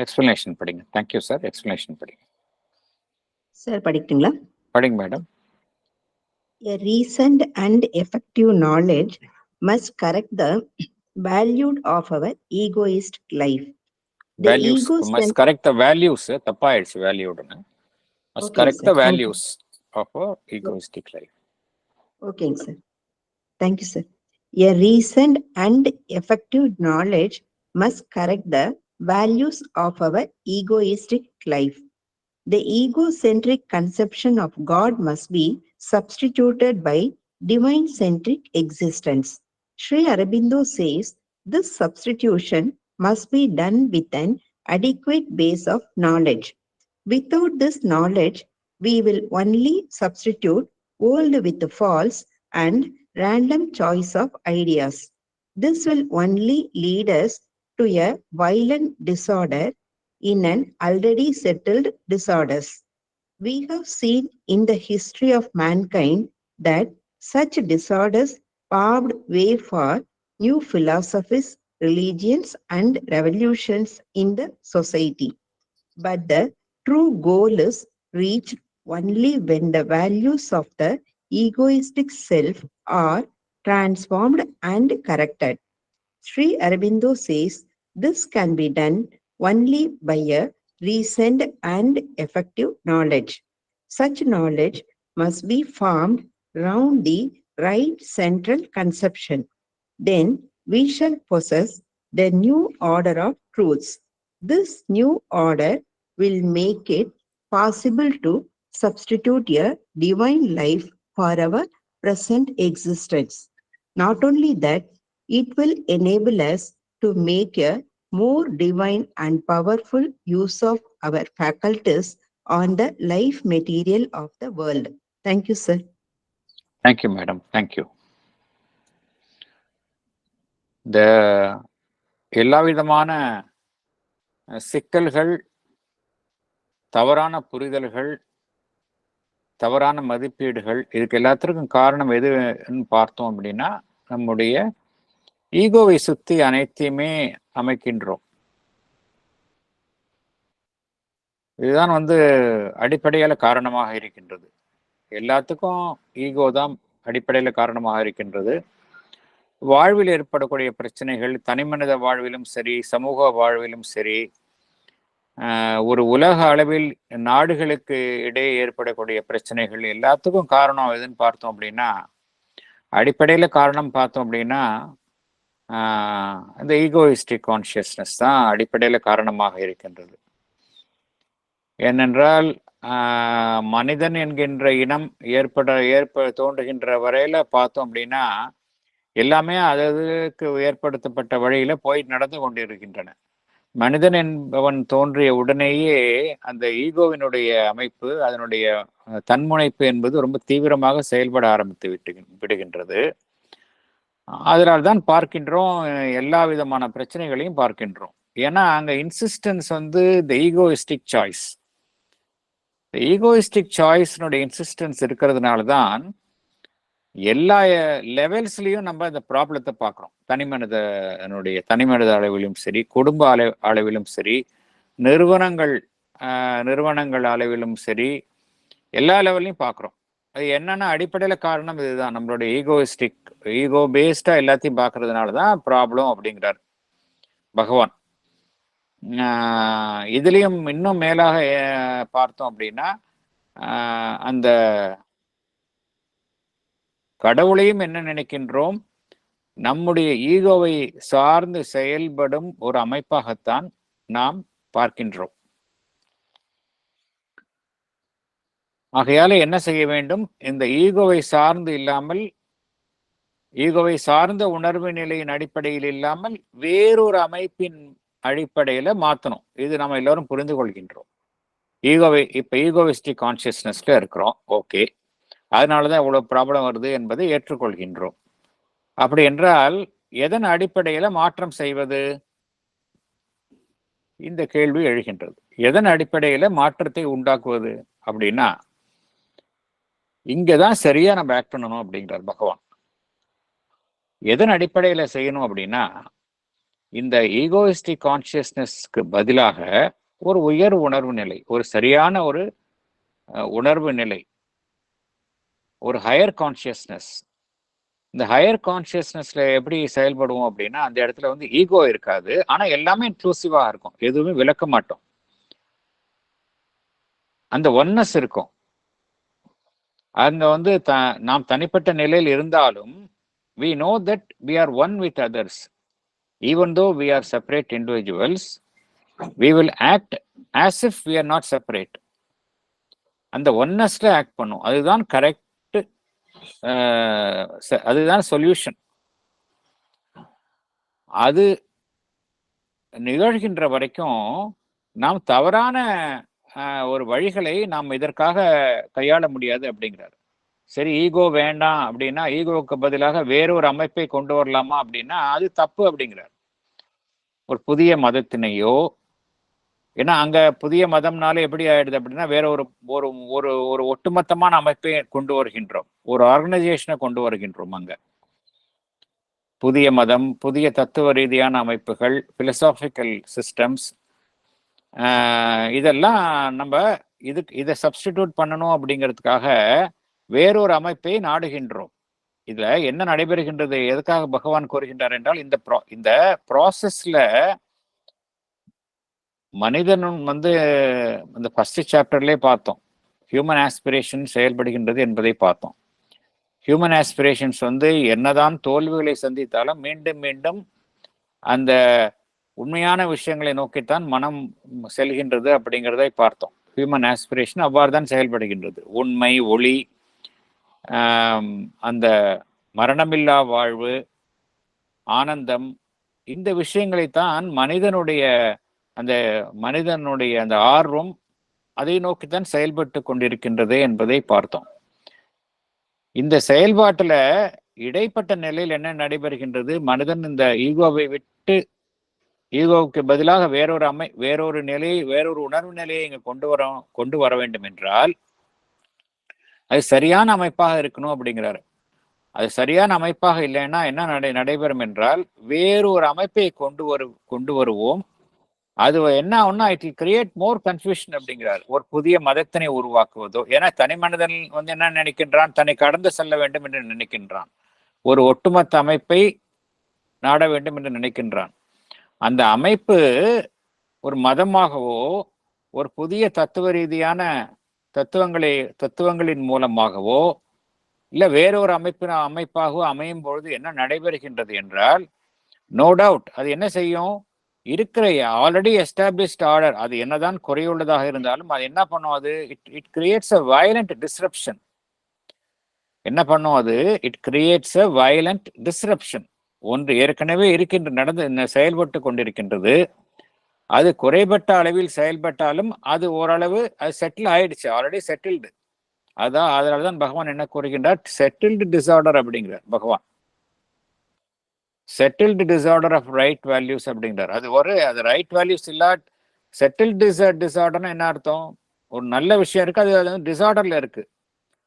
Explanation படிங்க. Thank you sir. Explanation படிங்க. Sir படிக்கட்டுங்களா? படிங்க madam. A recent and effective knowledge must correct the valued of our egoist life. The values must correct the values. தப்பாயிடுச்சு வேல்யூடுன்னு. Must correct the values of a egoistic life. ஓகேங்க sir. Thank you sir. A recent and effective knowledge must correct the values of our egoistic life. The egocentric conception of God must be substituted by divine-centric existence. Sri Aurobindo says this substitution must be done with an adequate base of knowledge. Without this knowledge, we will only substitute old with false and random choice of ideas. This will only lead us to a violent disorder in an already settled disorders. We have seen in the history of mankind that such disorders paved way for new philosophies, religions, and revolutions in the society. But the true goal is reached only when the values of the egoistic self are transformed and corrected. Sri Aurobindo says this can be done only by a recent and effective knowledge. Such knowledge must be formed round the right central conception. Then we shall possess the new order of truths. This new order will make it possible to substitute a divine life for our present existence. Not only that, it will enable us to make a more divine and powerful use of our faculties on the life material of the world. Thank you, sir. Thank you madam. Thank you. இந்த எல்லா விதமான சிக்கல்கள், தவறான புரிதல்கள், தவறான மதிப்பீடுகள், இதுக்கு எல்லாத்திற்கும் காரணம் எதுன்னு பார்த்தோம் அப்படின்னா, நம்முடைய ஈகோவை சுத்தி அனைத்தையுமே அமைக்கின்றோம். இதுதான் அடிப்படையில காரணமாக இருக்கின்றது. எல்லாத்துக்கும் ஈகோ தான் அடிப்படையில காரணமாக இருக்கின்றது. வாழ்வில் ஏற்படக்கூடிய பிரச்சனைகள் தனிமனித வாழ்விலும் சரி, சமூக வாழ்விலும் சரி, ஒரு உலக அளவில் நாடுகளுக்கு இடையே ஏற்படக்கூடிய பிரச்சனைகள் எல்லாத்துக்கும் காரணம் எதுன்னு பார்த்தோம் அப்படின்னா, அடிப்படையில காரணம் பார்த்தோம் அப்படின்னா இந்த ஈகோயிஸ்டிக் கான்சியஸ்னஸ் தான் அடிப்படையில காரணமாக இருக்கின்றது. ஏனென்றால் மனிதன் என்கின்ற இனம் தோன்றுகின்ற வரையில பார்த்தோம் அப்படின்னா எல்லாமே அதற்கு ஏற்படுத்தப்பட்ட வழியில போய் நடந்து கொண்டிருக்கின்றன. மனிதன் என்பவன் தோன்றிய உடனேயே அந்த ஈகோவினுடைய அமைப்பு, அதனுடைய தன்முனைப்பு என்பது ரொம்ப தீவிரமாக செயல்பட ஆரம்பித்து விடுகின்றது. அதனால்தான் பார்க்கின்றோம் எல்லா விதமான பிரச்சனைகளையும் பார்க்கின்றோம். ஏன்னா அங்க இன்சிஸ்டன்ஸ் வந்து த ஈகோயிஸ்டிக் சாய்ஸ். ஈகோயிஸ்டிக் சாய்ஸ்னுடைய இன்சிஸ்டன்ஸ் இருக்கிறதுனால தான் எல்லா லெவல்ஸ்லயும் நம்ம இந்த ப்ராப்ளத்தை பார்க்குறோம். தனிமனித அளவிலும் சரி, குடும்ப அளவிலும் சரி, நிறுவனங்கள் அளவிலும் சரி, எல்லா லெவல்லையும் பார்க்குறோம். அது என்னன்னா அடிப்படையில காரணம் இதுதான். நம்மளுடைய ஈகோ பேஸ்டா எல்லாத்தையும் பார்க்கறதுனால தான் ப்ராப்ளம் அப்படிங்கிறார் பகவான். இதுலயும் இன்னும் மேலாக பார்த்தோம் அப்படின்னா அந்த கடவுளையும் என்ன நினைக்கின்றோம், நம்முடைய ஈகோவை சார்ந்து செயல்படும் ஒரு அமைப்பாகத்தான் நாம் பார்க்கின்றோம். ஆகையால என்ன செய்ய வேண்டும், இந்த ஈகோவை சார்ந்து இல்லாமல், ஈகோவை சார்ந்த உணர்வு நிலையின் அடிப்படையில் இல்லாமல் வேறொரு அமைப்பின் அடிப்படையில மாற்றணும். இது நம்ம எல்லாரும் புரிந்து கொள்கின்றோம். இப்ப ஈகோவிஸ்டிக் கான்சியஸ்னஸ்ல இருக்கிறோம், ஓகே, அதனாலதான் இவ்வளவு ப்ராப்ளம் வருது என்பதை ஏற்றுக்கொள்கின்றோம். அப்படி என்றால் எதன் அடிப்படையில மாற்றம் செய்வது? இந்த கேள்வி எழுகின்றது. எதன் அடிப்படையில மாற்றத்தை உண்டாக்குவது அப்படின்னா, இங்கதான் சரியா நம்ம ஆக்ட் பண்ணணும் அப்படிங்கிறார் பகவான். எதன் அடிப்படையில செய்யணும் அப்படின்னா, இந்த ஈகோயிஸ்டிக் கான்சியஸ்னஸ்க்கு பதிலாக ஒரு உயர் உணர்வு நிலை, ஒரு சரியான ஒரு உணர்வு நிலை, ஒரு ஹையர் கான்சியஸ்னஸ். இந்த ஹையர் கான்சியஸ்னஸ்ல எப்படி செயல்படுவோம் அப்படின்னா, அந்த இடத்துல வந்து ஈகோ இருக்காது, ஆனா எல்லாமே இன்க்ளூசிவா இருக்கும், எதுவுமே விளக்க மாட்டோம். அந்த ஒன்னஸ் இருக்கும். அங்க வந்து நாம் தனிப்பட்ட நிலையில் இருந்தாலும் we know that we are one with others. Even though we are separate individuals, we will act as if we are not separate. அந்த ஒன்னஸ்ல ஆக்ட் பண்ணும். அதுதான் கரெக்ட், அதுதான் சொல்யூஷன். அது நிகழ்கின்ற வரைக்கும் நாம் தவறான ஒரு வழிகளை நாம் இதற்காக கையாள முடியாது அப்படிங்கிறார். சரி, ஈகோ வேண்டாம் அப்படின்னா, ஈகோவுக்கு பதிலாக வேறொரு அமைப்பை கொண்டு வரலாமா அப்படின்னா அது தப்பு அப்படிங்கிறார். ஒரு புதிய மதத்தினையோ, ஏன்னா அங்க புதிய மதம்னால எப்படி ஆயிடுது அப்படின்னா, வேற ஒரு ஒரு ஒட்டுமொத்தமான அமைப்பை கொண்டு வருகின்றோம், ஒரு ஆர்கனைசேஷனை கொண்டு வருகின்றோம். அங்க புதிய மதம், புதிய தத்துவ ரீதியான அமைப்புகள், பிலசாபிக்கல் சிஸ்டம்ஸ், இதெல்லாம் நம்ம இதை சப்ஸ்டிடியூட் பண்ணணும் அப்படிங்கிறதுக்காக வேறொரு அமைப்பை நாடுகின்றோம். இதுல என்ன நடைபெறுகின்றது, எதுக்காக பகவான் கூறுகின்றார் என்றால், இந்த ப்ராசஸ்ல மனிதன் வந்து இந்த ஃபர்ஸ்ட் சாப்டர்லேயே பார்த்தோம், ஹியூமன் ஆஸ்பிரேஷன் செயல்படுகின்றது என்பதை பார்த்தோம். ஹியூமன் ஆஸ்பிரேஷன்ஸ் வந்து என்னதான் தோல்விகளை சந்தித்தாலும் மீண்டும் மீண்டும் அந்த உண்மையான விஷயங்களை நோக்கித்தான் மனம் செல்கின்றது அப்படிங்கிறதை பார்த்தோம். ஹியூமன் ஆஸ்பிரேஷன் அவ்வாறு தான் செயல்படுகின்றது. உண்மை, ஒளி, அந்த மரணமில்லா வாழ்வு, ஆனந்தம், இந்த விஷயங்களைத்தான் மனிதனுடைய அந்த ஆர்வம் அதை நோக்கித்தான் செயல்பட்டு கொண்டிருக்கின்றது என்பதை பார்த்தோம். இந்த செயல்பாட்டுல இடைப்பட்ட நிலையில் என்ன நடைபெறுகின்றது, மனிதன் இந்த ஈகோவை விட்டு, ஈகோவுக்கு பதிலாக வேறொரு நிலையை, வேறொரு உணர்வு நிலையை இங்க கொண்டு வர வேண்டும் என்றால் அது சரியான அமைப்பாக இருக்கணும் அப்படிங்கிறாரு. அது சரியான அமைப்பாக இல்லைன்னா என்ன நடைபெறும் என்றால், வேறொரு அமைப்பை கொண்டு வருவோம். அது என்ன ஆகும்னா, it will create more confusion அப்படிங்கிறார். ஒரு புதிய மதத்தினை உருவாக்குவதோ, ஏன்னா தனி மனிதன் வந்து என்ன நினைக்கின்றான், தன்னை கடந்து செல்ல வேண்டும் என்று நினைக்கின்றான். ஒரு ஒட்டுமொத்த அமைப்பை நாட வேண்டும் என்று நினைக்கின்றான். அந்த அமைப்பு ஒரு மதமாகவோ ஒரு புதிய தத்துவ ரீதியான தத்துவங்களின் மூலமாகவோ இல்ல வேறொரு அமைப்பாகவோ அமையும் பொழுது என்ன நடைபெறுகின்றது என்றால், நோ டவுட் அது என்ன செய்யும், இருக்கிற ஆல்ரெடி எஸ்டாப்ளிஷ்ட் ஆர்டர் அது என்னதான் குறையுள்ளதாக இருந்தாலும் அது என்ன பண்ணும், அது it creates a violent disruption. என்ன பண்ணும் அது, it creates a violent disruption. ஒன்று ஏற்கனவே செயல்பட்டு கொண்டிருக்கின்றது, அது குறைபட்ட அளவில் செயல்பட்டாலும் அது ஓரளவு அது செட்டில் ஆயிடுச்சு, ஆல்ரெடி செட்டில்டு. அதனாலதான் பகவான் என்ன கூறுகின்றார், செட்டில்டு டிசார்டர் அப்படிங்கிறார் Bhagavan. Settled disorder of right values அப்படிங்கிறார். அது ரைட் வேல்யூஸ் இல்ல, செட்டில்டு டிசார்டர்னா என்ன அர்த்தம், ஒரு நல்ல விஷயம் இருக்கு, அது டிசார்டர்ல இருக்கு,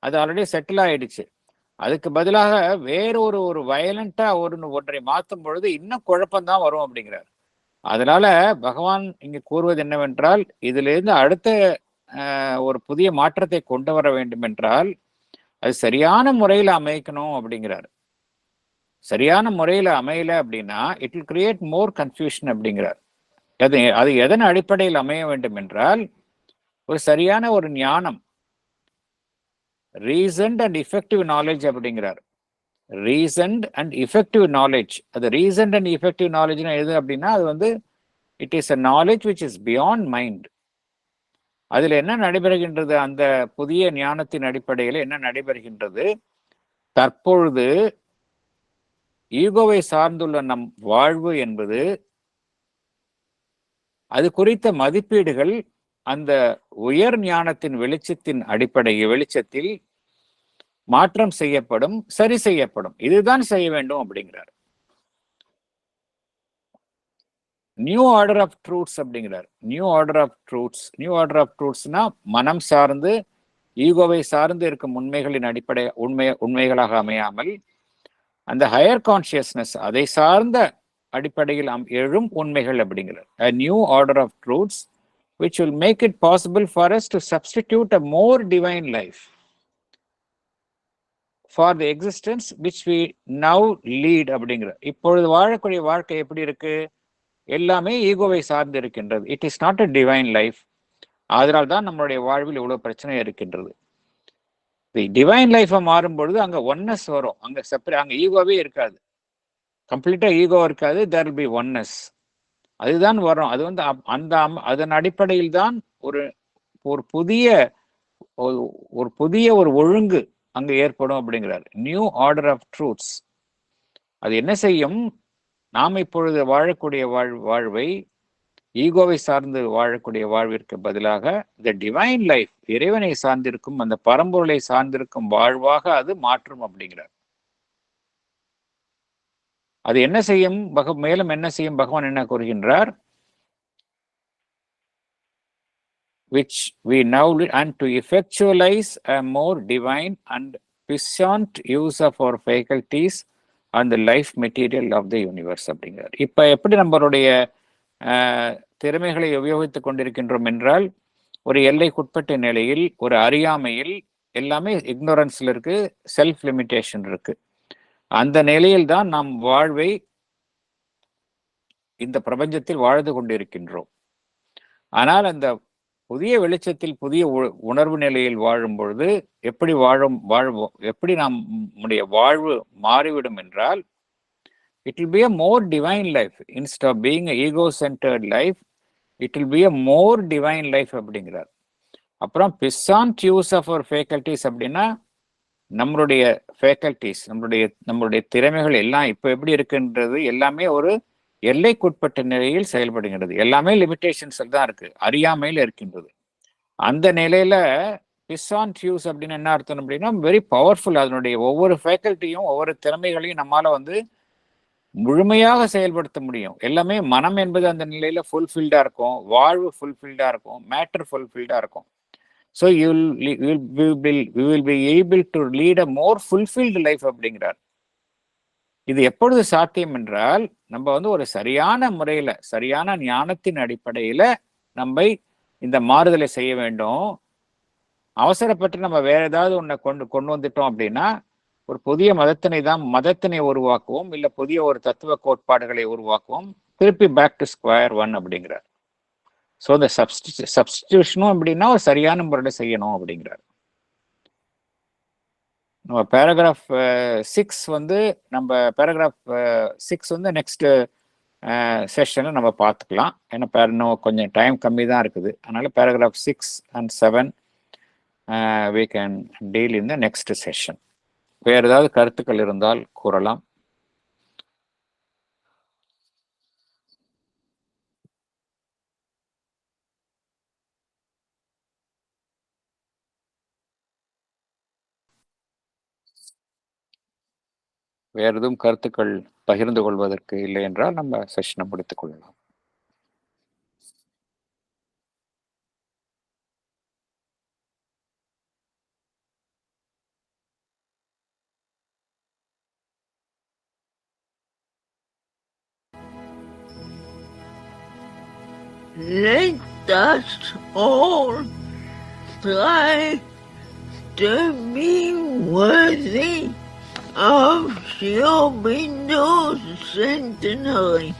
அது ஆல்ரெடி செட்டில் ஆயிடுச்சு. அதுக்கு பதிலாக ஒரு வயலண்டா ஒன்றை மாற்றும் பொழுது இன்னும் குழப்பம்தான் வரும் அப்படிங்கிறார். அதனால பகவான் இங்கு கூறுவது என்னவென்றால், இதிலிருந்து அடுத்த ஒரு புதிய மாற்றத்தை கொண்டு வர வேண்டும் என்றால் அது சரியான முறையில் அமைக்கணும் அப்படிங்கிறார். சரியான முறையில் அமையல அப்படின்னா it will create more confusion அப்படிங்கிறார். அது எதன் அடிப்படையில் அமைய வேண்டும் என்றால், ஒரு சரியான ஒரு ஞானம், ரீசன்ட் அண்ட் இஃபெக்டிவ் நாலேஜ் அப்படிங்கிறார். Recent and effective knowledge. அது ரீசன்ட் அண்ட் இஃபெக்டிவ் நாலேஜ்னா எது அப்படின்னா, அது it is a knowledge which is beyond mind. அதுல என்ன நடைபெறுகின்றது, அந்த புதிய ஞானத்தின் அடிப்படையில் என்ன நடைபெறுகின்றது, தற்பொழுது ஈகோவை சார்ந்துள்ள நம் வாழ்வு என்பது, அது குறித்த மதிப்பீடுகள் அந்த உயர் ஞானத்தின் வெளிச்சத்தில் மாற்றம் செய்யப்படும், சரி செய்யப்படும். இதுதான் செய்ய வேண்டும் அப்படிங்கிறார். நியூ ஆர்டர் ஆஃப் ட்ரூத்ஸ் அப்படிங்கிறார். நியூ ஆர்டர் ஆஃப் ட்ரூத்ஸ்னா மனம் சார்ந்து ஈகோவை சார்ந்து இருக்கும் உண்மைகளின் உண்மைகளாக அமையாமல் அந்த ஹையர் கான்சியஸ்னஸ் அதை சார்ந்த அடிப்படையில் எழும் உண்மைகள் அப்படிங்கிறார். A new order of truths which will make it possible for us to substitute a more divine life for the existence which we now lead அப்படிங்கிறார். இப்பொழுது வாழக்கூடிய வாழ்க்கை எப்படி இருக்கு, எல்லாமே ஈகோவை சார்ந்து இருக்கின்றது. It is not a divine life. அதனால் தான் நம்மளுடைய வாழ்வில் இவ்வளவு பிரச்சனை இருக்கின்றது. டிவைன் லைஃபை மாறும் பொழுது அங்க ஒன்னஸ் வரும், அங்க ஈகோவே இருக்காது, கம்ப்ளீட்டா ஈகோ இருக்காது, தேர் வில் பி ஒன்னஸ். அதுதான் வரும். அது அதன் அடிப்படையில் தான் ஒரு புதிய ஒரு ஒழுங்கு அங்க ஏற்படும் அப்படிங்கிறார். New order of truths. அது என்ன செய்யும், நாம் இப்பொழுது வாழக்கூடிய வாழ்வை ஈகோவை சார்ந்து வாழக்கூடிய வாழ்விற்கு பதிலாக இந்த டிவைன் லைஃப், இறைவனை சார்ந்திருக்கும் அந்த பரம்பொருளை சார்ந்திருக்கும் வாழ்வாக அது மாற்றும் அப்படிங்கிறார். அது என்ன செய்யும், மேலும் என்ன செய்யும், பகவான் என்ன கூறுகின்றார், which we now and to effectualize a more divine and puissant use of our faculties and the life material of the universe அப்படிங்கிறார். இப்ப எப்படி நம்மளுடைய திறமைகளை உபயோகித்துக் கொண்டிருக்கின்றோம் என்றால், ஒரு எல்லைக்குட்பட்ட நிலையில், ஒரு அறியாமையில், எல்லாமே இக்னோரன்ஸ்ல இருக்கு, செல்ஃப் லிமிட்டேஷன் இருக்கு. அந்த நிலையில் தான் நாம் வாழ்வை இந்த பிரபஞ்சத்தில் வாழ்ந்து கொண்டிருக்கின்றோம். ஆனால் அந்த புதிய வெளிச்சத்தில் புதிய உணர்வு நிலையில் வாழும் பொழுது எப்படி நம்முடைய வாழ்வு மாறிவிடும் என்றால், it will be a more divine life. Instead of being a ego-centered life, it will be a more divine life அப்படிங்கிறார். அப்புறம் puissant use of our faculties அப்படின்னா, நம்மளுடைய ஃபேக்கல்டிஸ், நம்மளுடைய திறமைகள் எல்லாம் இப்ப எப்படி இருக்கின்றது, எல்லாமே ஒரு எல்லைக்குட்பட்ட நிலையில் செயல்படுகின்றது. எல்லாமே லிமிடேஷன்ஸ் தான் இருக்கு, அறியாமையில் இருக்கின்றது. அந்த நிலையில puissant use அப்படின்னு என்ன அர்த்தம் அப்படின்னா, வெரி பவர்ஃபுல். அதனுடைய ஒவ்வொரு ஃபேக்கல்ட்டியும் ஒவ்வொரு திறமைகளையும் நம்மால முழுமையாக செயல்படுத்த முடியும். எல்லாமே மனம் என்பது அந்த நிலையில ஃபுல்ஃபில்டா இருக்கும், வாழ்வு ஃபுல்ஃபில்டா இருக்கும், மேட்டர் ஃபுல்ஃபில்டா இருக்கும். So we will be able to lead a more fulfilled life அப்படிங்கிறார். இது எப்பொழுது சாத்தியம் என்றால், நம்ம ஒரு சரியான முறையில, சரியான ஞானத்தின் அடிப்படையில நம்ம இந்த மாறுதலை செய்ய வேண்டும். அவசரப்பட்டு நம்ம வேற ஏதாவது ஒன்றை கொண்டு வந்துட்டோம் அப்படின்னா ஒரு புதிய மதத்தினை உருவாக்குவோம், இல்லை புதிய ஒரு தத்துவ கோட்பாடுகளை உருவாக்குவோம், திருப்பி பேக் டு ஸ்கொயர் ஒன் அப்படிங்கிறார். ஸோ இந்த சப்ஸ்டிடியூஷனும் அப்படின்னா ஒரு சரியான முறையில் செய்யணும் அப்படிங்கிறார். நம்ம பேராகிராஃப் 6 வந்து நெக்ஸ்ட் செஷனில் நம்ம பார்த்துக்கலாம். ஏன்னா இன்னும் கொஞ்சம் டைம் கம்மி தான் இருக்குது. அதனால paragraph 6 and 7 we can deal in the next session. வேறு ஏதாவது கருத்துக்கள் இருந்தால் கூறலாம். வேறு எதுவும் கருத்துக்கள் பகிர்ந்து கொள்வதற்கு இல்லை என்றால் நம்ம செஷனை முடித்துக் கொள்ளலாம். Let us all try to be worthy of Sri Aurobindo's centenary.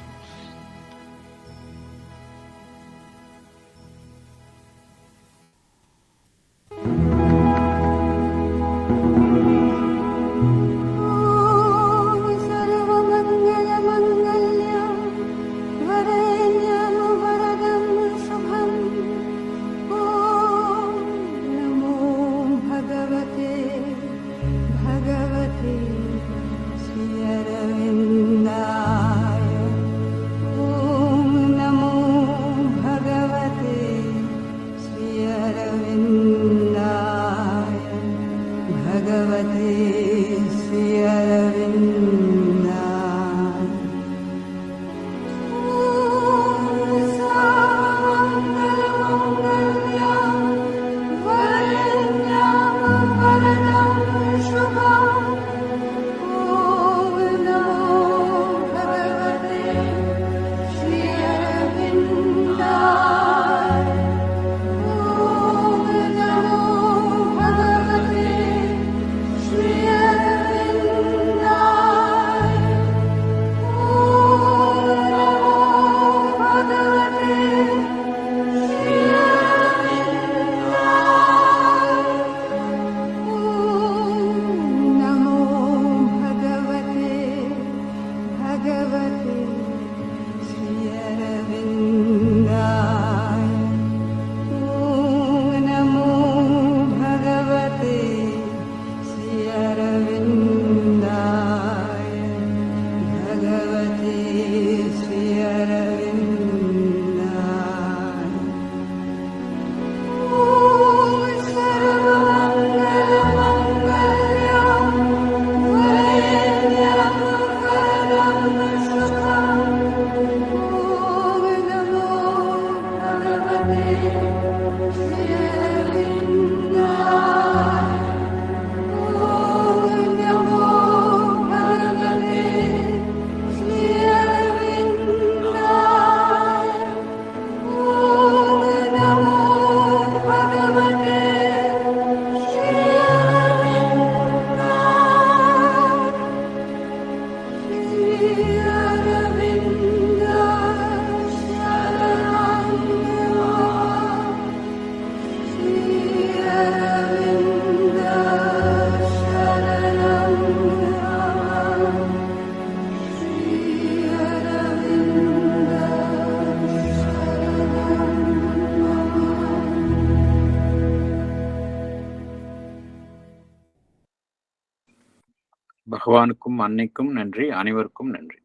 பகவானுக்கும் அன்னைக்கும் நன்றி, அனைவருக்கும் நன்றி.